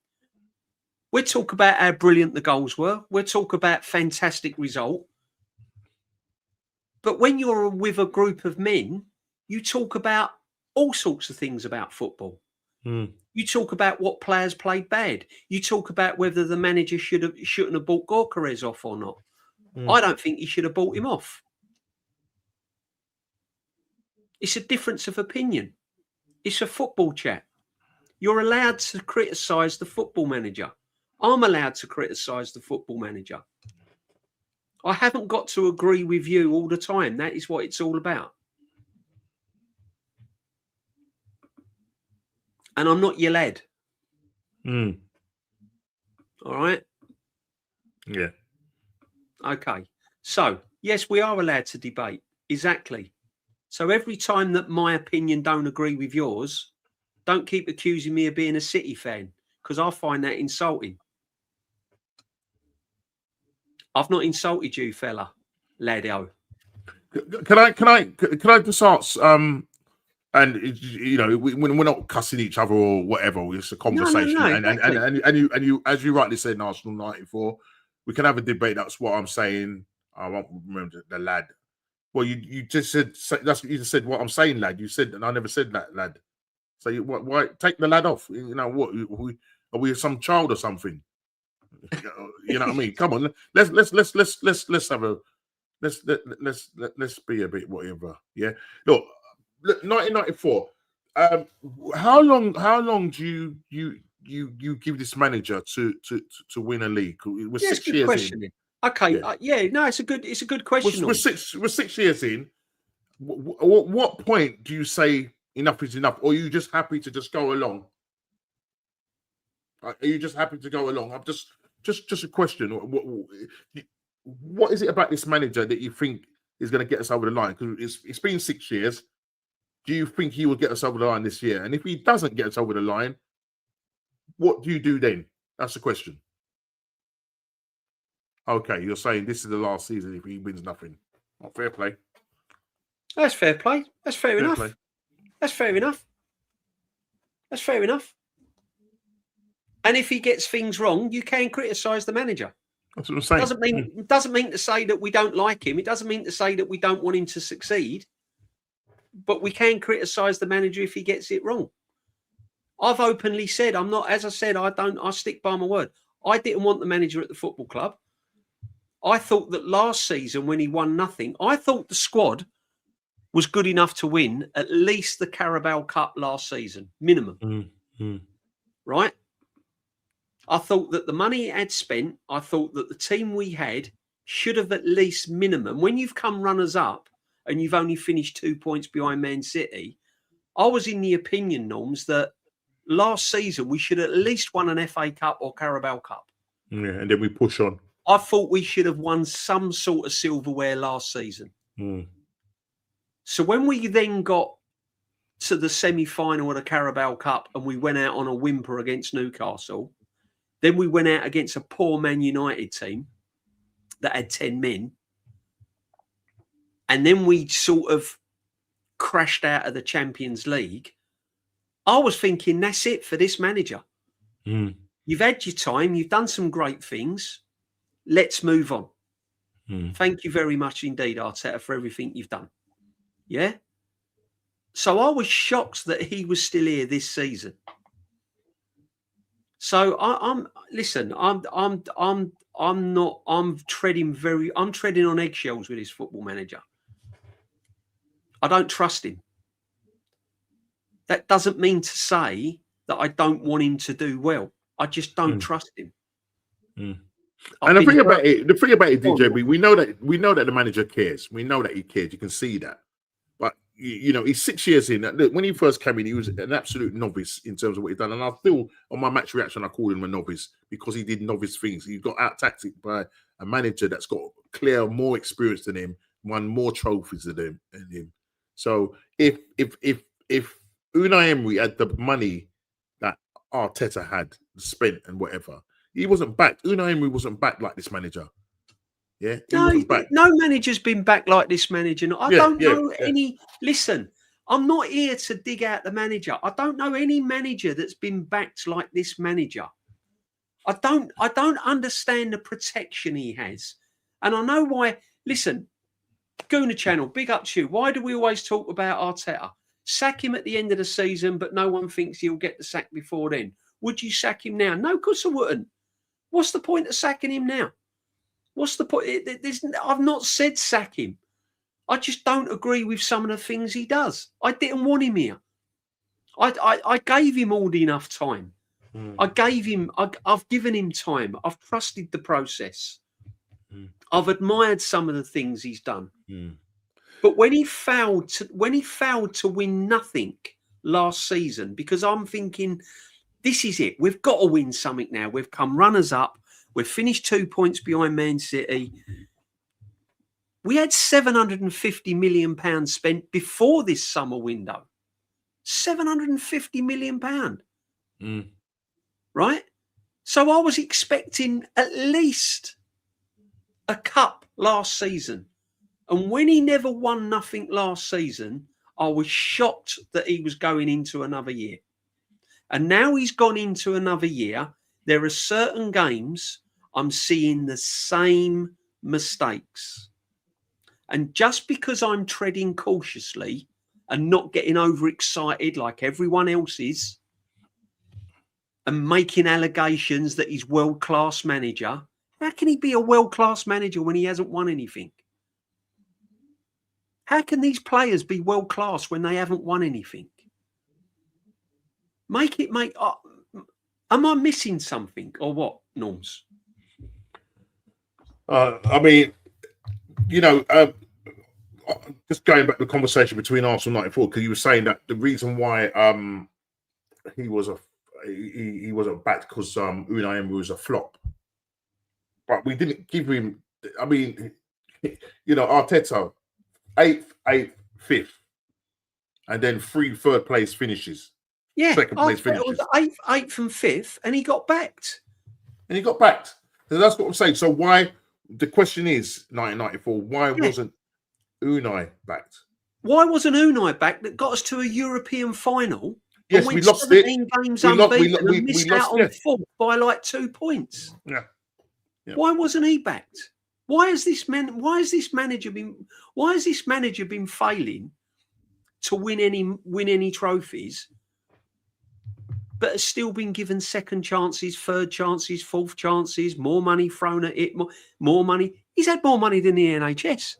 we'll talk about how brilliant the goals were. We'll talk about fantastic result. But when you're with a group of men, you talk about all sorts of things about football. You talk about what players played bad. You talk about whether the manager shouldn't have bought Gorkarez off or not. I don't think he should have bought him off. It's a difference of opinion. It's a football chat. You're allowed to criticise the football manager. I'm allowed to criticise the football manager. I haven't got to agree with you all the time. That is what it's all about. And I'm not your lad. All right? Yeah. Okay. So, yes, we are allowed to debate. Exactly. So every time that my opinion don't agree with yours, don't keep accusing me of being a City fan, because I find that insulting. I've not insulted you, fella, ladio. Can I just ask? And you know, we're not cussing each other or whatever. It's a conversation. No, and, exactly. and you, as you rightly said, in Arsenal '94, we can have a debate. That's what I'm saying. I won't remember the lad. Well, you just said that's you just said what I'm saying, lad. You said, and I never said that, lad. So why take the lad off? You know what? Are we some child or something? You know what I mean? Come on, let's have a let's be a bit whatever. Yeah. Look, 1994. How long do you give this manager to win a league? We're Yeah, 6 good years question. in. Okay, Yeah. no, it's a good question. We're 6 years in. What point do you say enough is enough, or are you just happy to just go along? Are you just happy to go along? I'm just a question. What is it about this manager that you think is going to get us over the line? Because it's been 6 years. Do you think he will get us over the line this year? And if he doesn't get us over the line, what do you do then? That's the question. Okay, you're saying this is the last season if he wins nothing. Oh, fair play. That's fair play. That's fair enough. Play. That's fair enough. That's fair enough. And if he gets things wrong, you can criticise the manager. That's what I'm saying. Doesn't mean to say that we don't like him. It doesn't mean to say that we don't want him to succeed. But we can criticise the manager if he gets it wrong. I've openly said I'm not. As I said, I stick by my word. I didn't want the manager at the football club. I thought that last season when he won nothing, I thought the squad was good enough to win at least the Carabao Cup last season, minimum. Right? I thought that the money it had spent, I thought that the team we had should have at least minimum. When you've come runners up and you've only finished 2 points behind Man City, I was in the opinion, Norms, that last season we should have at least won an FA Cup or Carabao Cup. Yeah, and then we push on. I thought we should have won some sort of silverware last season. So when we then got to the semi-final of the Carabao Cup and we went out on a whimper against Newcastle, then we went out against a poor Man United team that had 10 men. And then we sort of crashed out of the Champions League. I was thinking, that's it for this manager. You've had your time. You've done some great things. Let's move on. Thank you very much indeed, Arteta, for everything you've done. Yeah. So I was shocked that he was still here this season. So I'm treading on eggshells with this football manager. I don't trust him. That doesn't mean to say that I don't want him to do well. I just don't trust him. And the thing about it, DJ, we know that the manager cares. We know that he cares. You can see that. But you know, he's 6 years in. When he first came in, he was an absolute novice in terms of what he'd done. And I feel on my match reaction, I called him a novice because he did novice things. He got out tactic by a manager that's got clear more experience than him, won more trophies than him. So if Unai Emery had the money that Arteta had spent and whatever, he wasn't backed. Unai Emery wasn't backed like this manager. Yeah, no manager's been back like this manager. I don't know any. Listen, I'm not here to dig out the manager. I don't know any manager that's been backed like this manager. I don't understand the protection he has, and I know why. Listen, Gooner Channel, big up to you. Why do we always talk about Arteta? Sack him at the end of the season, but no one thinks he'll get the sack before then. Would you sack him now? No, of course I wouldn't. What's the point of sacking him now? What's the point? I've not said sack him. I just don't agree with some of the things he does. I didn't want him here. I gave him all enough time. I've given him time. I've trusted the process. I've admired some of the things he's done. But when he failed to win nothing last season, because I'm thinking, this is it. We've got to win something now. We've come runners up. We've finished 2 points behind Man City. We had £750 million spent before this summer window. £750 million. Right? So I was expecting at least a cup last season. And when he never won nothing last season, I was shocked that he was going into another year. And now he's gone into another year. There are certain games I'm seeing the same mistakes. And just because I'm treading cautiously and not getting overexcited like everyone else is, and making allegations that he's world-class manager, how can he be a world-class manager when he hasn't won anything? How can these players be world-class when they haven't won anything? Am I missing something or what, Norms? I mean, just going back to the conversation between Arsenal 94, because you were saying that the reason why he wasn't backed because Unai Emery was a flop, but we didn't give him. I mean, Arteta 8th, 5th, and then 3 third place finishes. Yeah, second place finishes. Was 8th and 5th, and he got backed. So that's what I'm saying. So why? The question is, 1994. Why wasn't Unai backed? Why wasn't Unai backed? That got us to a European final. Yes, we lost it. Games unbeaten and missed out on 4th by like 2 points. Yeah. Why wasn't he backed? Why has this manager been failing to win any trophies, but has still been given second chances, third chances, fourth chances, more money thrown at it, more money. He's had more money than the NHS.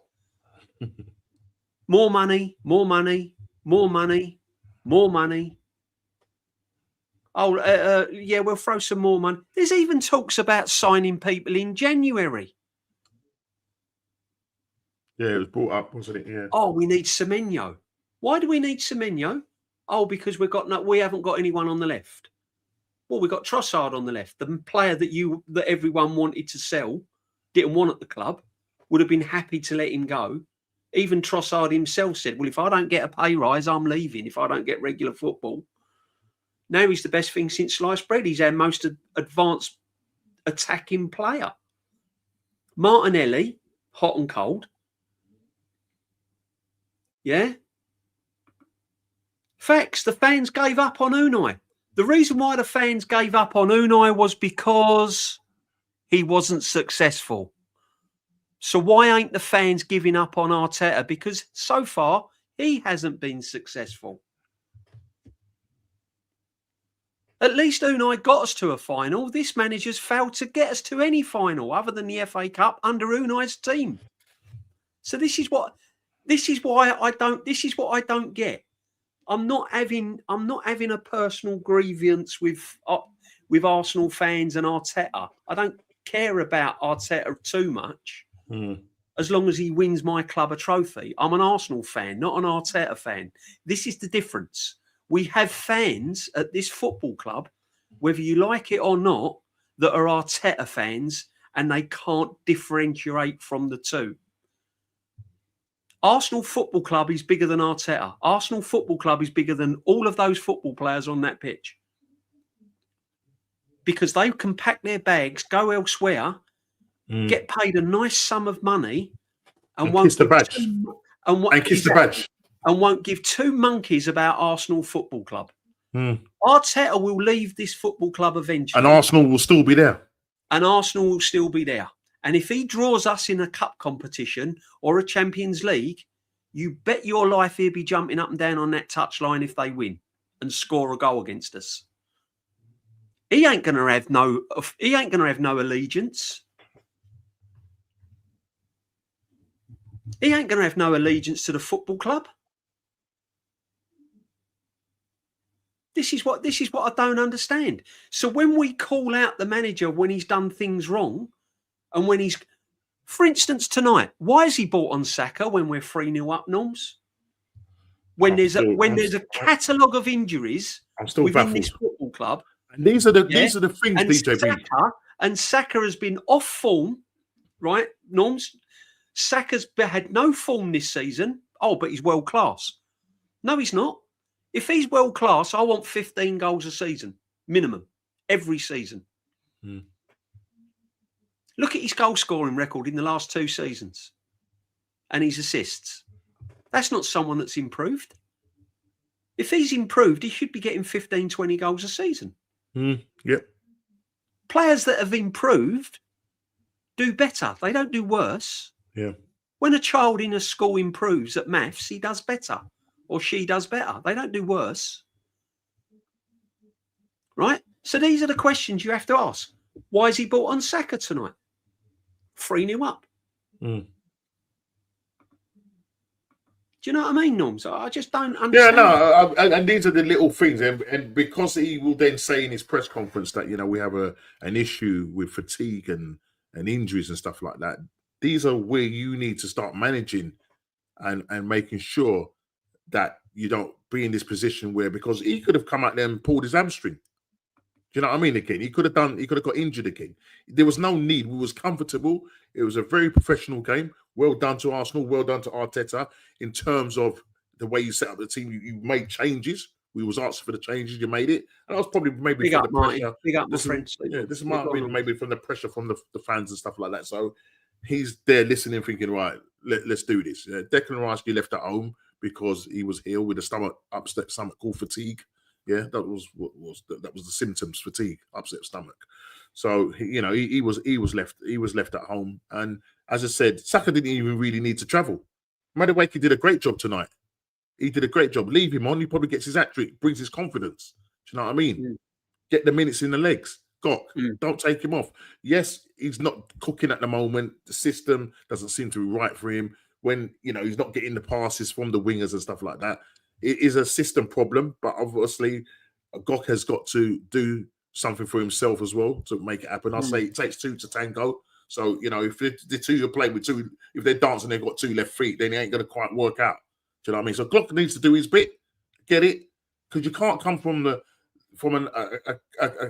More money. Oh, yeah, we'll throw some more money. There's even talks about signing people in January. Yeah, it was brought up, wasn't it? Yeah. Oh, we need Semenyo. Why do we need Semenyo? Oh, because we haven't got anyone on the left. Well, we got Trossard on the left, the player that everyone wanted to sell, didn't want at the club, would have been happy to let him go. Even Trossard himself said, well, if I don't get a pay rise, I'm leaving if I don't get regular football. Now he's the best thing since sliced bread. He's our most advanced attacking player. Martinelli, hot and cold. Yeah? Facts, the fans gave up on Unai. The reason why the fans gave up on Unai was because he wasn't successful. So why ain't the fans giving up on Arteta? Because so far, he hasn't been successful. At least Unai got us to a final. This manager's failed to get us to any final other than the FA Cup under Unai's team. So this is what I don't get. I'm not having a personal grievance with Arsenal fans and Arteta. I don't care about Arteta too much. As long as he wins my club a trophy. I'm an Arsenal fan, not an Arteta fan. This is the difference. We have fans at this football club, whether you like it or not, that are Arteta fans, and they can't differentiate from the two. Arsenal Football Club is bigger than Arteta. Arsenal Football Club is bigger than all of those football players on that pitch. Because they can pack their bags, go elsewhere, get paid a nice sum of money, and won't kiss the badge. And won't give two monkeys about Arsenal Football Club. Arteta will leave this football club eventually. And Arsenal will still be there. And if he draws us in a cup competition or a Champions League, you bet your life he'll be jumping up and down on that touchline if they win and score a goal against us. He ain't going to have no allegiance. He ain't going to have no allegiance to the football club. This is what I don't understand. So when we call out the manager when he's done things wrong, and when he's, for instance, tonight, why has he bought on Saka when we're 3-0 up, Norms? When there's a catalogue of injuries within this football club. And these are the things, DJ. Saka has been off form, right, Norms? Saka's had no form this season. Oh, but he's world class. No, he's not. If he's world class, I want 15 goals a season, minimum, every season. Look at his goal scoring record in the last 2 seasons and his assists. That's not someone that's improved. If he's improved, he should be getting 15, 20 goals a season. Yep. Players that have improved do better. They don't do worse. Yeah. When a child in a school improves at maths, he does better or she does better. They don't do worse. Right? So these are the questions you have to ask. Why is he bought on Saka tonight? 3-0 up. Do you know what I mean, Norms? I just don't understand. Yeah, no, and these are the little things. And because he will then say in his press conference that, we have an issue with fatigue and injuries and stuff like that. These are where you need to start managing and making sure that you don't be in this position where, because he could have come out there and pulled his hamstring. Do you know what I mean? Again, he could have got injured again. There was no need. We was comfortable. It was a very professional game. Well done to Arsenal. Well done to Arteta in terms of the way you set up the team. You made changes. We was asking for the changes. You made it, and I was probably maybe big from up, the pressure. Martin. Big up my friends. Yeah, this might have been maybe from the pressure from the fans and stuff like that. So he's there listening, thinking, right, let's do this. Declan Rice left at home because he was ill with a upset stomach called fatigue. Yeah, that was the symptoms: fatigue, upset stomach. So he was left at home, and as I said, Saka didn't even really need to travel. Madueke did a great job tonight. He did a great job. Leave him on. He probably gets his hat-trick, brings his confidence. Do you know what I mean? Get the minutes in the legs. Don't take him off. Yes, he's not cooking at the moment. The system doesn't seem to be right for him. When he's not getting the passes from the wingers and stuff like that. It is a system problem, but obviously Gok has got to do something for himself as well to make it happen. I say it takes 2 to tango. So, if the 2 you're playing with 2, if they're dancing, they've got 2 left feet, then it ain't going to quite work out. Do you know what I mean? So Gok needs to do his bit, get it, because you can't come from a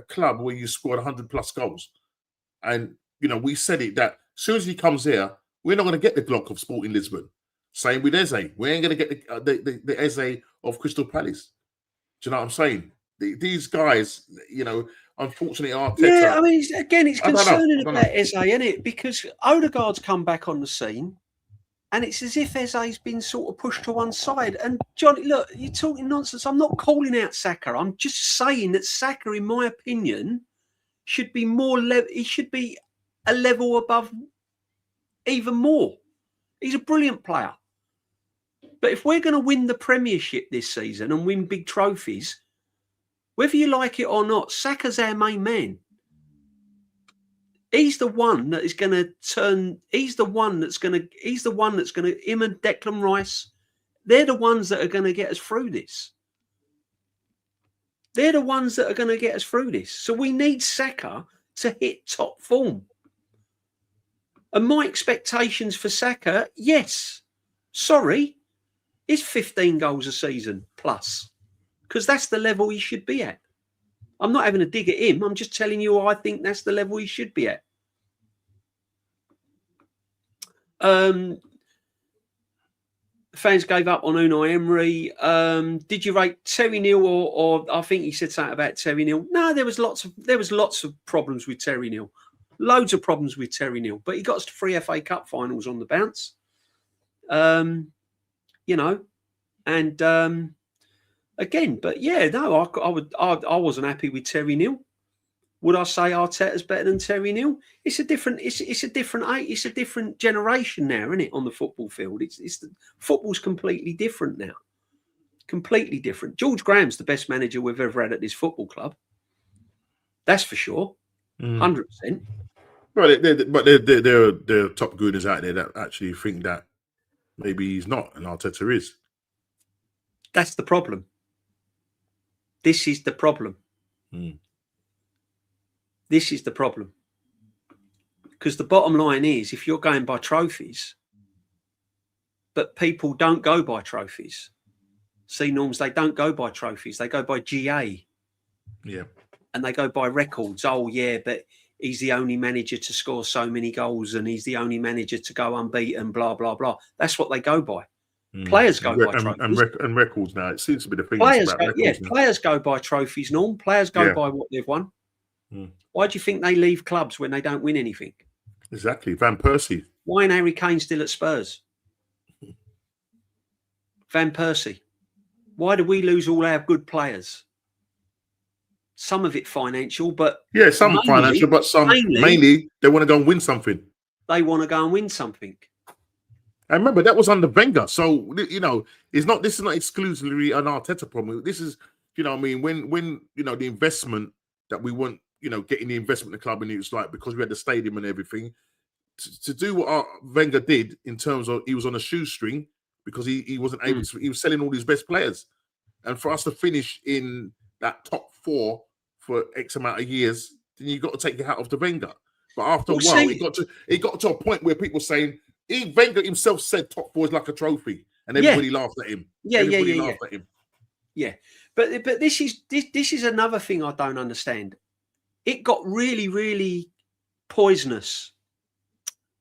club where you scored 100+ goals. And, we said it that as soon as he comes here, we're not going to get the Glock of Sporting Lisbon. Same with Eze. We ain't going to get the Eze of Crystal Palace. Do you know what I'm saying? These guys, unfortunately, Arteta. Yeah, I mean, it's concerning about Eze, isn't it? Because Odegaard's come back on the scene, and it's as if Eze's been sort of pushed to one side. And Johnny, look, you're talking nonsense. I'm not calling out Saka. I'm just saying that Saka, in my opinion, should be more level. He should be a level above, even more. He's a brilliant player. But if we're going to win the Premiership this season and win big trophies, whether you like it or not, Saka's our main man. He's the one that is going to turn. He's the one that's going to. Him and Declan Rice, they're the ones that are going to get us through this. They're the ones that are going to get us through this. So we need Saka to hit top form. And my expectations for Saka, yes, sorry, is 15 goals a season plus, because that's the level he should be at. I'm not having a dig at him. I'm just telling you I think that's the level he should be at. Fans gave up on Unai Emery. Did you rate Terry Neal or I think he said something about Terry Neal? No, there was lots of problems with Terry Neal. Loads of problems with Terry Neal, but he got us to 3 FA Cup finals on the bounce. Again, but yeah, no, I wasn't happy with Terry Neal. Would I say Arteta's better than Terry Neal? It's a different generation now, isn't it? On the football field, football's completely different now. Completely different. George Graham's the best manager we've ever had at this football club. That's for sure, 100%. Well, there are top gooners out there that actually think that maybe he's not, and Arteta is. That's the problem. This is the problem. This is the problem. Because the bottom line is, if you're going by trophies, but people don't go by trophies. See, Norms, they don't go by trophies. They go by GA. Yeah. And they go by records. Oh, yeah, but he's the only manager to score so many goals and he's the only manager to go unbeaten, blah, blah, blah. That's what they go by. Players go by trophies. And records now. It seems to be the thing. Players go by trophies, Norm. Players go by what they've won. Why do you think they leave clubs when they don't win anything? Exactly. Van Persie. Why ain't Harry Kane still at Spurs? Van Persie. Why do we lose all our good players? Some of it financial, but some financial, but some mainly they want to go and win something. They want to go and win something. And remember, that was under Wenger. So, this is not exclusively an Arteta problem. This is, when the investment that we want, getting the investment in the club, and it was like, because we had the stadium and everything, to do what Wenger did in terms of, he was on a shoestring because he wasn't able to, he was selling all his best players. And for us to finish in that top 4 for X amount of years, then you've got to take your hat off to Wenger. But after a while, it got to a point where people were saying, Wenger himself said top 4 is like a trophy, and everybody laughed at him. Everybody laughed at him. Yeah, but this is another thing I don't understand. It got really, really poisonous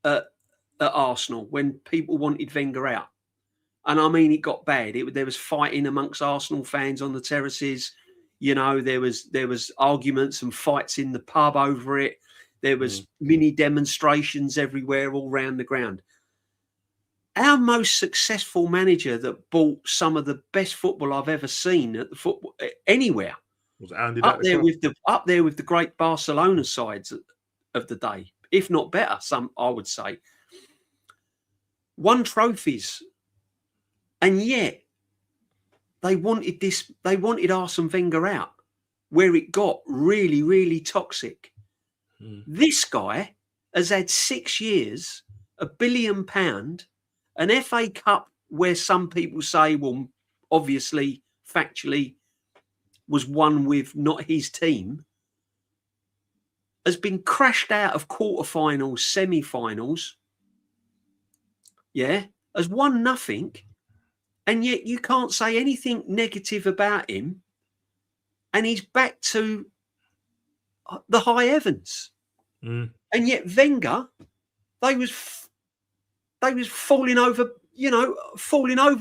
at Arsenal when people wanted Wenger out, and I mean it got bad. There was fighting amongst Arsenal fans on the terraces. There was arguments and fights in the pub over it. There was mini demonstrations everywhere, all round the ground. Our most successful manager that bought some of the best football I've ever seen at the football anywhere was Andy up there with the great Barcelona sides of the day, if not better. Some I would say won trophies, and yet they wanted this. They wanted Arsene Wenger out, where it got really, really toxic. This guy has had 6 years, £1 billion, an FA Cup where some people say, well, obviously, factually, was won with not his team, has been crashed out of quarterfinals, semi-finals, has won nothing, and yet you can't say anything negative about him, and he's back to the high heavens. And yet Wenger, they was falling over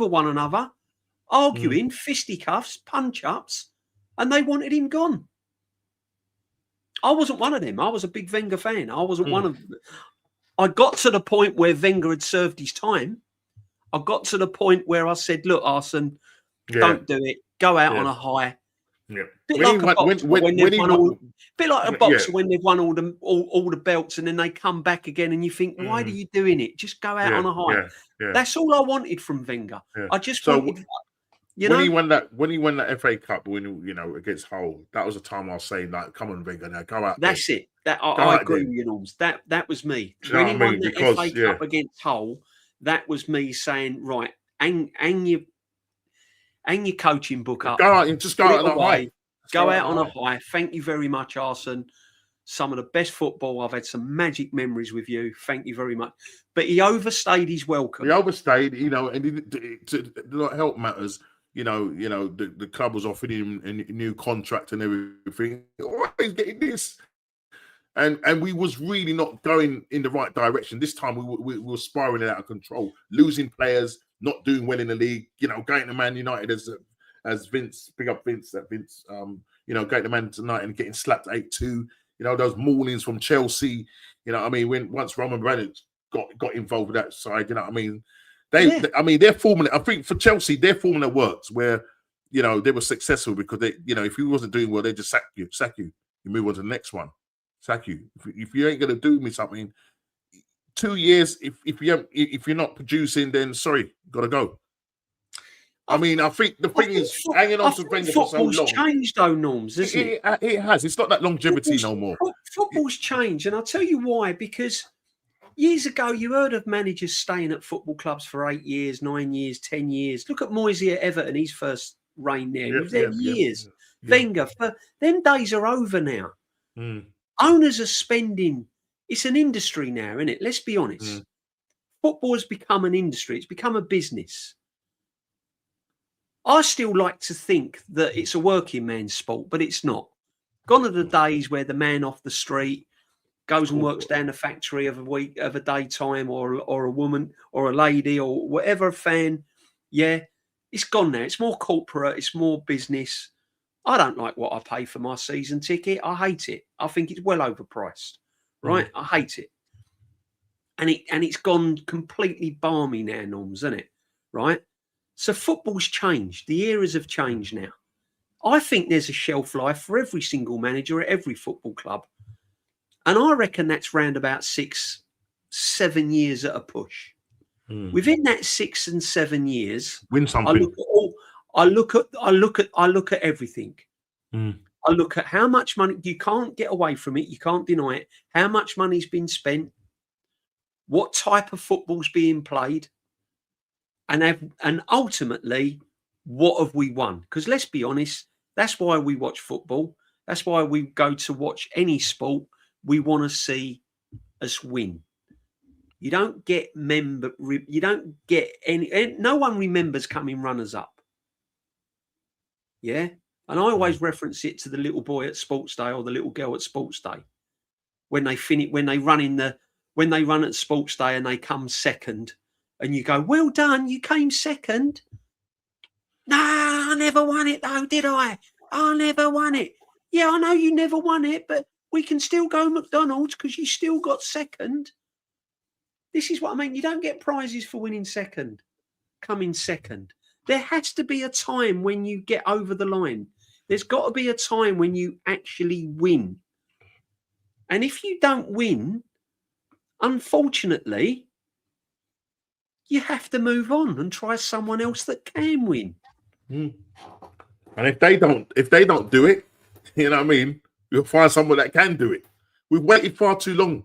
one another, arguing, fisticuffs, punch-ups, and they wanted him gone. I wasn't one of them. I was a big Wenger fan. I wasn't one of them. I got to the point where Wenger had served his time. I got to the point where I said, look, Arsene, don't do it. Go out on a high. Yeah. Bit like a boxer when they've won all the belts, and then they come back again, and you think, why are you doing it? Just go out on a high. That's all I wanted from Wenger. I just wanted, when he won that FA Cup, against Hull, that was the time I was saying, like, come on, Wenger, now go out. That's it. I agree with you, Norms. That was me. When he won the FA Cup against Hull, that was me saying, right, hang your coaching book up. Go out and just go out on a high. Go out on a high. Thank you very much, Arsene. Some of the best football. I've had some magic memories with you. Thank you very much. But he overstayed his welcome. He overstayed, and to not help matters. The club was offering him a new contract and everything. He's getting this. And we was really not going in the right direction. This time we were spiraling out of control, losing players, not doing well in the league, going to Man United as Vince, big up Vince, going to Man United and getting slapped 8-2, those maulings from Chelsea, once Roman Abramovich got involved with that side, their formula, I think for Chelsea, their formula works where, they were successful because they, if you wasn't doing well, they just sack you, you move on to the next one, sack you. If you ain't going to do me something, 2 years, if you're not producing, then sorry, got to go. I think the thing is hanging on to Wenger for so long. Football's changed, though, Norms, isn't it? It has. It's not that longevity no more. Football's changed, and I'll tell you why. Because years ago, you heard of managers staying at football clubs for 8 years, 9 years, 10 years. Look at Moyes at Everton, his first reign there. He was there years. Wenger, them days are over now. Owners are spending. It's an industry now, isn't it? Let's be honest. Football has become an industry. It's become a business. I still like to think that it's a working man's sport, but it's not. Gone are the days where the man off the street, goes and works down the factory of a daytime, or a woman or a lady or whatever fan. Yeah, it's gone now. It's more corporate. It's more business. I don't like what I pay for my season ticket. I hate it. I think it's well overpriced. Right? I hate it. And it's gone completely balmy now, Norms, isn't it? Right? So football's changed. The eras have changed now. I think there's a shelf life for every single manager at every football club. And I reckon that's round about 6-7 years at a push. Within that 6 and 7 years, win something. I look at everything. I look at how much money. You can't get away from it. You can't deny it. How much money's been spent? What type of football's being played? And ultimately, what have we won? Because let's be honest, that's why we watch football. That's why we go to watch any sport. We want to see us win. You don't get any. No one remembers coming runners up. Yeah, and I always reference it to the little boy at sports day or the little girl at sports day when they run at sports day and they come second, and you go, "Well done, you came second." Nah, I never won it though, did I? I never won it. Yeah, I know you never won it, but we can still go McDonald's because you still got second. This is what I mean. You don't get prizes for winning second, coming second. There has to be a time when you get over the line. There's got to be a time when you actually win. And if you don't win, unfortunately, you have to move on and try someone else that can win. And if they don't do it, you know what I mean, you'll find someone that can do it. We've waited far too long,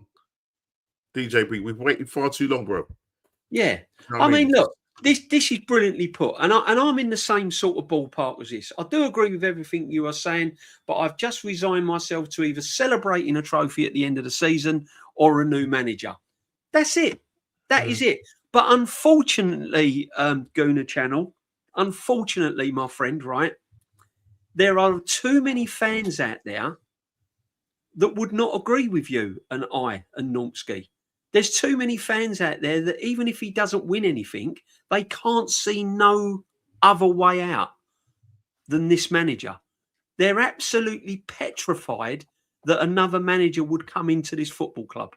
DJB. We've waited far too long, bro. Yeah. You know I mean, look, this is brilliantly put. And I'm in the same sort of ballpark as this. I do agree with everything you are saying, but I've just resigned myself to either celebrating a trophy at the end of the season or a new manager. That's it. That is it. But unfortunately, Gooner Channel, unfortunately, my friend, right, there are too many fans out there that would not agree with you and I and Normski. There's too many fans out there that even if he doesn't win anything, they can't see no other way out than this manager. They're absolutely petrified that another manager would come into this football club.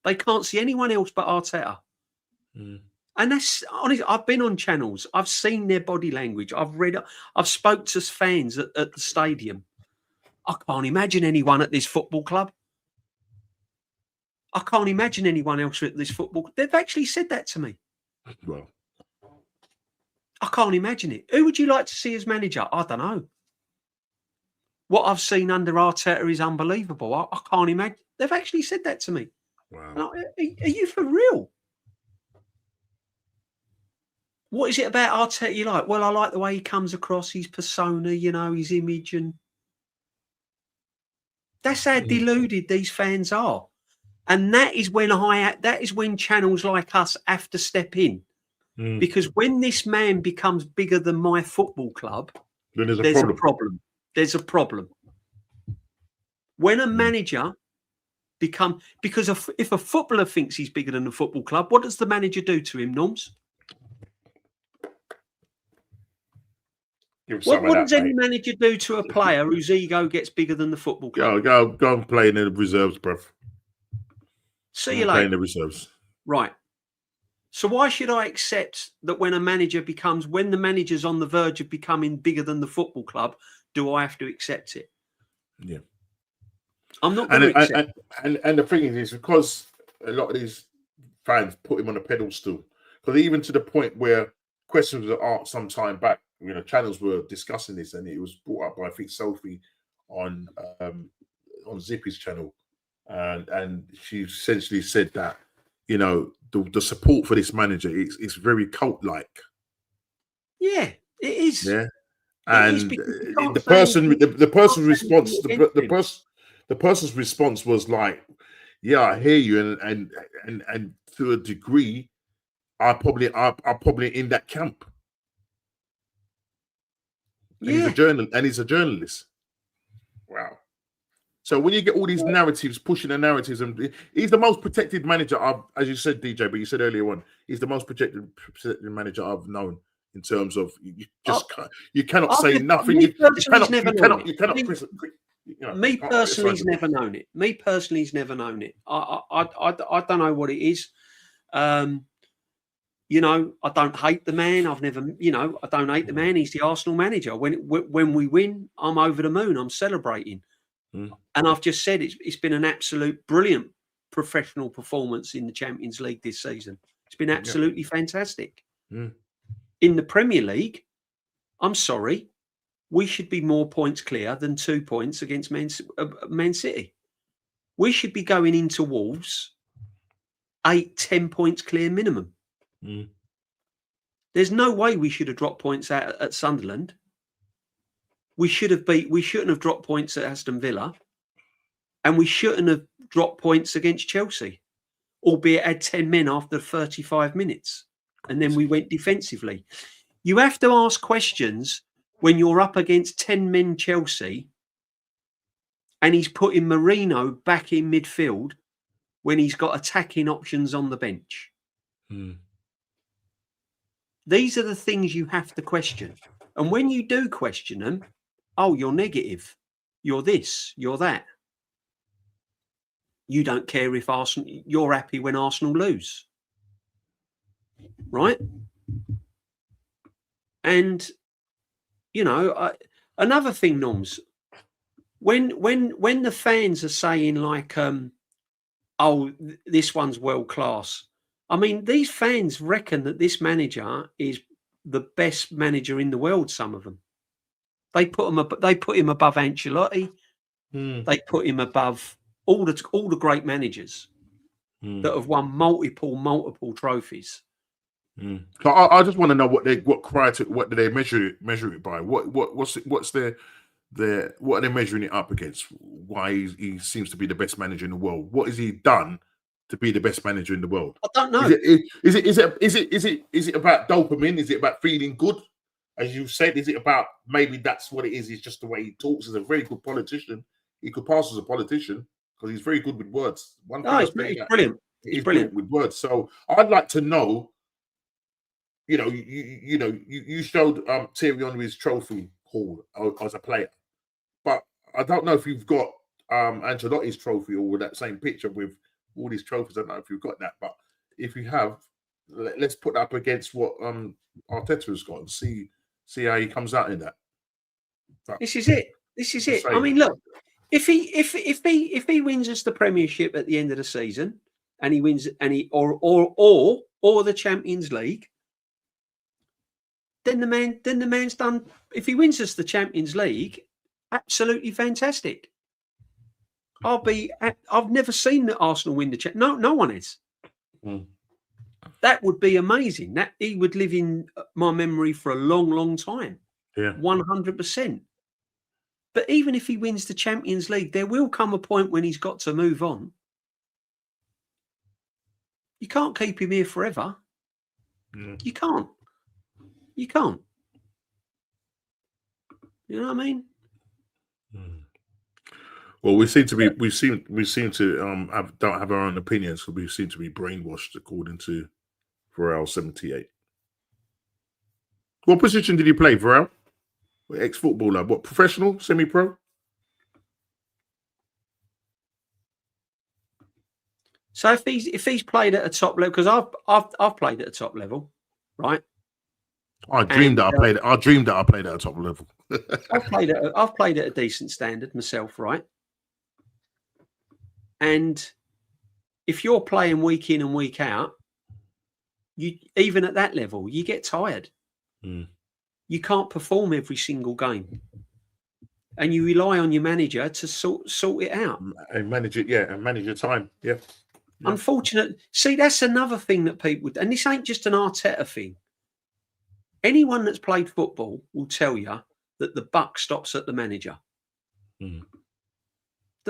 They can't see anyone else but Arteta. And that's honestly, I've been on channels. I've seen their body language. I've spoke to fans at the stadium. I can't imagine anyone at this football club. I can't imagine anyone else at this football. They've actually said that to me. Well, I can't imagine it. Who would you like to see as manager? I don't know. What I've seen under Arteta is unbelievable. I can't imagine. They've actually said that to me. wow. Are you for real? What is it about Arteta you like? Well, I like the way he comes across, his persona, his image, and that's how deluded these fans are. And that is when channels like us have to step in. Because when this man becomes bigger than my football club, Then there's a problem. There's a problem. When a manager because if a footballer thinks he's bigger than the football club, what does the manager do to him, Norms? What does any manager do to a player whose ego gets bigger than the football club? Go and play in the reserves, bruv. See you later. Play in the reserves. Right. So why should I accept that when the manager's on the verge of becoming bigger than the football club, do I have to accept it? Yeah. I'm not going to accept it. And the thing is because a lot of these fans put him on a pedestal. Because even to the point where questions were asked some time back, channels were discussing this, and it was brought up by, I think, Sophie on Zippy's channel. And she essentially said that, the support for this manager is very cult-like. Yeah, it is. Yeah. And the person's response was like, yeah, I hear you, and to a degree, I'm probably in that camp. And he's a journalist. Wow. So when you get all these narratives, pushing the narratives, and he's the most protected manager I've, as you said, DJ, but you said earlier on, he's the most protected manager I've known in terms of you cannot say nothing. You cannot. Me personally, he's never known it. Me personally, he's never known it. I don't know what it is. You know, I don't hate the man. I've never, you know, I don't hate the man. He's the Arsenal manager. When we win, I'm over the moon. I'm celebrating. And I've just said it's been an absolute brilliant professional performance in the Champions League this season. It's been absolutely fantastic. In the Premier League, I'm sorry, we should be more points clear than 2 points against Man City. We should be going into Wolves 8-10 points clear minimum. There's no way we should have dropped points out at Sunderland. We shouldn't have dropped points at Aston Villa, and we shouldn't have dropped points against Chelsea, albeit had 10 men after 35 minutes, and then we went defensively. You have to ask questions when you're up against 10 men Chelsea, and he's putting Marino back in midfield when he's got attacking options on the bench. These are the things you have to question. And when you do question them, oh, you're negative. You're this, you're that. You don't care if Arsenal, you're happy when Arsenal lose. Right? And, you know, another thing, Norms, when the fans are saying like, oh, this one's world class. I mean, these fans reckon that this manager is the best manager in the world. Some of them, they put him above Ancelotti. They put him above all the great managers that have won multiple trophies. So I just want to know what do they measure it by? What's their what are they measuring it up against? Why he seems to be the best manager in the world? What has he done to be the best manager in the world? I don't know. Is it about dopamine? Is it about feeling good? As you said, is it about maybe that's what it is? It's just the way he talks. He's a very good politician. He could pass as a politician because he's very good with words. He's brilliant. He's brilliant with words. So I'd like to know. You know, you showed Thierry Henry's trophy hall as a player, but I don't know if you've got Ancelotti's trophy or with that same picture with all these trophies. I don't know if you've got that, but if you have, let's put that up against what Arteta has got and see how he comes out in that. But this is it. I mean, look, if he wins us the Premiership at the end of the season, and he wins or the Champions League, then the man's done. If he wins us the Champions League, absolutely fantastic. I've never seen the Arsenal win the no one has. That would be amazing. That he would live in my memory for a long time. 100%. But even if he wins the Champions League, there will come a point when he's got to move on. You can't keep him here forever. You can't. You can't. You know what I mean? Well, we seem to don't have our own opinions, so we seem to be brainwashed, according to Varel 78. What position did he play, Varel? Ex-footballer. What, professional, semi-pro? So if he's played at a top level, because I've played at a top level, right? I dreamed that I played at a top level. I've played at a decent standard myself, right? And if you're playing week in and week out, you even at that level, you get tired. You can't perform every single game, and you rely on your manager to sort it out and manage it. And manage your time. Unfortunate. See, that's another thing that people, and this ain't just an Arteta thing. Anyone that's played football will tell you that the buck stops at the manager.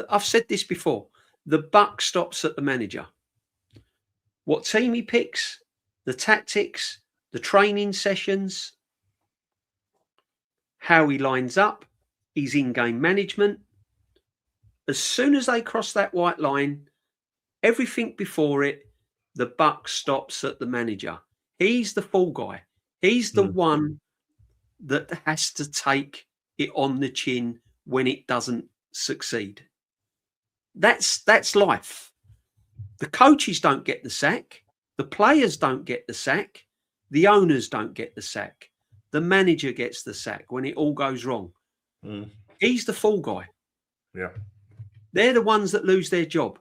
I've said this before. The buck stops at the manager. What team he picks, the tactics, the training sessions, how he lines up, his in-game management, As soon as they cross that white line, everything before it, the buck stops at the manager. He's the fall guy. He's the one that has to take it on the chin when it doesn't succeed. That's life. The coaches don't get the sack. The players don't get the sack. The owners don't get the sack. The manager gets the sack when it all goes wrong. He's the fall guy. Yeah. They're the ones that lose their job.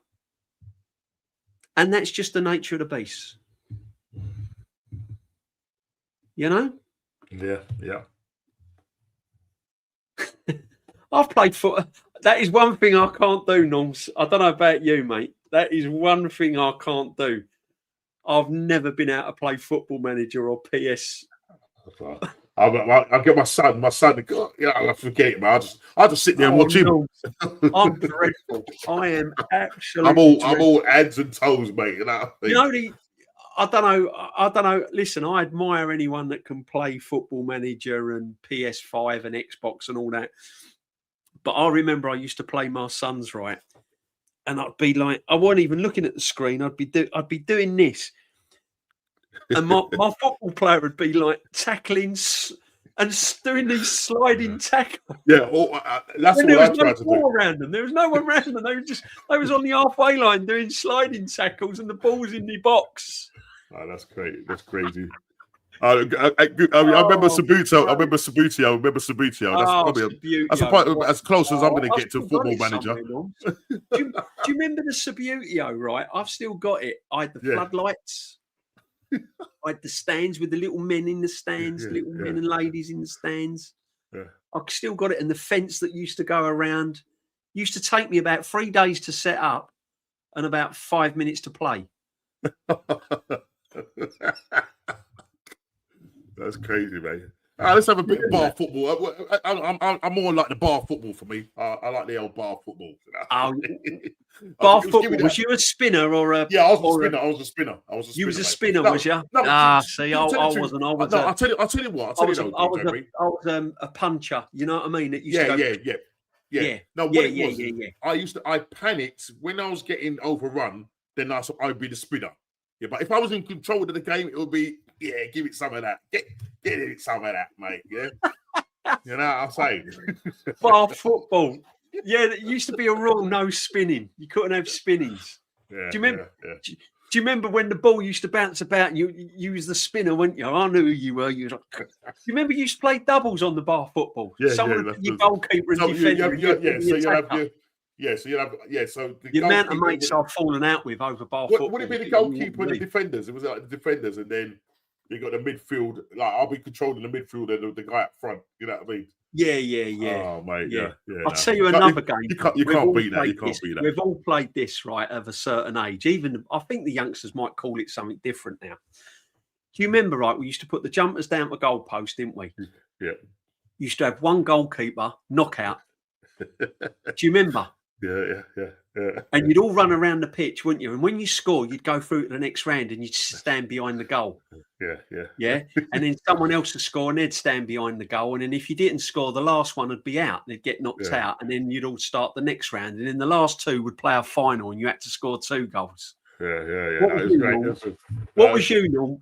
And that's just the nature of the beast. You know? Yeah, yeah. I've played foot. That is one thing I can't do, Norms. I don't know about you, mate. That is one thing I can't do. I've never been out to play Football Manager or PS. I'll get my son. I forget it, man. I just sit there and watch him. No. I'm dreadful. I am absolutely. I'm all heads and toes, mate. I don't know. Listen, I admire anyone that can play Football Manager and PS5 and Xbox and all that. But I remember I used to play my sons, right, and I'd be like, I wasn't even looking at the screen. I'd be doing this, and my football player would be like tackling and doing these sliding tackles. Yeah, that's what I tried to do. Around them. There was no one around them. They was on the halfway line doing sliding tackles, and the ball's in the box. Oh, that's great. That's crazy. I remember Sabutio. I remember Sabutio. That's probably as close as I'm going to get to Football Manager. Do you remember the Sabutio, right? I've still got it. I had the floodlights. I had the stands with the little men in the stands, men and ladies in the stands. Yeah. I've still got it. And the fence that used to go around used to take me about 3 days to set up and about 5 minutes to play. That's crazy, man. Let's have a bit of bar football. I'm more like the bar football for me. I like the old bar football. Bar football. Was you a spinner or a? Yeah, I was a spinner. You was a spinner, was you? No, see, I wasn't. I'll tell you what. I was a puncher. You know what I mean? It used to go, yeah. No, what it was, I panicked when I was getting overrun. Then I'd be the spinner. Yeah, but if I was in control of the game, it would be, give it some of that. Get it some of that, mate. Yeah. You know what I'm saying? Bar football. Yeah, there used to be a rule, no spinning. You couldn't have spinnings. Yeah, do you remember? Yeah. Do you remember when the ball used to bounce about and you was the spinner, weren't you? I knew who you were. You was like, do you remember you used to play doubles on the bar football? Someone would be your goalkeeper and defender. So the amount of mates I've fallen out with over bar football. Would it be the goalkeeper and the defenders? It was like the defenders, and then you got the midfield. Like I'll be controlling the midfield and the guy up front. You know what I mean? Yeah. Oh mate, yeah. I'll tell you another game. You can't beat that. You can't beat that. We've all played this, right, of a certain age. Even I think the youngsters might call it something different now. Do you remember, right? We used to put the jumpers down the goalpost, didn't we? Yeah. Used to have one goalkeeper knockout. Do you remember? Yeah. And you'd all run around the pitch, wouldn't you? And when you score, you'd go through to the next round and you'd stand behind the goal. Yeah. And then someone else would score and they'd stand behind the goal. And then if you didn't score, the last one would be out. They'd get knocked out. And then you'd all start the next round. And then the last two would play a final and you had to score 2 goals. Yeah. What was you, Norm?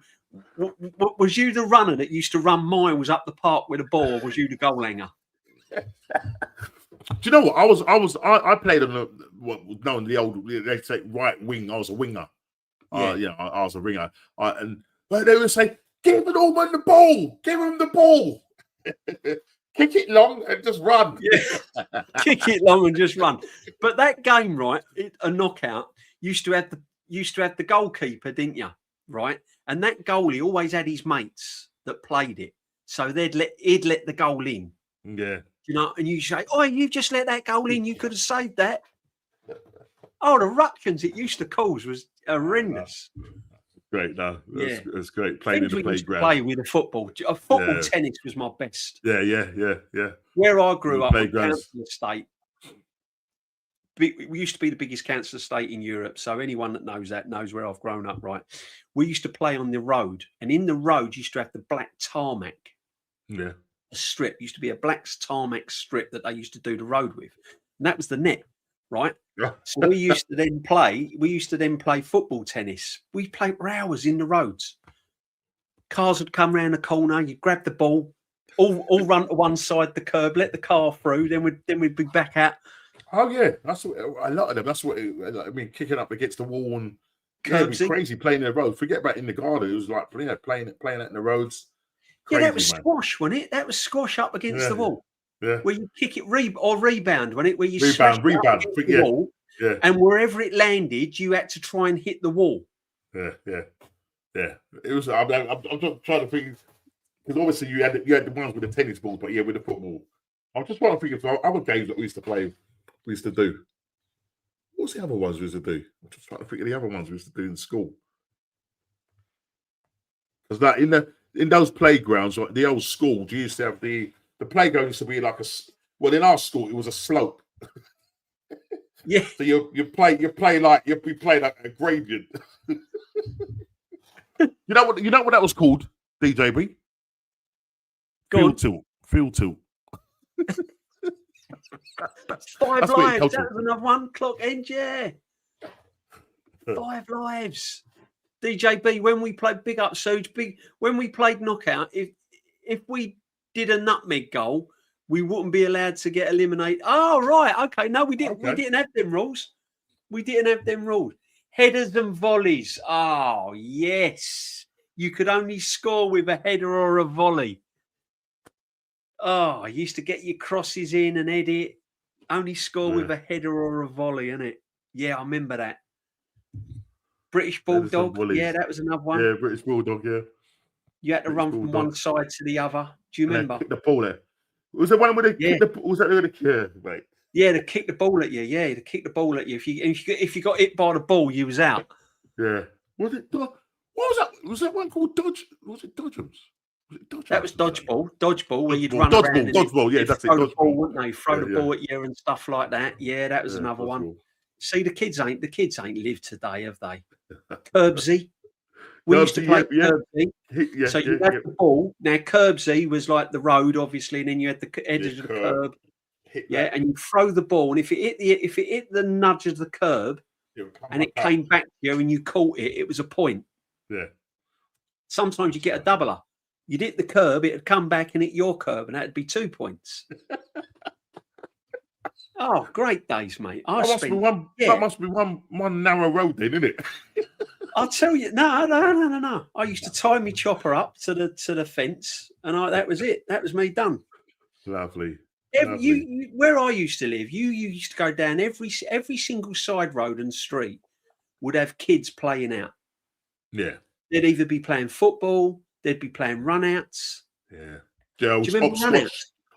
Was you the runner that used to run miles up the park with a ball, or was you the goal hanger? Do you know what? I played on the old, they say right wing. I was a winger. I was a ringer. But they would say, give an Allman the ball. Give him the ball. Kick it long and just run. Yeah. Kick it long and just run. But that game, right, a knockout, used to have the goalkeeper, didn't you? Right? And that goalie always had his mates that played it. So he'd let the goal in. Yeah. You know, and you say, "Oh, you just let that goal in. You could have saved that." Oh, the ructions it used to cause was horrendous. Great, no, it's great. Playing in the playground. Play with a football. Tennis was my best. Yeah. Where I grew up, council estate. We used to be the biggest council estate in Europe. So anyone that knows that knows where I've grown up. Right, we used to play on the road, and in the road you used to have the black tarmac. Yeah. Strip used to be a black tarmac strip that they used to do the road with, and that was the net. right? Yeah. So we used to then play football tennis. We played for hours in the roads. Cars would come round the corner, you'd grab the ball, all run to one side the curb, let the car through, then we'd be back out. Oh yeah, that's what, a lot of them. That's what I mean, kicking up against the wall and it'd be Curbsy. crazy playing in the road. Forget about in the garden. It was like playing out in the roads. Yeah, Crazy, that was man. squash, wasn't it? That was squash up against the wall. Yeah. Where you kick it rebound, wasn't it? Where you Rebound. the wall, Yeah. and wherever it landed, you had to try and hit the wall. Yeah. It was. I'm just trying to think because obviously you had the ones with the tennis balls, but yeah, with the football. I'm just trying to think of other games that we used to play. We used to do. What's the other ones we used to do? I'm just trying to think of the other ones we used to do in school. Because that in those playgrounds, like the old school, you used to have the playground used to be like in our school it was a slope. Yeah. So you play like a gradient. you know what that was called, DJB? Field tilt. Five Lives. That was another one. Clock End, yeah. 5 Lives. DJB, when we played big up Suge, when we played knockout, if we did a nutmeg goal, we wouldn't be allowed to get eliminated. Oh, right. Okay. No, we didn't. Okay. We didn't have them rules. Headers and volleys. Oh, yes. You could only score with a header or a volley. Oh, I used to get your crosses in and head it. Only score with a header or a volley, innit? Yeah, I remember that. British Bulldog. Yeah, that was another one. Yeah, British Bulldog, yeah. You had to run from one side to the other. Do you remember? Kick the ball there. Was the one where they kick the ball? Was that the mate? Yeah, to kick the ball at you. Yeah, to kick the ball at you. If you got hit by the ball, you was out. Yeah. Was it? What was that? Was that one called Dodge? Was it Dodgems? That was dodgeball. Dodgeball, where you'd run around. Dodgeball, yeah, that's it. Throw the ball, wouldn't they? Throw the ball at you and stuff like that. Yeah, that was another one. See, the kids ain't lived today, have they? Curbsy. We used to play Curbsy. Yeah, so you had the ball. Now Curbsy was like the road, obviously, and then you had the edge of the curb. Yeah, and you throw the ball, and if it hit the nudge of the curb, and it came back to you, and you caught it, it was a point. Yeah. Sometimes you get a doubler. You'd hit the curb, it'd come back and hit your curb, and that'd be 2 points. Oh, great days, mate. That must be one narrow road then, isn't it? I'll tell you, no. I used to tie my chopper up to the fence, and that was it. That was me done. Lovely. Where I used to live, you used to go down every single side road and street would have kids playing out. Yeah. They'd either be playing football, they'd be playing runouts. Yeah. Girls,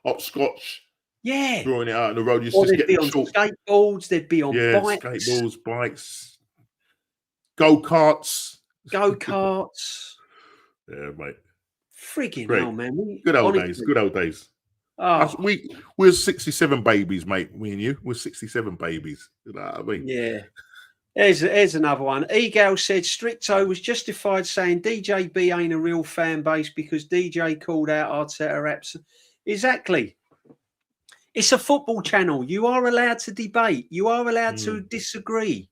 hopscotch. Yeah. Throwing it out on the road. They'd be on skateboards, they'd be on bikes. Skateboards, bikes. Go-karts. Yeah, mate. Freaking hell, man. Good old days. Oh. We're 67 babies, mate. Me and you. We're 67 babies. You know what I mean? Yeah. Here's another one. Egal said Stricto was justified saying DJB ain't a real fan base because DJ called out Arteta absent. Exactly. It's a football channel. You are allowed to debate. You are allowed to disagree.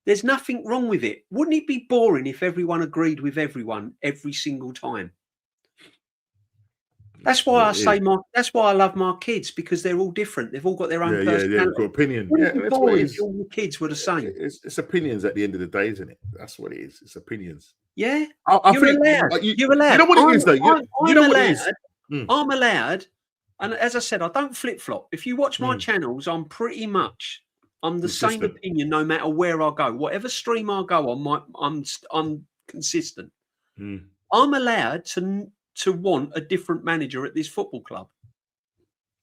There's nothing wrong with it. Wouldn't it be boring if everyone agreed with everyone every single time? That's why that's why I love my kids, because they're all different. They've all got their own personality. Yeah, got opinion. Wouldn't it be boring if all the kids were the same? It's opinions at the end of the day, isn't it? That's what it is. It's opinions. Yeah. You're allowed. You know what it is, though? You know what it is? I'm allowed. And as I said, I don't flip-flop. If you watch my channels, I'm the same opinion no matter where I go. Whatever stream I go on, I'm consistent. I'm allowed to want a different manager at this football club.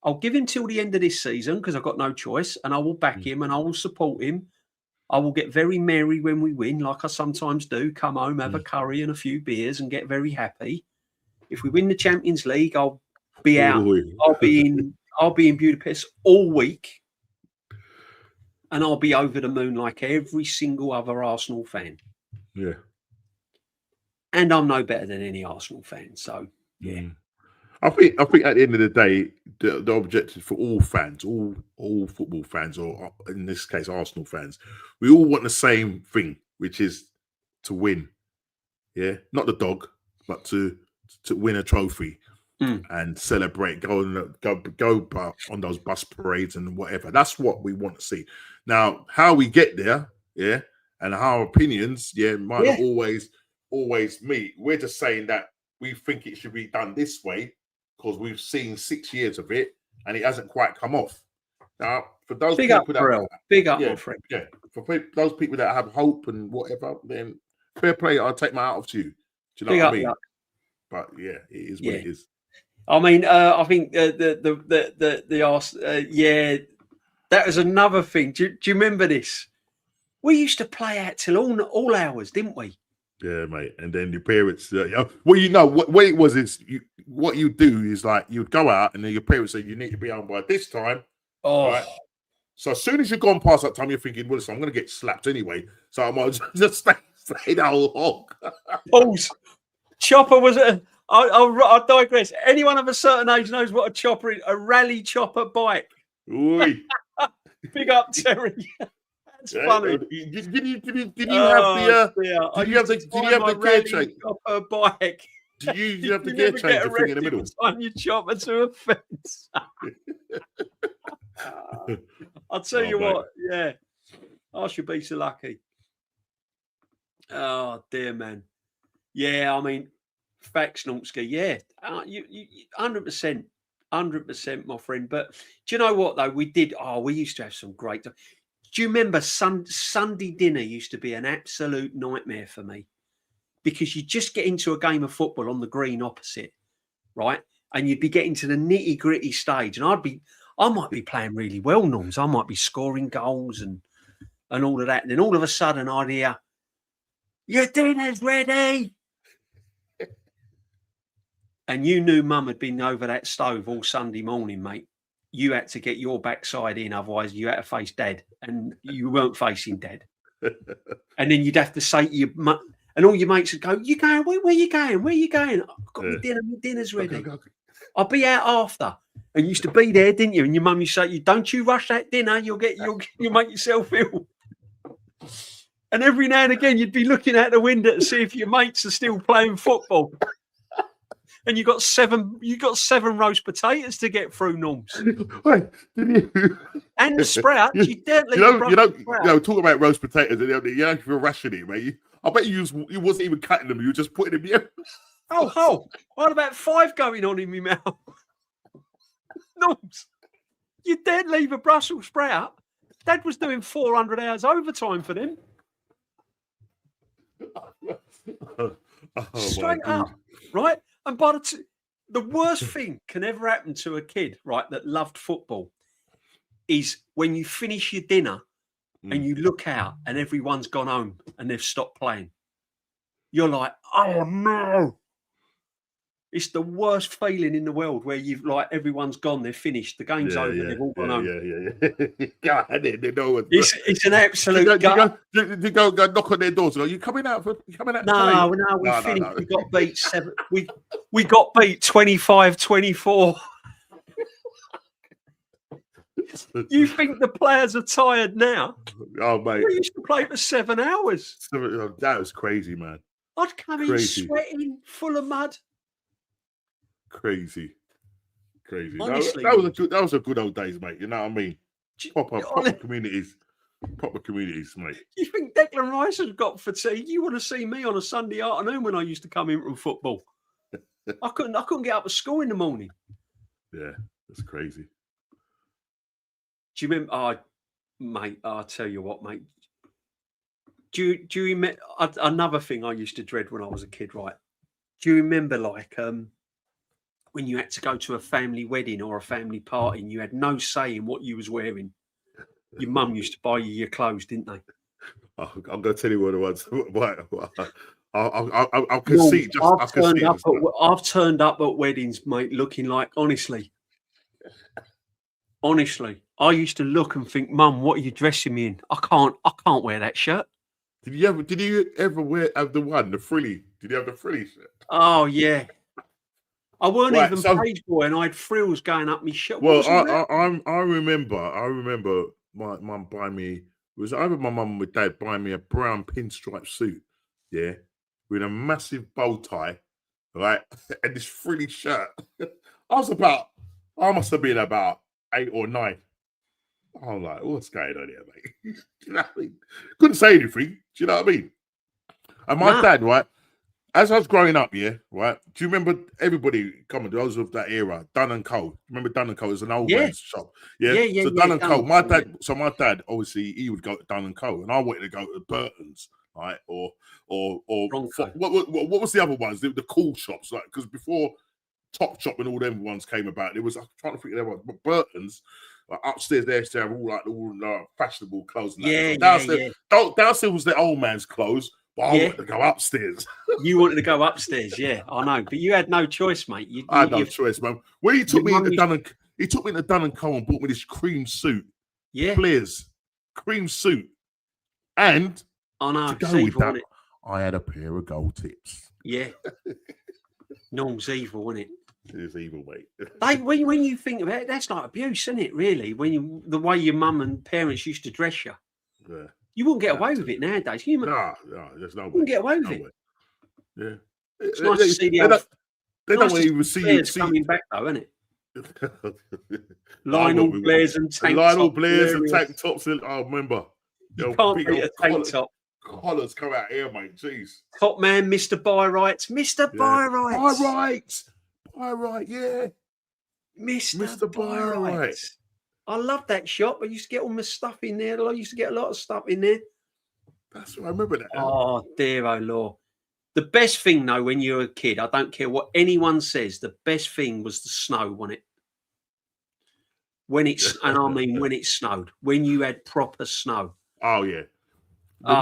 I'll give him till the end of this season because I've got no choice, and I will back him and I will support him. I will get very merry when we win, like I sometimes do. Come home, have a curry and a few beers and get very happy. If we win the Champions League, I'll be out. I'll be in Budapest all week. And I'll be over the moon like every single other Arsenal fan. Yeah. And I'm no better than any Arsenal fan. So, yeah. I think at the end of the day, the objective for all fans, all football fans, or in this case Arsenal fans, we all want the same thing, which is to win. Yeah, not the dog, but to win a trophy and celebrate, go on those bus parades and whatever. That's what we want to see. Now, how we get there, yeah, and our opinions, might not always meet. We're just saying that we think it should be done this way because we've seen 6 years of it and it hasn't quite come off. Now, for those Big people up, Pharrell. Big up, my friend. Yeah, for those people that have hope and whatever, then fair play. I'll take my hat off to you. Do you know Big what up, I mean? luck. But yeah, it is what it is. I mean, I think that was another thing. Do you remember this? We used to play out till all hours, didn't we? Yeah, mate. And then your parents, what it was is what you do is like you'd go out and then your parents say you need to be home by this time. Oh, right? So as soon as you've gone past that time, you're thinking, well, I'm going to get slapped anyway, so I might just stay the whole hog. Pause. Chopper was I'll digress. Anyone of a certain age knows what a chopper is. A rally chopper bike. Oi. Big up, Terry. That's funny. Did you have the gear change? Chopper bike. Did you have the gear change thing in the middle? Time you chopper to a fence. I'll tell you what. Yeah, I should be so lucky. Oh dear, man. Yeah, I mean, facts, Normski. Yeah, you 100%, my friend. But do you know what though? We used to have some great. Do you remember Sunday dinner used to be an absolute nightmare for me because you just get into a game of football on the green opposite, right? And you'd be getting to the nitty gritty stage, and I might be playing really well, Norms. I might be scoring goals and all of that. And then all of a sudden I'd hear, your dinner's ready. And you knew Mum had been over that stove all Sunday morning, mate. You had to get your backside in, otherwise you had to face Dad, and you weren't facing Dad. And then you'd have to say to your mum, and all your mates would go, "You going? Where you going? Where you going? I've got my dinner. My dinner's ready. Okay. I'll be out after." And you used to be there, didn't you? And your mum used to say, "Don't you rush that dinner? You'll make yourself ill." And every now and again, you'd be looking out the window to see if your mates are still playing football. And you got seven roast potatoes to get through, Norms. Wait, did you? And sprouts. You don't talk about roast potatoes. If you're rationing it, mate. I bet you wasn't even cutting them. You were just putting them in. Oh! I had about 5 going on in my mouth. Norms, you daren't leave a Brussels sprout. Dad was doing 400 hours overtime for them. Straight up, right? And by the worst thing can ever happen to a kid, right, that loved football is when you finish your dinner and you look out and everyone's gone home and they've stopped playing. You're like, oh no. It's the worst feeling in the world where everyone's gone, they're finished, the game's over, they've all gone home. God, it's an absolute gut. You go knock on their doors. Are you coming out? No, we finished. No. We got beat 7. We got beat 25-24. You think the players are tired now? Oh mate, we used to play for 7 hours. That was crazy, man. I'd come in sweating, full of mud. Crazy. Honestly, that was a good old days, mate. You know what I mean? Proper communities, mate. You think Declan Rice has got fatigue? You want to see me on a Sunday afternoon when I used to come in from football? I couldn't get up at school in the morning. Yeah, that's crazy. Do you remember? Mate, I'll tell you what, mate. Do you remember another thing I used to dread when I was a kid? Right? Do you remember when you had to go to a family wedding or a family party and you had no say in what you was wearing? Your mum used to buy you your clothes, didn't they? I'm going to tell you what it was. I'll concede. I've turned up at weddings, mate, looking like, honestly, I used to look and think, Mum, what are you dressing me in? I can't wear that shirt. Did you ever have the frilly? Did you have the frilly shirt? Oh yeah. I weren't Right, even so- page boy, and I had frills going up my shirt. Well, What was all that? I remember my mum buying me. It was either my mum or my dad buying me a brown pinstripe suit, yeah, with a massive bow tie, right, and this frilly shirt. I must have been about 8 or 9. I'm like, what's going on here, mate? Do you know what I mean? Couldn't say anything. Do you know what I mean? And my dad, right, as I was growing up, yeah, right. Do you remember everybody coming? Those of that era, Dun and Co. Remember Dun and Co. was an old man's shop, yeah. So Dun and Co. My dad, obviously, he would go to Dun and Co. And I wanted to go to Burton's, right, or what was the other ones? The cool shops, like because before Top Shop and all them ones came about, there was I'm trying to think of them ones, but Burton's. Like upstairs, they used to have all fashionable clothes. And downstairs was the old man's clothes. But I wanted to go upstairs. You wanted to go upstairs, yeah, I know, but you had no choice, mate. I had no choice, man. When he took me into Dun and Co and bought me this cream suit, Blair's cream suit, and I know, to go with that, I had a pair of gold tips. Yeah, Norm's evil, wasn't it? It is evil, mate. When you think about it, that's like abuse, isn't it? Really, the way your mum and parents used to dress you. Yeah. You wouldn't get away with it nowadays. No, there's no way. You wouldn't get away with it. Yeah. It's nice to see they don't even see you coming back, though, isn't it? Lionel Blair's and tank tops. I remember. You can't beat a tank top. Collars come out here, mate. Jeez. Top man, Mr. Buy Rights. Mr. Buy Rights. Buy Right, yeah. Mr. Buy Rights. I love that shop. I used to get all my stuff in there. I used to get a lot of stuff in there. That's what I remember that. Oh, dear, oh, Lord. The best thing, though, when you're a kid, I don't care what anyone says, the best thing was the snow, wasn't it? When it's, and I mean when it snowed, when you had proper snow. Oh, yeah. The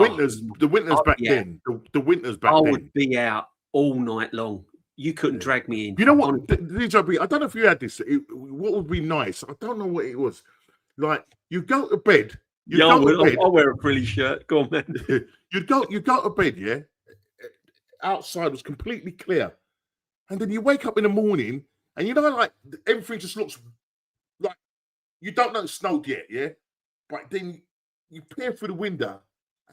winters back then. The winters back then. I would be out all night long. You couldn't drag me in. You know what? I don't know if you had this. What would be nice? I don't know what it was. Like, you go to bed. I'll wear a frilly shirt. Go on, man. you go to bed, yeah? Outside was completely clear. And then you wake up in the morning and you know, like, everything just looks like you don't know it snowed yet, yeah? But then you peer through the window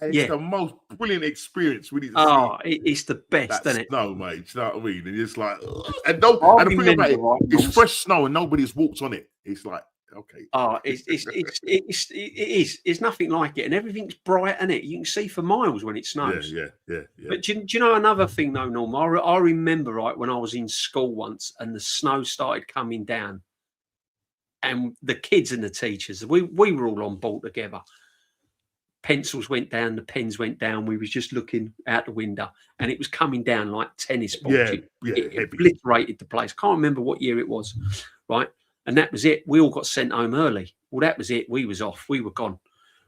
and it's the most brilliant experience. It's the best, isn't it? Snow, mate. You know what I mean? And it's like, and the thing about it, it's fresh snow and nobody's walked on it. It's like, okay. It is. It's nothing like it, and everything's bright, isn't it? You can see for miles when it snows. Yeah. But do you know another thing, though, Norm? I remember right when I was in school once, and the snow started coming down, and the kids and the teachers, we were all on board together. Pencils went down, the pens went down. We was just looking out the window, and it was coming down like tennis balls. It obliterated the place. Can't remember what year it was, right? And that was it. We all got sent home early. Well, that was it. We was off. We were gone.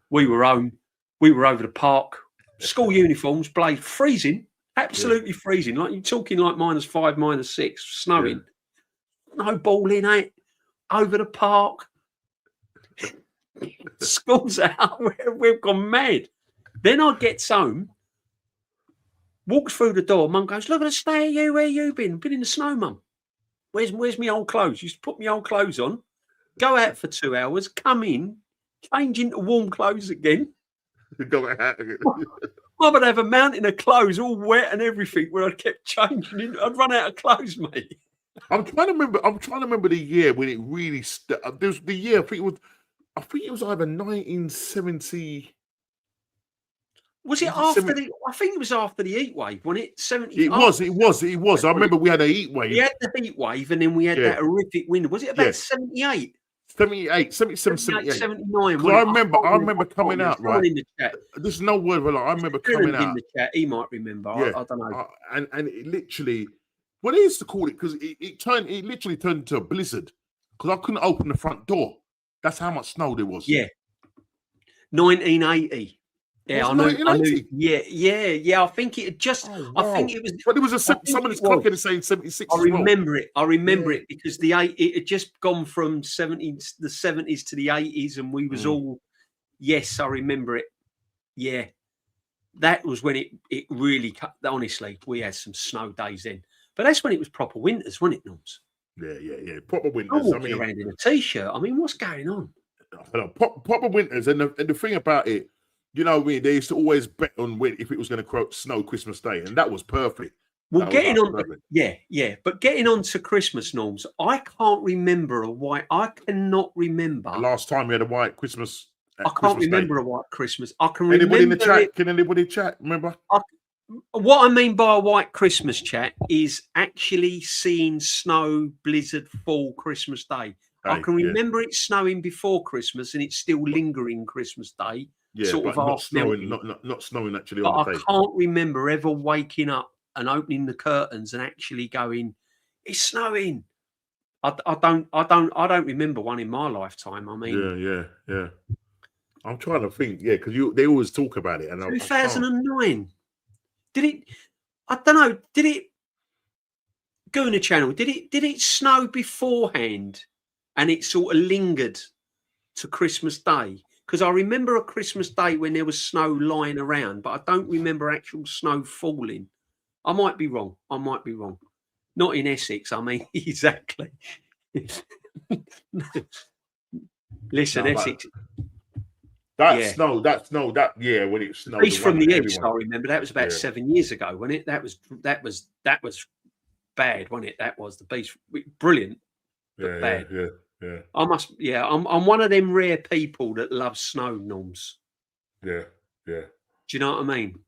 We were home. We were over the park. School uniforms, blade, freezing, absolutely freezing. Like you're talking like -5, -6, snowing. No ball in it. Over the park. School's out. We've gone mad. Then I gets home, walks through the door. Mum goes, "Look at the state of you. Where you been? Been in the snow, Mum. Where's my old clothes? Used to put my old clothes on, go out for 2 hours, come in, change into warm clothes again. I would have a mountain of clothes all wet and everything where I kept changing. I'd run out of clothes, mate. I'm trying to remember the year when it really there was the year. I think it was either 1970. Was it after the? I think it was after the heat wave, wasn't it? 70. It was. I remember we had a heat wave. We had the heat wave, and then we had that horrific winter. Was it about 78? 78, 77, 78. 79. I remember coming out, right? In the chat. There's no word of a lie. I remember coming out. In the chat. He might remember. Yeah. I don't know. And it literally, what they used to call it, because it literally turned into a blizzard because I couldn't open the front door. That's how much snow there was. Yeah. 1980. Yeah, I know. Yeah. I think it just. Oh, wow. I think it was. But there was somebody's clocking saying 76. I remember it. I remember it because it had just gone from the 70s to the 80s, and we was all. Yes, I remember it. Yeah, that was when it really. Honestly, we had some snow days then. Yeah. that's when it was proper winters, wasn't it, Norms? Yeah. Proper I'm winters. walking around in a t-shirt. I mean, what's going on? Proper winters, and the thing about it, you know, they used to always bet on if it was going to snow Christmas Day, and that was perfect. Well, getting on, perfect. but getting on to Christmas, Norms, I can't remember a white. I cannot remember The last time we had a white Christmas. I can't remember a white Christmas. I can anybody remember in the chat? it. Can anybody chat? Remember? What I mean by a white Christmas, chat, is actually seeing snow, blizzard, fall Christmas Day. I can remember it snowing before Christmas and it's still lingering Christmas Day. Yeah, sort of not snowing, melting. not snowing actually but on the day. I can't remember ever waking up and opening the curtains and actually going, "It's snowing." I don't remember one in my lifetime. I mean, yeah. I'm trying to think, because they always talk about it. And 2009. Did it? I don't know. Did it? Gooner Channel. Did it snow beforehand, and it sort of lingered to Christmas Day? Because I remember a Christmas Day when there was snow lying around, but I don't remember actual snow falling. I might be wrong. Not in Essex. I mean, exactly. Listen, Essex. Snow, when it snowed. At least from the east, I remember that was about 7 years ago, wasn't it? That was bad, wasn't it? That was the beast. Brilliant, but bad. Yeah. I'm one of them rare people that love snow, Norms. Yeah. Do you know what I mean?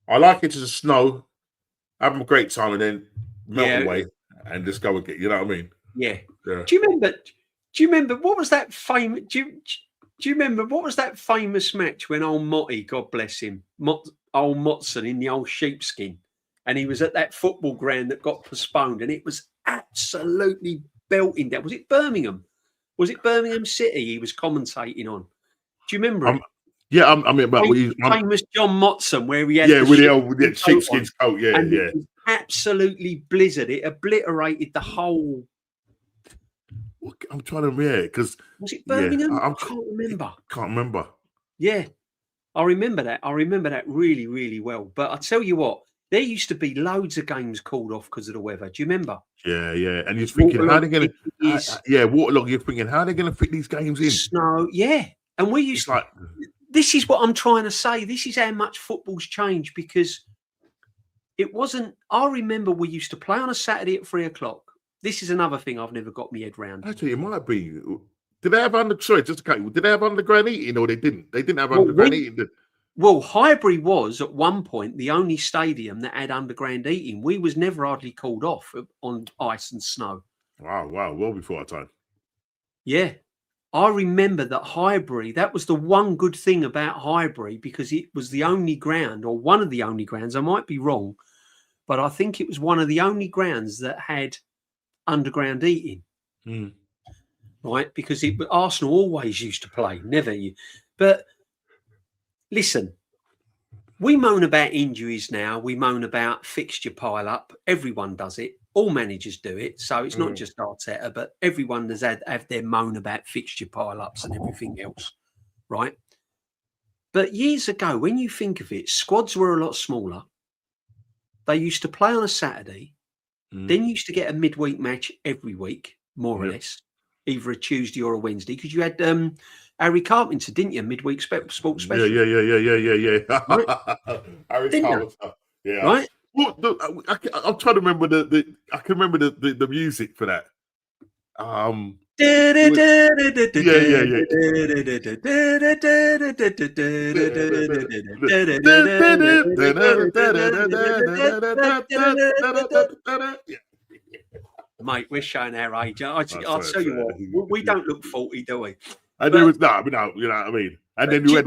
I like it to snow, have a great time, and then melt away and just go again. You know what I mean? Yeah. Do you remember what was that famous? Do you remember what was that famous match when old Motty, God bless him, old Motson in the old sheepskin, and he was at that football ground that got postponed, and it was absolutely belting down. Was it Birmingham? Was it Birmingham City he was commentating on? Do you remember it? Yeah, I mean, about famous John Motson, where he had with the sheepskin coat, It was absolutely blizzard. It obliterated the whole. I'm trying to because was it Birmingham? I can't remember. Yeah, I remember that. I remember that really, really well. But I tell you what, there used to be loads of games called off because of the weather. Do you remember? Yeah. And you're thinking, how are they going to? Waterlog. You're thinking, how are they going to fit these games in? Snow. Yeah, and we used to. This is what I'm trying to say. This is how much football's changed because it wasn't. I remember we used to play on a Saturday at 3:00. This is another thing I've never got my head round. Actually, it might be. Did they have did they have underground eating or they didn't? They didn't have underground eating. Well, Highbury was at one point the only stadium that had underground eating. We was never hardly called off on ice and snow. Wow. Well before our time. Yeah. I remember that Highbury, that was the one good thing about Highbury because it was the only ground or one of the only grounds, I might be wrong, but I think it was one of the only grounds that had underground eating, right? Because Arsenal always used to play, never you. But listen, we moan about injuries now. We moan about fixture pile up. Everyone does it. All managers do it. So it's not just Arteta, but everyone has have their moan about fixture pile ups and everything else, right? But years ago, when you think of it, squads were a lot smaller. They used to play on a Saturday. Then you used to get a midweek match every week, more or less, either a Tuesday or a Wednesday, because you had Harry Carpenter, didn't you? Midweek sports special. Yeah. Right? Harry Carpenter. Yeah. Right? Well, I'm trying to remember I can remember the music for that. Mate, we're showing our age. I'll tell you what, we don't look 40, do we? And there was you know what I mean. And then you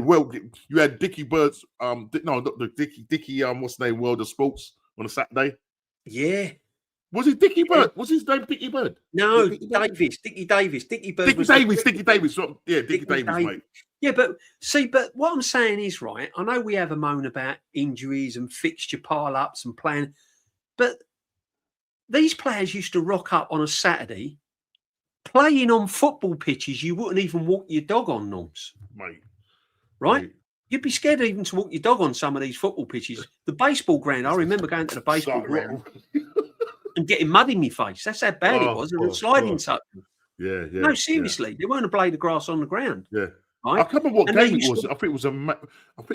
had Dickie Bird's not the Dickie what's the name, World of Sports on a Saturday. Yeah. Was it Dickie Bird? Was his name Dickie Bird? No, Dickie Davis. Dickie Bird. Dickie Davis. Yeah, Dickie Davis, mate. Yeah, but what I'm saying is, right, I know we have a moan about injuries and fixture pile-ups and playing, but these players used to rock up on a Saturday playing on football pitches you wouldn't even walk your dog on, Norms. Mate. Right? Mate. You'd be scared even to walk your dog on some of these football pitches. The baseball ground, I remember going to the baseball ground. and getting mud in my face. That's how bad it was. And sliding touch. Yeah. No, seriously, there weren't a blade of grass on the ground. Yeah. Right? I can't remember what game it was. I think it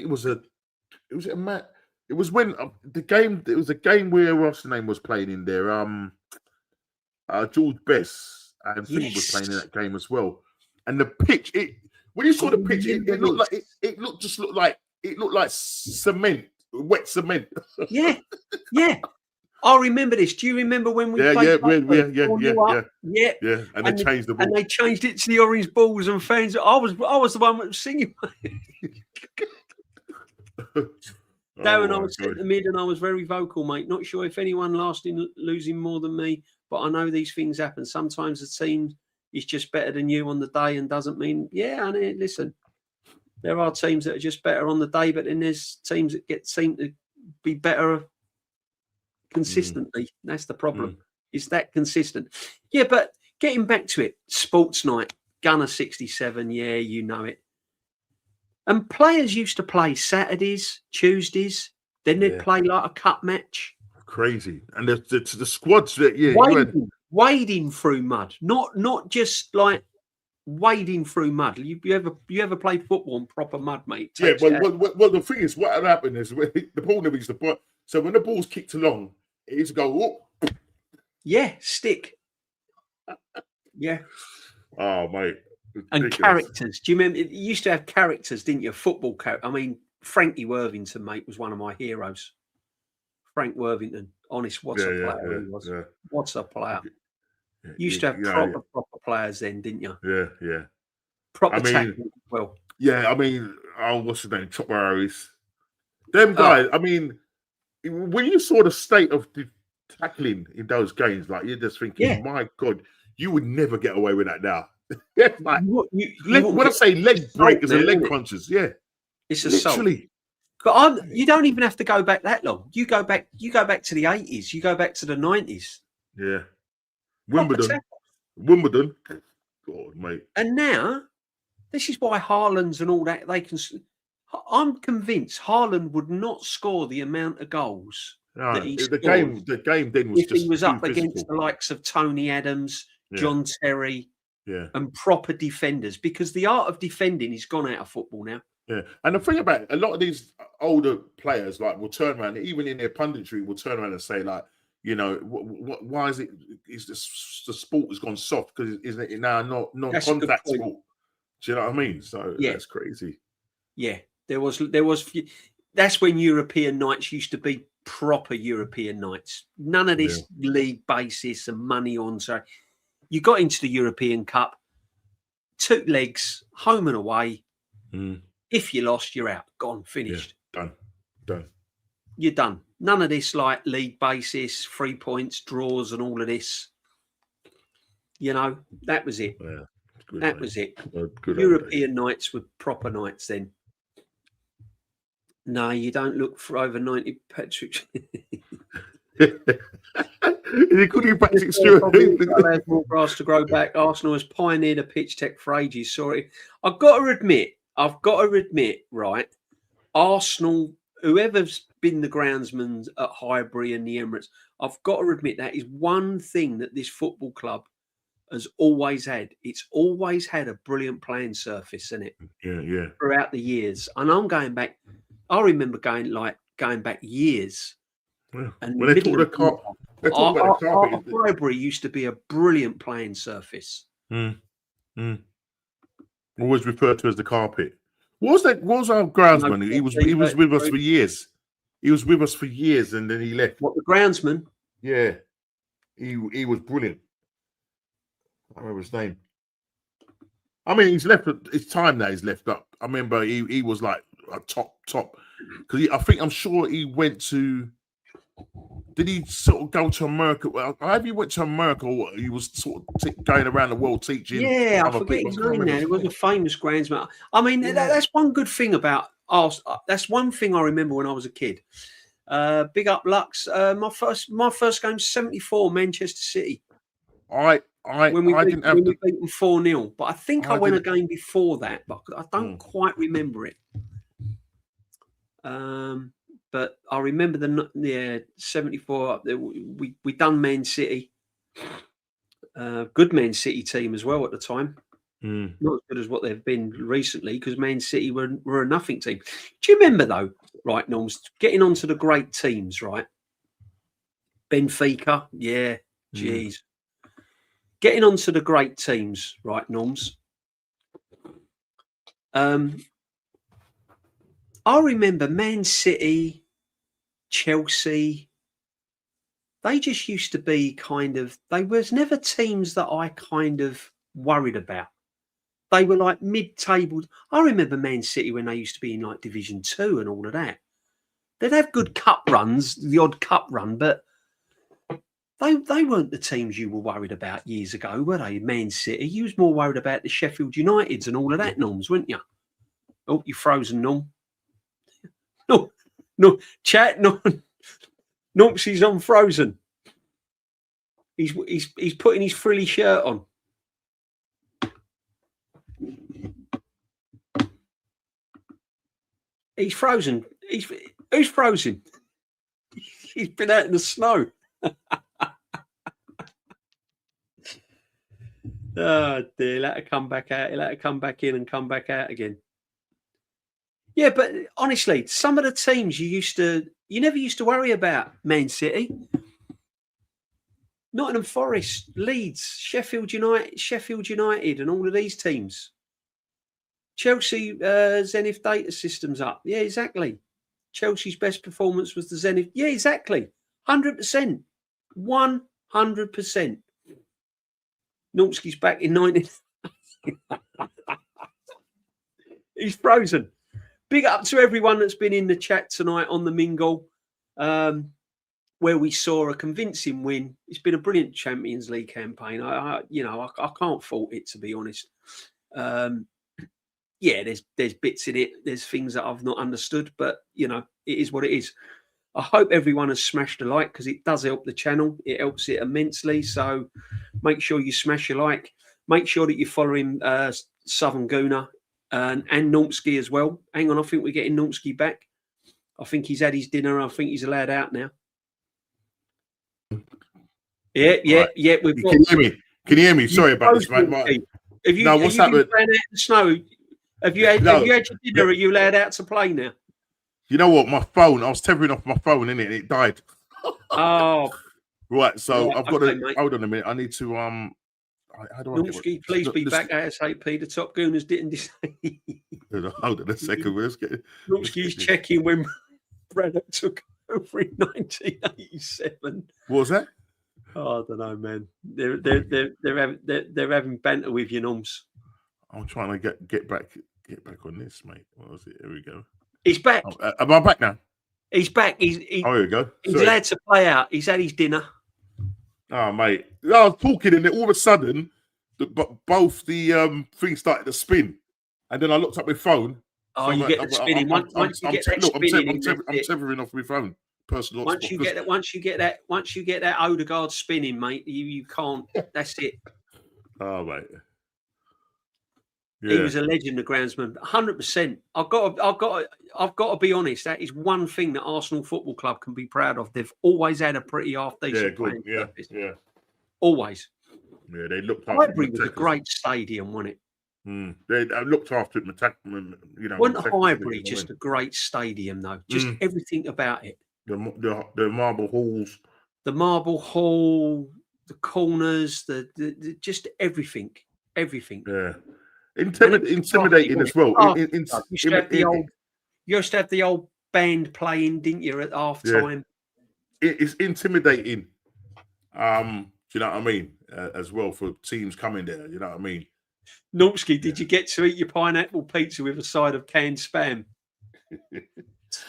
was it was when the game. It was a game where what's the name was playing in there. George Best and Finn was playing in that game as well. And the pitch, when you saw the pitch, it looked like it looked like cement, wet cement. Yeah. I remember this. Do you remember when we played? Yeah. And they changed the ball. And they changed it to the orange balls and fans. I was the one that was singing. Darren, I was at the mid and I was very vocal, mate. Not sure if anyone losing more than me, but I know these things happen. Sometimes the team is just better than you on the day and doesn't mean, and listen, there are teams that are just better on the day, but then there's teams that seem to be better consistently. That's the problem. Is that consistent? Yeah, but getting back to it, sports night, Gunner 67, yeah, you know it. And players used to play Saturdays, Tuesdays, then they'd play like a cup match. Crazy. And the squads that wading through mud, not just like wading through mud. You ever played football in proper mud, mate? Yeah, well, the thing is, what had happened is when the ball never used to put. So when the ball's kicked along, it used to go. Oh. Yeah, stick. Yeah. Oh, mate. And characters. Do you remember? You used to have characters, didn't you? Football characters. I mean, Frankie Worthington, mate, was one of my heroes. Frank Worthington, honest, what a player he was. Yeah. What a player. You used to have proper players then, didn't you? Yeah. Proper tackling as well. Yeah, I mean, what's his name? Chop Harris. Them guys, I mean, when you saw the state of the tackling in those games, like you're just thinking, my God, you would never get away with that now. Like, when I say leg breakers and leg crunchers, it's literally. But you don't even have to go back that long. You go back to the 80s. You go back to the 90s. Yeah. Wimbledon. God, mate. And now, this is why Haaland's and all that, they can... I'm convinced Haaland would not score the amount of goals that he scored. The game then was if he was up against the likes of Tony Adams, John Terry, and proper defenders, because the art of defending is gone out of football now. Yeah, and the thing about it, a lot of these older players will turn around, even in their punditry, will turn around and say like, you know, why is it? Is the sport has gone soft because isn't it now non-contact sport? Do you know what I mean? So that's crazy. Yeah, there was. That's when European nights used to be proper European nights. None of this league basis and money on. So you got into the European Cup, 2 legs, home and away. If you lost, you're out. Gone. Finished. Yeah, done. You're done. None of this like league basis, 3 points, draws, and all of this. You know, that was it. Yeah, that was it. Good European nights were proper nights then. No, you don't look for over 90, Patrick. Patrick Stewart. More grass to grow back. Arsenal has pioneered a pitch tech for ages. Sorry, I've got to admit, right? Arsenal, whoever's been the groundsman at Highbury and the Emirates, I've got to admit that is one thing that this football club has always had. It's always had a brilliant playing surface, isn't it? Yeah. Throughout the years, and I'm going back. I remember going back years. Yeah. And when they talk about the carpet, Highbury used to be a brilliant playing surface. Always referred to as the carpet. What was our groundsman? He was with us for years. He was with us for years, and then he left. What, the groundsman? Yeah, he was brilliant. I remember his name. I mean, he's left. It's time now. He's left up. I remember he was like a top because I'm sure he went to. Did he sort of go to America? Well, either he went to America or he was sort of going around the world teaching. Yeah, I forget his name now. He was a famous groundsman. I mean, that's one good thing about us. That's one thing I remember when I was a kid. Big up Lux. My first game, 74, Manchester City. When we beat them 4-0. But I think I went a game before that, but I don't quite remember it. but I remember the 74. We done Man City, good Man City team as well at the time. Not as good as what they've been recently, because Man City were a nothing team. Do you remember though? Right, Norms, getting onto the great teams, right? Benfica, yeah, geez. Getting onto the great teams, right, Norms? I remember Man City, Chelsea. They just used to be they was never teams that I kind of worried about. They were like mid-table. I remember Man City when they used to be in like Division 2 and all of that. They'd have good cup runs, the odd cup run, but they weren't the teams you were worried about years ago, were they? Man City. You was more worried about the Sheffield Uniteds and all of that, Norms, weren't you? Oh, you're frozen, Norm. No, chat, no. Normski's on frozen. He's putting his frilly shirt on. He's frozen. Who's frozen? He's been out in the snow. Oh dear, let her come back out. Let her come back in and come back out again. Yeah, but honestly, some of the teams you never used to worry about. Man City, Nottingham Forest, Leeds, Sheffield United, and all of these teams. Chelsea, Zenith Data Systems up. Yeah, exactly. Chelsea's best performance was the Zenith. Yeah, exactly. 100%. 100%. Normski's back in 19. He's frozen. Big up to everyone that's been in the chat tonight on the Mingle, where we saw a convincing win. It's been a brilliant Champions League campaign. I can't fault it, to be honest. Yeah, there's bits in it. There's things that I've not understood, but it is what it is. I hope everyone has smashed a like, because it does help the channel. It helps it immensely. So make sure you smash a like. Make sure that you're following Southern Gooner and Normski as well. Hang on, I think we're getting Normski back. I think he's had his dinner. I think he's allowed out now. Yeah. Can you hear me? Can you hear me? Sorry about this, mate. What's happened? Snow. Have you had your dinner? Are you allowed out to play now? You know what? My phone, I was tethering off my phone, innit? And it died. Oh. Right. So I've got to, hold on a minute. I need to, how do I Normski, please be back ASAP. The top gooners didn't decide. Hold on a second. Normski's checking when Braddock took over in 1987. What was that? Oh, I don't know, man. They're having banter with you, Norms. I'm trying to get back on this, mate. What was it? Here we go. He's back. Am I back now? He's back. Oh, here we go. He's allowed to play out. He's had his dinner. Oh, mate. I was talking, and all of a sudden, both the things started to spin, and then I looked up my phone. Oh, you get the spinning. Once you get that spinning, I'm tethering off my phone. Personal. Once you get that Odegaard spinning, mate, you can't. That's it. Oh, mate. Yeah. He was a legend, the groundsman. 100%. I've got to be honest. That is one thing that Arsenal Football Club can be proud of. They've always had a pretty half decent. Yeah, good. Yeah. Always. Yeah, they looked after Highbury was a great stadium, wasn't it? They looked after it. Wasn't Highbury just a great stadium, though? Just everything about it. The marble halls. The marble hall, the corners, the just everything. Everything. Yeah. Intimidating as well. You used to have the old band playing, didn't you, at half time? Yeah. It's intimidating. Do you know what I mean? As well, for teams coming there. You know what I mean? Normski, did you get to eat your pineapple pizza with a side of canned spam?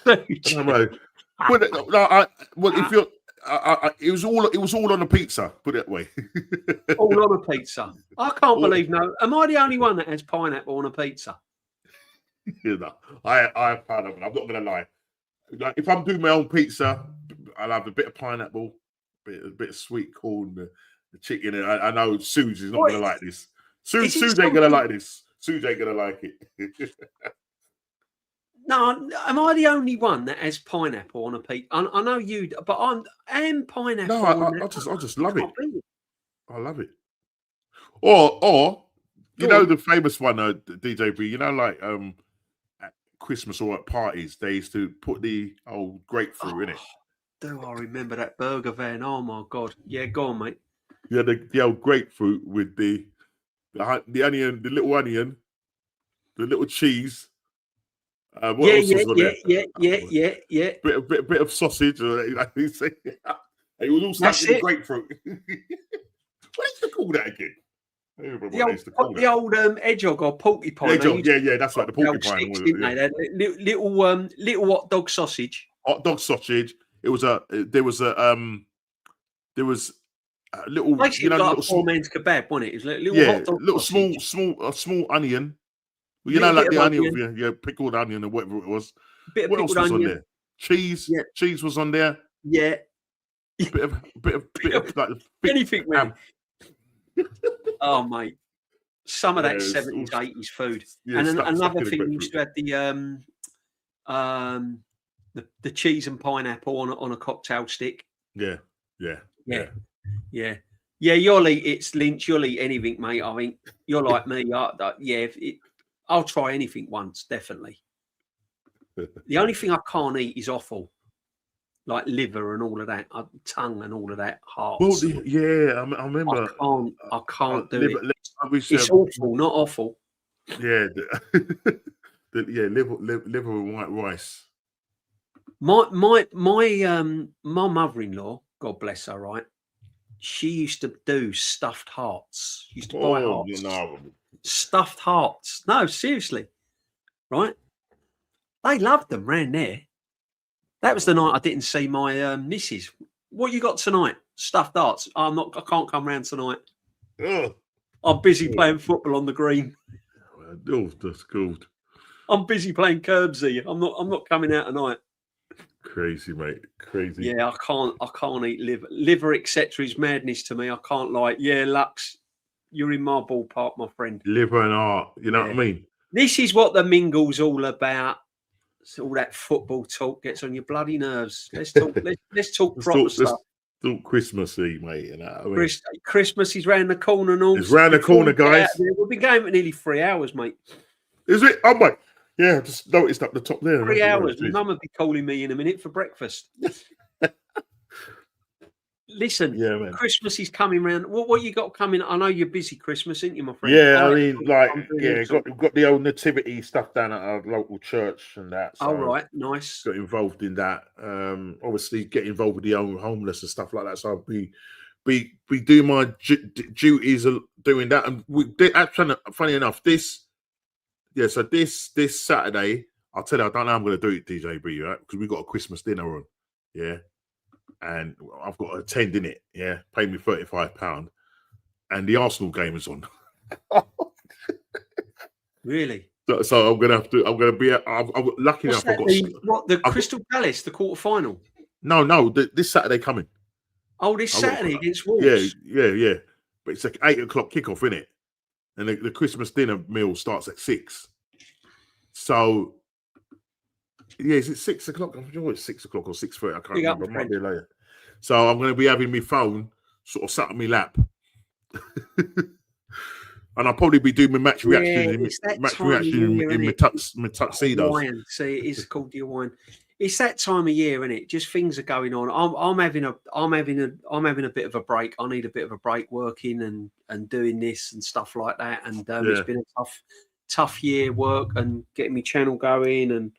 No. If you're, it was all on a pizza. Put it that way. All on a pizza. I can't believe. No, am I the only one that has pineapple on a pizza? I have pineapple. I'm not going to lie. Like, if I'm doing my own pizza, I'll have a bit of pineapple, a bit of sweet corn, the chicken. And I know Suze is not going to like this. Suze ain't going to like this. Suze ain't going to like it. No, am I the only one that has pineapple on a pizza? I know you, but I'm pineapple. No, on I just love it. can't beat it. I love it. Or you Go know on. the famous one, DJ B. You know, like at Christmas or at parties, they used to put the old grapefruit in it. Do I remember that burger van? Oh my god! Yeah, go on, mate. Yeah, the old grapefruit with the onion, the little onion, the little cheese. What else was on there? Yeah. Bit of sausage. Like you say. It was all That's stuck in the it. grapefruit. What used to call that again? I don't remember The what they old, used to call the old hedgehog or porcupine. Yeah, that's right. The porcupine, sticks, didn't they? Little hot dog sausage. Hot dog sausage. There was a little, Basically, like little a poor man's kebab, wasn't it? It was like little yeah, hot dog little sausage. small onion. Well, Little like bit the of onion, yeah, pickled onion or whatever it was. Bit of What else pickled was on onion. there? Cheese. Yeah. Cheese was on there. Yeah. Bit of like Anything, man. Oh, mate. Some of that 70s, 80s food. Yeah, and stuck another in the thing, you grapefruit. used to have the cheese and pineapple on a cocktail stick. Yeah. You'll eat it's Lynch. You'll eat anything, mate. I mean, you're like me. I'll try anything once, definitely. The only thing I can't eat is offal, like liver and all of that, tongue and all of that, hearts. Well, I remember. I can't do it. It's awful, not awful. Yeah, liver and white rice. My mother-in-law, God bless her, right? She used to do stuffed hearts. She used to buy hearts. Stuffed hearts. No, seriously. Right? They loved them round there. That was the night I didn't see my missus. What you got tonight? Stuffed hearts. I can't come round tonight. I'm busy playing football on the green. Oh, that's good. I'm busy playing curbsy. I'm not coming out tonight. Crazy, mate. Crazy. Yeah, I can't eat liver. Liver, etc. is madness to me. I can't lie. Yeah, Lux, you're in my ballpark, my friend. Liver and heart. You know what I mean? This is what the mingle's all about. It's all that football talk gets on your bloody nerves. Let's talk. let's talk proper stuff. Let's talk Christmassy, mate. You know what I mean? Christmas is round the corner, and all. It's round the corner, guys. We've been going for nearly 3 hours, mate. Is it? Oh my. Yeah, I just noticed up the top there. 3 hours. My mum would be calling me in a minute for breakfast. Listen, yeah, man. Christmas is coming round. What you got coming? I know you're busy Christmas, ain't you, my friend? Yeah, I mean, got the old nativity stuff down at our local church and that. So right, nice. Got involved in that. Obviously, get involved with the homeless and stuff like that. So I'll be doing my duties of doing that. And funny enough, so this Saturday, I'll tell you, I don't know how I'm going to do it, DJB, right? Because we got a Christmas dinner on, yeah, and I've got to attend in it, yeah. Pay me £35, and the Arsenal game is on. Really? So I'm gonna be. I'm lucky enough. The Crystal Palace, the quarter final. No, this Saturday coming. Oh, this Saturday against Wolves. Yeah. But it's like 8 o'clock kickoff, innit? And the Christmas dinner meal starts at 6. So, yeah, is it 6 o'clock? I'm sure it's 6 o'clock or 6:30. I can't remember. It might be later. So I'm going to be having my phone sort of sat on my lap. And I'll probably be doing my match reaction in my tuxedos. See, it is called your wine. It's that time of year, isn't it? Just things are going on. I'm having a bit of a break. I need a bit of a break working and doing this and stuff like that. And It's been a tough year work and getting my channel going and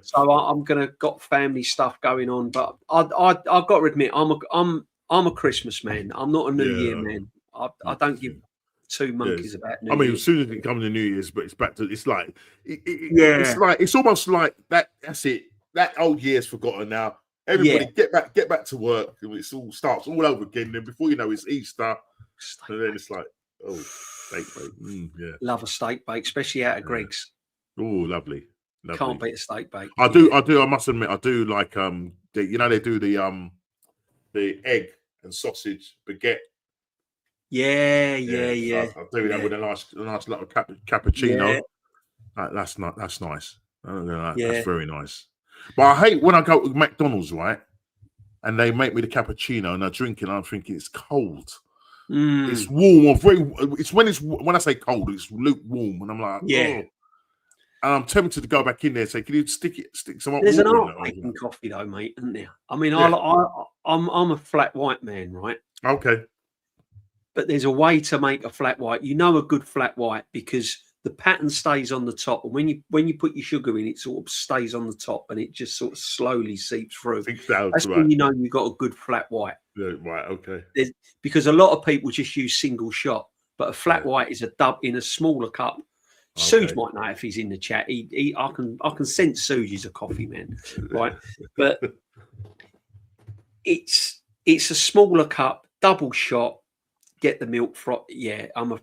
So I'm got family stuff going on. But I've got to admit, I'm a Christmas man. I'm not a New Year man. I don't give two monkeys about New Year. As soon as it comes to New Year's, but it's back to it's like it's almost like that. That's it. That old year's forgotten now. Everybody get back to work. It all starts all over again. Then before you know, it's Easter, and then it's like, oh, steak bake. Love a steak bake, especially out of Greg's. Oh, lovely. Can't beat a steak bake. I do. I must admit, I do like they do the egg and sausage baguette. Yeah. I do that with a nice little cappuccino. That's nice. That's very nice. But I hate when I go to McDonald's, right? And they make me the cappuccino and I drink it and I'm thinking it's cold. It's warm or when I say cold, it's lukewarm. And I'm like, oh. And I'm tempted to go back in there and say, can you stick some There's water an in art it? making coffee though, mate, isn't there? I mean, I'm a flat white man, right? Okay. But there's a way to make a flat white. You know a good flat white because the pattern stays on the top, and when you put your sugar in, it sort of stays on the top, and it just sort of slowly seeps through. That's when you know you've got a good flat white. Yeah, right. Okay. Because a lot of people just use single shot, but a flat white is a dub in a smaller cup. Suge might know if he's in the chat. I can sense Suge is a coffee man, right? But it's a smaller cup, double shot. Get the milk froth. Yeah, I am a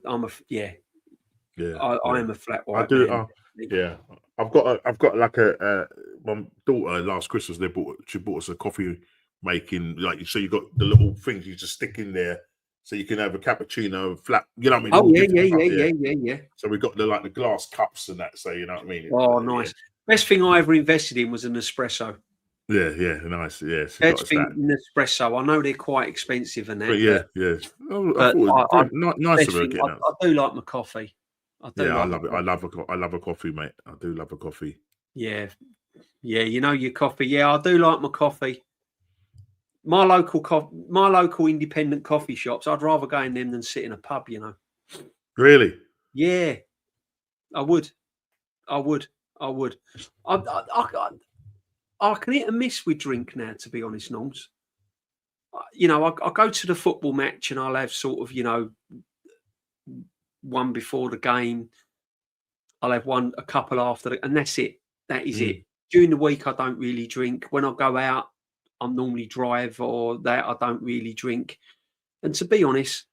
flat white. I do. Man. I've got like my daughter last Christmas. She bought us a coffee making, like, so you got the little things you just stick in there. So you can have a cappuccino flat, you know what I mean? Yeah. So we got the glass cups and that. So you know what I mean? Oh, nice. Yeah. Best thing I ever invested in was an espresso. Yeah, nice. Yeah, Best thing an espresso. I know they're quite expensive and that. But I thought nice of her getting that. I do like my coffee. I love it. I love a coffee, mate. I do love a coffee. Yeah. You know your coffee. Yeah, I do like my coffee. My local independent coffee shops, I'd rather go in them than sit in a pub, you know. Really? Yeah, I would. I can hit and miss with drink now, to be honest, Norms. You know, I go to the football match and I'll have sort of, you know, one before the game. I'll have a couple after, and that's it. That is it. During the week, I don't really drink. When I go out, I'm normally drive or that I don't really drink. And to be honest,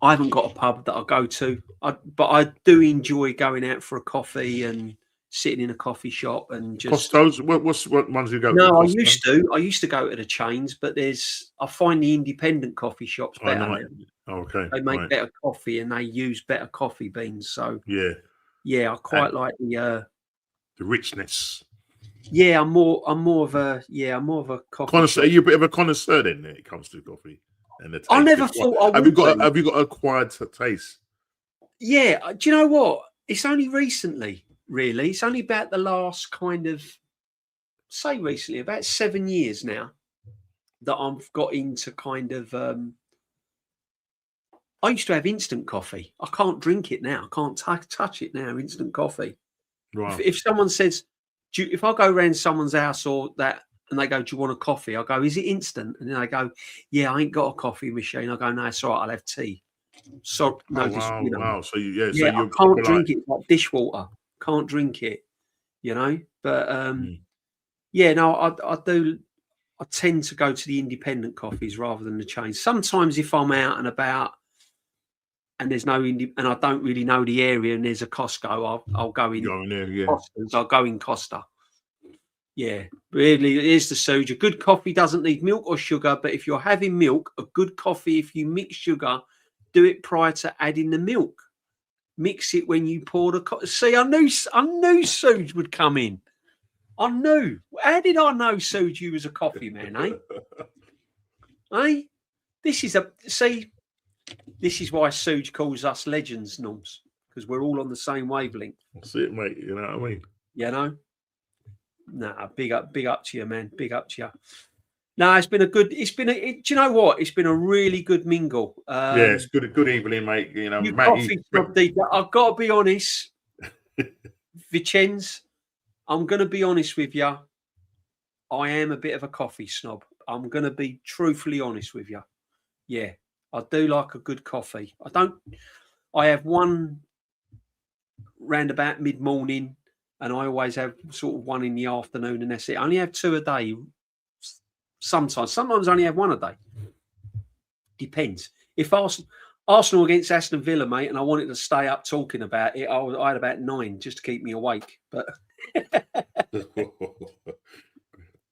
I haven't got a pub that I go to, but I do enjoy going out for a coffee and sitting in a coffee shop and just. Costos? What ones do you go to? No, I used to go to the chains, but I find the independent coffee shops better. Okay. They make better coffee and they use better coffee beans. So I quite like the richness. Yeah, I'm more of a coffee connoisseur. Are you a bit of a connoisseur then when it comes to coffee? And the taste? I never thought I would. Have you got acquired taste? Yeah. Do you know what? It's only recently, really. It's only about the last about 7 years now that I've got into kind of. I used to have instant coffee. I can't drink it now. I can't touch it now. Instant coffee. Right. If someone says, if I go around someone's house or that, and they go, "Do you want a coffee?" I go, "Is it instant?" And then they go, "Yeah, I ain't got a coffee machine." I go, "No, it's all right. I'll have tea." So no, wow. So I can't drink it. It's like dishwater. Can't drink it. You know, but I do. I tend to go to the independent coffees rather than the chains. Sometimes if I'm out and about and there's no and I don't really know the area and there's a Costco, I'll go in. Go in there, yeah. I'll go in Costa. Yeah, really, it is the Suge. A good coffee doesn't need milk or sugar, but if you're having milk, a good coffee, if you mix sugar, do it prior to adding the milk. Mix it when you pour the coffee. See, I knew Suge would come in. I knew. How did I know, Suge, you was a coffee man, eh? Eh? This is why Suge calls us legends, Norms, because we're all on the same wavelength. That's it, mate. You know what I mean? You know? Nah, big up to you, man. Big up to you. No, do you know what? It's been a really good mingle. It's good evening, mate. You know, I've got to be honest, Vicenz, I'm going to be honest with you. I am a bit of a coffee snob. I'm going to be truthfully honest with you. Yeah, I do like a good coffee. I have one round about mid-morning, and I always have sort of one in the afternoon, and that's it. I only have 2 a day. Sometimes I only have 1 a day. Depends. If Arsenal against Aston Villa, mate, and I wanted to stay up talking about it, I had about 9 just to keep me awake. But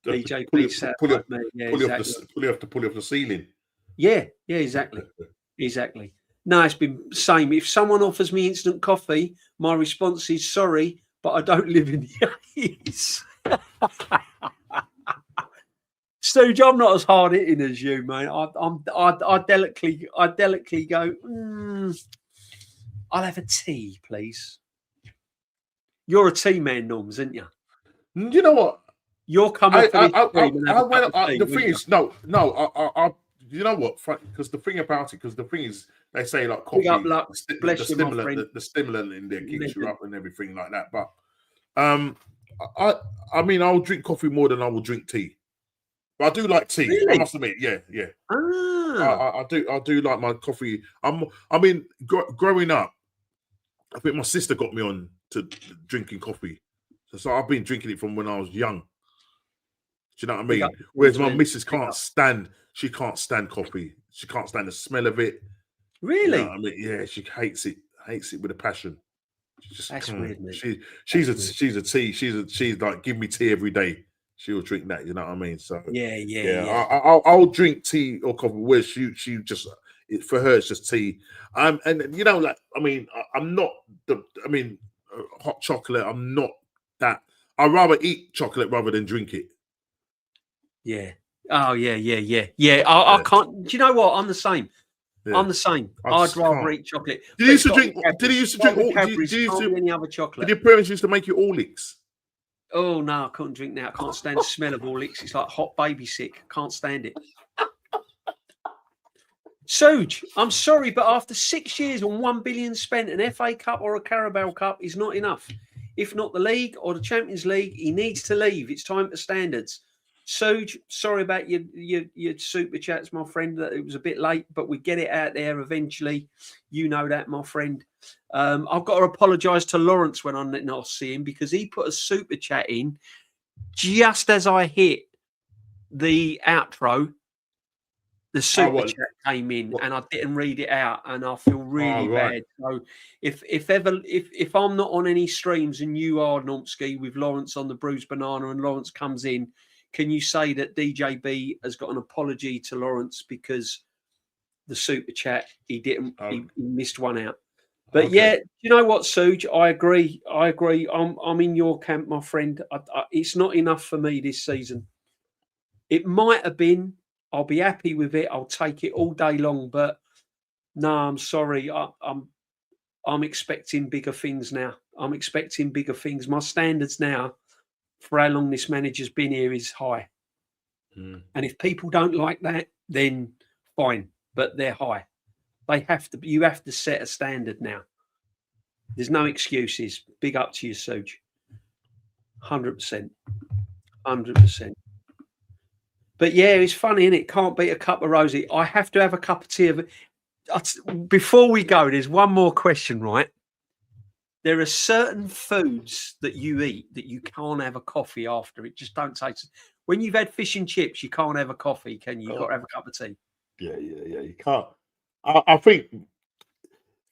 DJ, please pull you off the ceiling. Yeah, exactly. No, it's been same. If someone offers me instant coffee, my response is sorry, but I don't live in the 80s. Stooge, I'm not as hard hitting as you, mate. I delicately go. I'll have a tea, please. You're a tea man, Norms, aren't you? You know what? You're coming for this stream and have a cup of tea, the thing is, no. You know what? Because the thing about it, they say like coffee, the stimulant in there keeps you up and everything like that. But I mean, I'll drink coffee more than I will drink tea. But I do like tea. Really? I must admit, yeah. Ah. I do like my coffee. Growing up, I think my sister got me on to drinking coffee, so I've been drinking it from when I was young. Do you know what I mean? Whereas my missus can't stand. She can't stand coffee. She can't stand the smell of it. Really? You know what I mean? Yeah, she hates it with a passion. She just That's weird, mate. She's a tea. She's like, give me tea every day. She'll drink that. You know what I mean? So yeah. I'll drink tea or coffee. Where she just, for her it's just tea. And you know, like, I mean, I'm not hot chocolate. I'm not that. I'd rather eat chocolate rather than drink it. Yeah. Oh yeah. I can't. Do you know what? I'm the same. Yeah. I'm the same. I'd rather eat chocolate. Did you used to drink? Did you used to drink all? Did you used to any other chocolate? Did your parents used to make you Horlicks? Oh no, I couldn't drink that. I can't stand the smell of Horlicks. It's like hot baby sick. Can't stand it. Suge, I'm sorry, but after 6 years and 1 billion spent, an FA Cup or a Carabao Cup is not enough. If not the league or the Champions League, he needs to leave. It's time for standards. Suge, sorry about your super chats, my friend. That it was a bit late, but we get it out there eventually. You know that, my friend. I've got to apologise to Lawrence when I'm not seeing him because he put a super chat in just as I hit the outro. The super chat came in and I didn't read it out, and I feel really bad. So if I'm not on any streams and you are, Normski, with Lawrence on the Bruised Banana, and Lawrence comes in, can you say that DJB has got an apology to Lawrence because the super chat he missed one out? But yeah, you know what, Suge? I agree. I'm in your camp, my friend. It's not enough for me this season. It might have been. I'll be happy with it. I'll take it all day long. But no, I'm sorry. I'm expecting bigger things now. I'm expecting bigger things. My standards now, for how long this manager's been here, is high. And if people don't like that, then fine. But they're high. You have to set a standard now. There's no excuses. Big up to you, Suge. 100%. 100%. But yeah, it's funny, innit? Can't beat a cup of rosé. I have to have a cup of tea of it. Before we go, there's one more question, right? There are certain foods that you eat that you can't have a coffee after. It just don't taste. When you've had fish and chips, you can't have a coffee, can you? You've got to have a cup of tea. Yeah. You can't. I think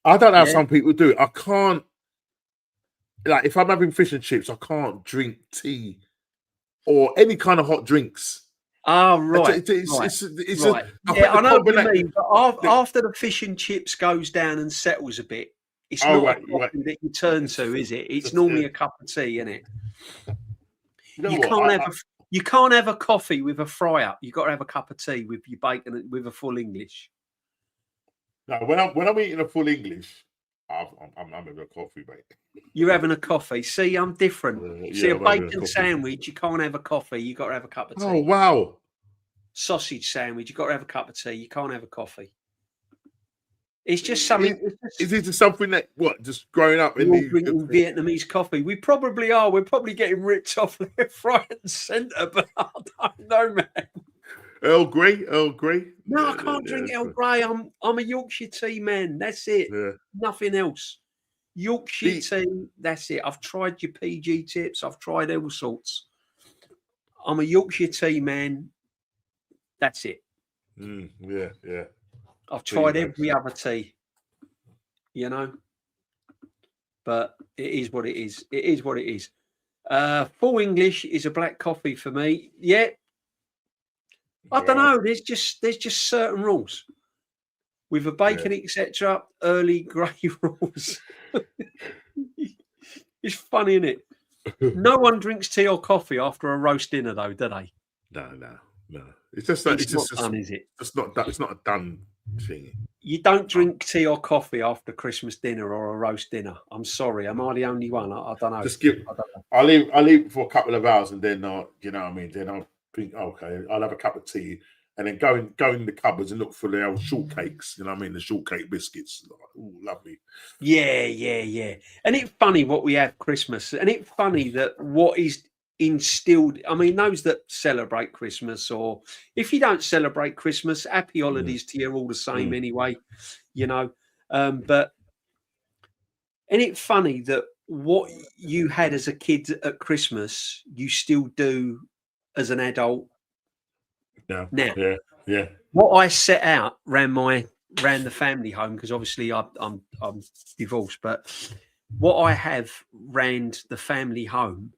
I don't know how some people do it. I can't. Like if I'm having fish and chips, I can't drink tea or any kind of hot drinks. Oh, right. It's right. I know what you mean. But after the fish and chips goes down and settles a bit, it's not a coffee that you turn to, is it? It's normally a cup of tea, isn't it? You can't have a coffee with a fry up. You've got to have a cup of tea with your bacon with a full English. No, when I'm eating a full English, I'm having a coffee, mate. You're having a coffee. See, I'm different. See, a bacon sandwich, you can't have a coffee. You've got to have a cup of tea. Oh, wow. Sausage sandwich, you've got to have a cup of tea. You can't have a coffee. It's just something. Is it something that, just growing up in drinking Vietnamese coffee? We probably are. We're probably getting ripped off left, right, and centre, but I don't know, man. Earl Grey. No, I can't drink Earl Grey. I'm a Yorkshire tea man. That's it. Yeah. Nothing else. Yorkshire tea. That's it. I've tried your PG tips. I've tried all sorts. I'm a Yorkshire tea man. That's it. Yeah. I've tried every other tea, but it is what it is. It is what it is. Full English is a black coffee for me. Yeah. I don't know. There's just certain rules with the bacon, etc. Early grey rules. It's funny, isn't it? No one drinks tea or coffee after a roast dinner, though, do they? No. It's just that It's not done, is it? It's not that. It's not a done thing. You don't drink tea or coffee after Christmas dinner or a roast dinner. I'm sorry. Am I the only one? I don't know. Just give. I'll leave for a couple of hours, and then you know what I mean. Then I'll think, okay, I'll have a cup of tea, and then go in the cupboards and look for the old shortcakes. You know what I mean? The shortcake biscuits. Ooh, lovely. Yeah. And it's funny what we have Christmas, and it's funny that what is instilled. I mean, those that celebrate Christmas, or if you don't celebrate Christmas, happy holidays to you all the same anyway. You know, but and it's funny that what you had as a kid at Christmas, you still do as an adult. Now, yeah. What I set out ran the family home, because obviously I'm divorced, but what I have ran the family home.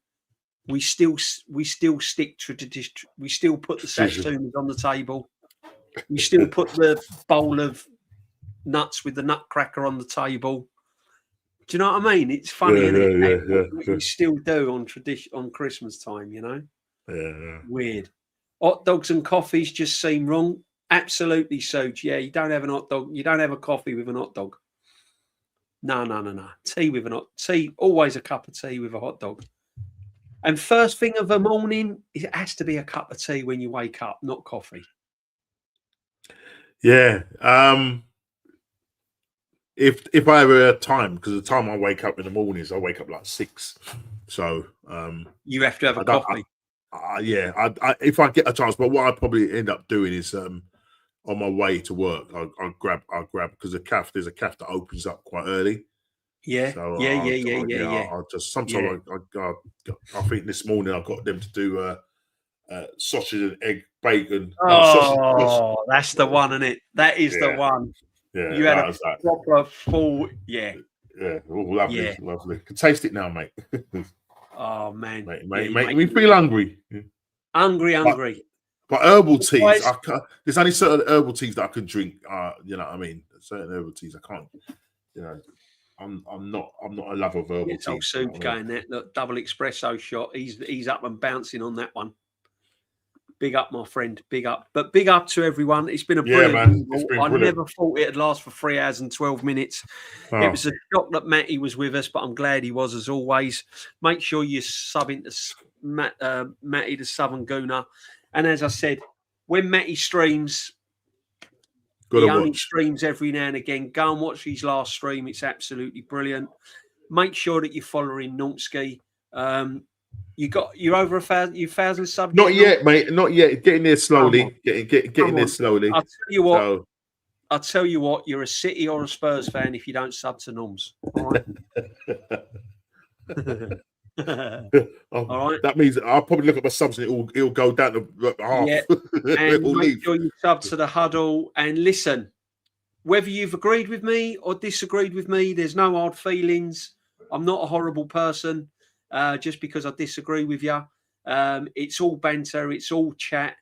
We still stick to tradition. We still put the sashimi on the table. We still put the bowl of nuts with the nutcracker on the table. Do you know what I mean? It's funny, isn't it? What we still do on Christmas time, you know? Yeah. Weird. Hot dogs and coffees just seem wrong. Absolutely so. Yeah, you don't have an hot dog. You don't have a coffee with an hot dog. No. Tea, always a cup of tea with a hot dog. And first thing of the morning, it has to be a cup of tea when you wake up, not coffee. Yeah. If I ever had time, because the time I wake up in the mornings, I wake up like 6. So you have to have a coffee. If I get a chance, but what I probably end up doing is on my way to work, I'll grab because there's a cafe that opens up quite early. Yeah. So Yeah. I'll just sometimes I think this morning I got them to do sausage and egg bacon. Oh, that's the one, isn't it? That is the one. Yeah, you had a proper full. Yeah. Oh, lovely. Can taste it now, mate. Oh man, mate, me feel hungry. Hungry. But herbal teas, there's only certain herbal teas that I can drink. You know what I mean? Certain herbal teas I can't. You know, I'm not a lover of herbal teas. Old Soup's going there. Look, double espresso shot. He's up and bouncing on that one. Big up, my friend. Big up. But big up to everyone. It's been a brilliant. I never thought it'd last for 3 hours and 12 minutes. Oh. It was a shock that Matty was with us, but I'm glad he was as always. Make sure you sub into Matty the Southern Gooner. And as I said, when Matty streams, he only streams every now and again. Go and watch his last stream. It's absolutely brilliant. Make sure that you're following Normski. You're over 1,000 subs. Not yet, mate. Not yet. Getting there slowly. Getting there slowly. I'll tell you what. You're a City or a Spurs fan if you don't sub to Norms. All right. All right. That means I'll probably look at my subs and it'll go down to half. Yeah. And make sure you sub to the huddle. And listen, whether you've agreed with me or disagreed with me, there's no hard feelings. I'm not a horrible person. Just because I disagree with you. It's all banter. It's all chat.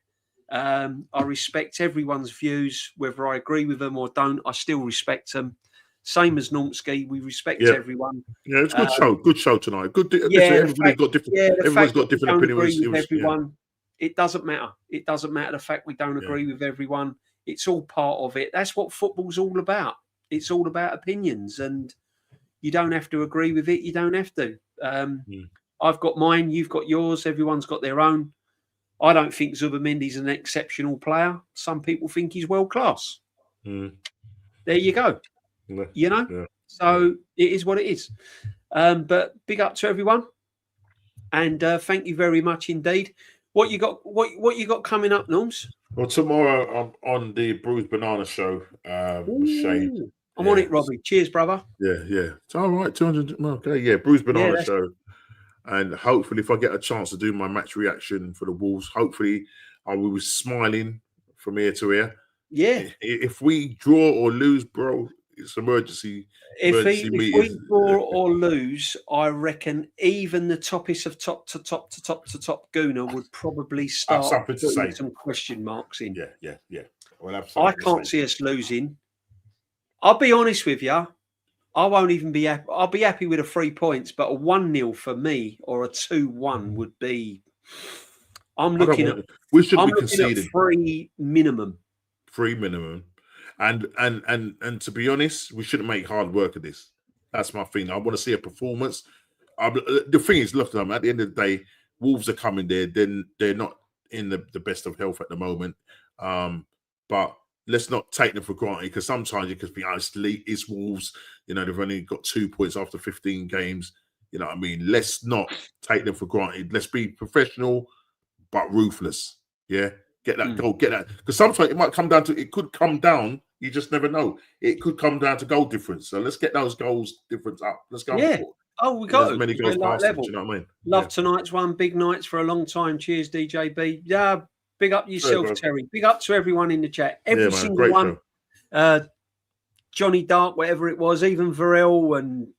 I respect everyone's views, whether I agree with them or don't. I still respect them. Same as Normski, we respect everyone. Yeah, it's a good show. Good show tonight. Good. Everybody's got different. Everyone's got different opinions. It doesn't matter. It doesn't matter the fact we don't agree with everyone. It's all part of it. That's what football's all about. It's all about opinions, and you don't have to agree with it. You don't have to. I've got mine. You've got yours. Everyone's got their own. I don't think Zubimendi's an exceptional player. Some people think he's world class. There you go. You know, so it is what it is. But big up to everyone, and thank you very much indeed. What you got? What you got coming up, Norms? Well, tomorrow I'm on the Bruised Banana show with Shane. I'm on it, Robbie. Cheers, brother. Yeah. It's all right. 200. Okay, yeah. Bruised Banana show, and hopefully, if I get a chance to do my match reaction for the Wolves, hopefully I will be smiling from ear to ear. Yeah. If we draw or lose, bro, it's emergency. If we draw or lose, I reckon even the toppest of top to top Gooner would probably start putting some question marks in. Yeah. Well, I can't see us losing. I'll be honest with you. I won't even be happy. I'll be happy with a 3 points, but a 1-0 for me or a 2-1 would be. I'm looking at. We shouldn't I'm be looking conceding. at 3 minimum. 3 minimum, and to be honest, we shouldn't make hard work of this. That's my thing. I want to see a performance. The thing is, look, at the end of the day, Wolves are coming there. Then they're not in the best of health at the moment. But let's not take them for granted, because sometimes you could be honest, it's Wolves. You know, they've only got 2 points after 15 games. You know what I mean? Let's not take them for granted. Let's be professional but ruthless. Yeah. Get that goal, get that. Because sometimes it could come down, you just never know. It could come down to goal difference. So let's get those goals difference up. Let's go. Yeah. We got as many goals past them, do you know what I mean? Love tonight's one. Big nights for a long time. Cheers, DJB. Yeah, big up yourself, Terry. Big up to everyone in the chat. Every single one. Johnny Dark, whatever it was, even Varel and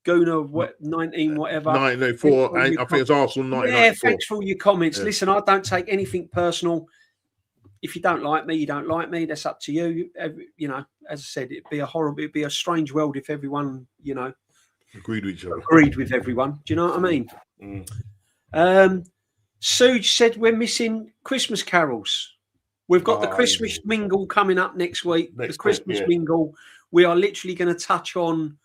Guna 19, whatever. 1994. I think it's Arsenal 1994. Yeah, thanks for all your comments. Yeah. Listen, I don't take anything personal. If you don't like me, you don't like me. That's up to you. You know, as I said, it'd be a strange world if everyone, you know, agreed with each other. Agreed with everyone. Do you know what I mean? Suge said we're missing Christmas carols. We've got the Christmas mingle coming up next week. The Christmas mingle. We are literally going to touch on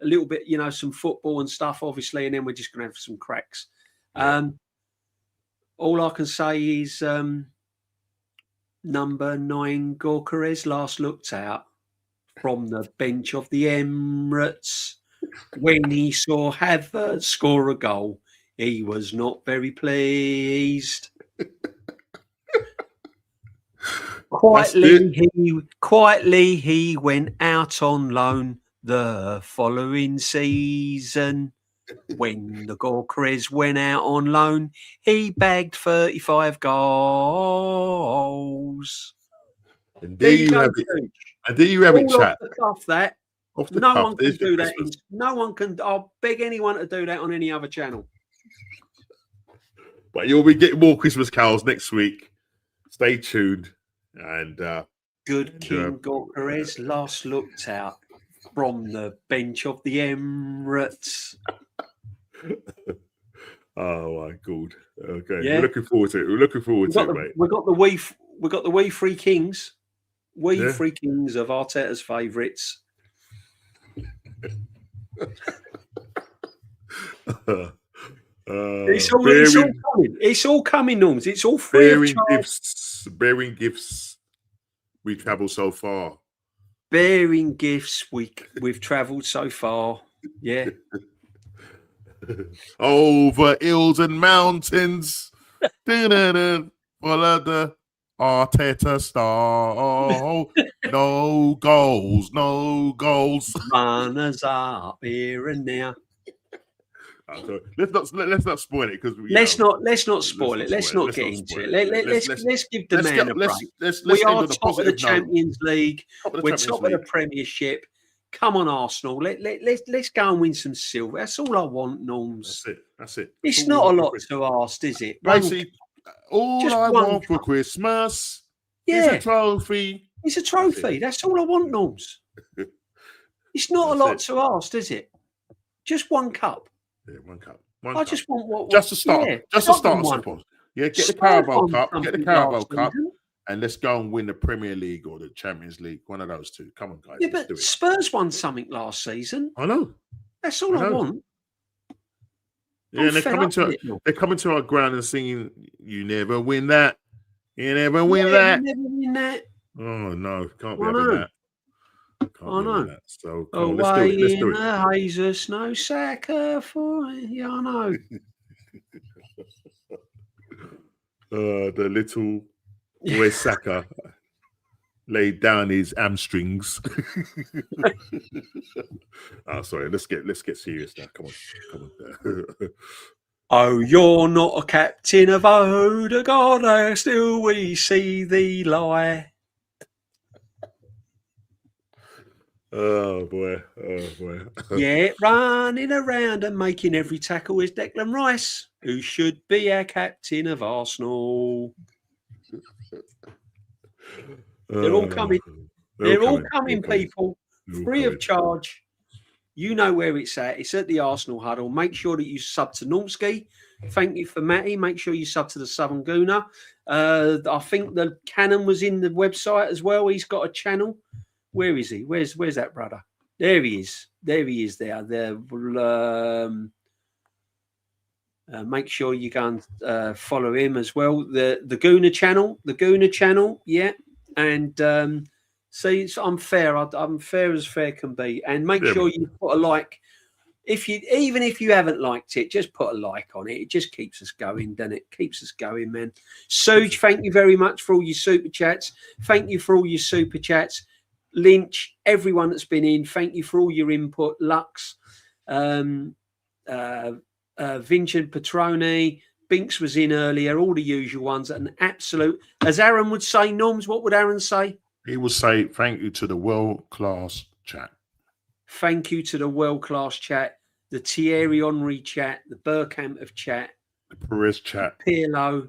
a little bit, you know, some football and stuff, obviously, and then we're just going to have some cracks. Yeah. All I can say is number 9, Gorkarez last looked out from the bench of the Emirates. When he saw Havertz score a goal, he was not very pleased. Quietly, he went out on loan the following season. When the Gorkarez went out on loan, he bagged 35 goals. And there you have it. And there you have it, chat. Off that. No one can do that. No one can. I'll beg anyone to do that on any other channel. But you'll be getting more Christmas carols next week. Stay tuned. And good King Gorkarez last looked out from the bench of the Emirates. Oh my God! Okay, yeah. We're looking forward to it. Mate. We got the wee three kings. Three kings of Arteta's favourites. It's all coming, Norms. It's all free. Bearing gifts. We travel so far. Bearing gifts. We've travelled so far. Yeah. Over hills and mountains. Follow the Arteta star. No goals. Runners up here and now. Let's not spoil it, because let's not spoil it. Let's not get into it. Let's give the man a break. We are top of the Champions League. We're top of the Premiership. Come on, Arsenal. Let's go and win some silver. That's all I want, Norms. That's it. It's not a lot to ask, is it? Basically, all I want for Christmas is a trophy. It's a trophy. That's all I want, Norms. It's not a lot to ask, is it? Just one cup. Yeah, one cup. I just want what? Just to start. Yeah, just to start, I suppose. Yeah, get the Carabao Cup. Get the Carabao Cup. And let's go and win the Premier League or the Champions League. One of those two. Come on, guys. Yeah, but Spurs won something last season. I know. That's all I want. Yeah, and they're coming to our ground and singing, "You never win that. You never win that. You never win that." Oh no, can't be having that. I know. That. So come on, let's do it. Jesus, no Saka for yeah, I know. The little boy Saka laid down his hamstrings. Sorry. Let's get serious now. Come on. Oh, you're not a captain of Odegaard, still we see thee lie. Oh boy. Yeah, running around and making every tackle is Declan Rice, who should be our captain of Arsenal. They're all coming. They're all coming, people. Free of charge. You know where it's at. It's at the Arsenal Huddle. Make sure that you sub to Normski. Thank you for Matty. Make sure you sub to the Southern Gooner. I think the Cannon was in the website as well. He's got a channel. Where is he? Where's that brother? There he is. There he is. There. Make sure you go and follow him as well. The Gooner channel. The Gooner channel. Yeah. And see, I'm fair. I'm fair as fair can be. And make sure you put a like. Even if you haven't liked it, just put a like on it. It just keeps us going, doesn't it? Keeps us going, man. Suge, thank you very much for all your super chats. Thank you for all your super chats. Lynch, everyone that's been in, thank you for all your input. Lux, Vincent Petroni, Binks was in earlier, all the usual ones. An absolute, as Aaron would say, Norms, what would Aaron say? He would say, thank you to the world-class chat. Thank you to the world-class chat, the Thierry Henry chat, the Burkamp of chat, the Perez chat, Pirlo.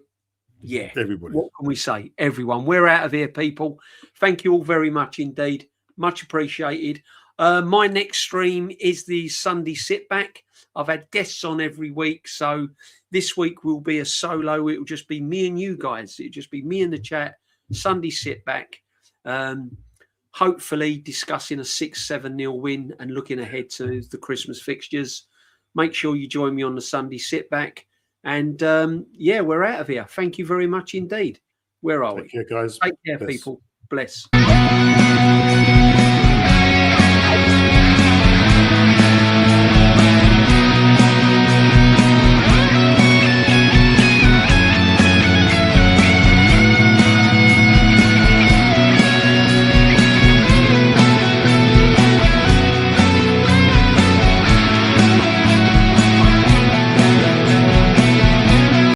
Yeah. Everybody. What can we say? Everyone. We're out of here, people. Thank you all very much indeed. Much appreciated. My next stream is the Sunday sit back. I've had guests on every week. So this week will be a solo. It will just be me and you guys. It'll just be me in the chat. Sunday sit back. Hopefully discussing a 6-7-0 win and looking ahead to the Christmas fixtures. Make sure you join me on the Sunday sit back. And yeah, we're out of here. Thank you very much indeed. Where are we? Take care, guys. Take care, people. Bless.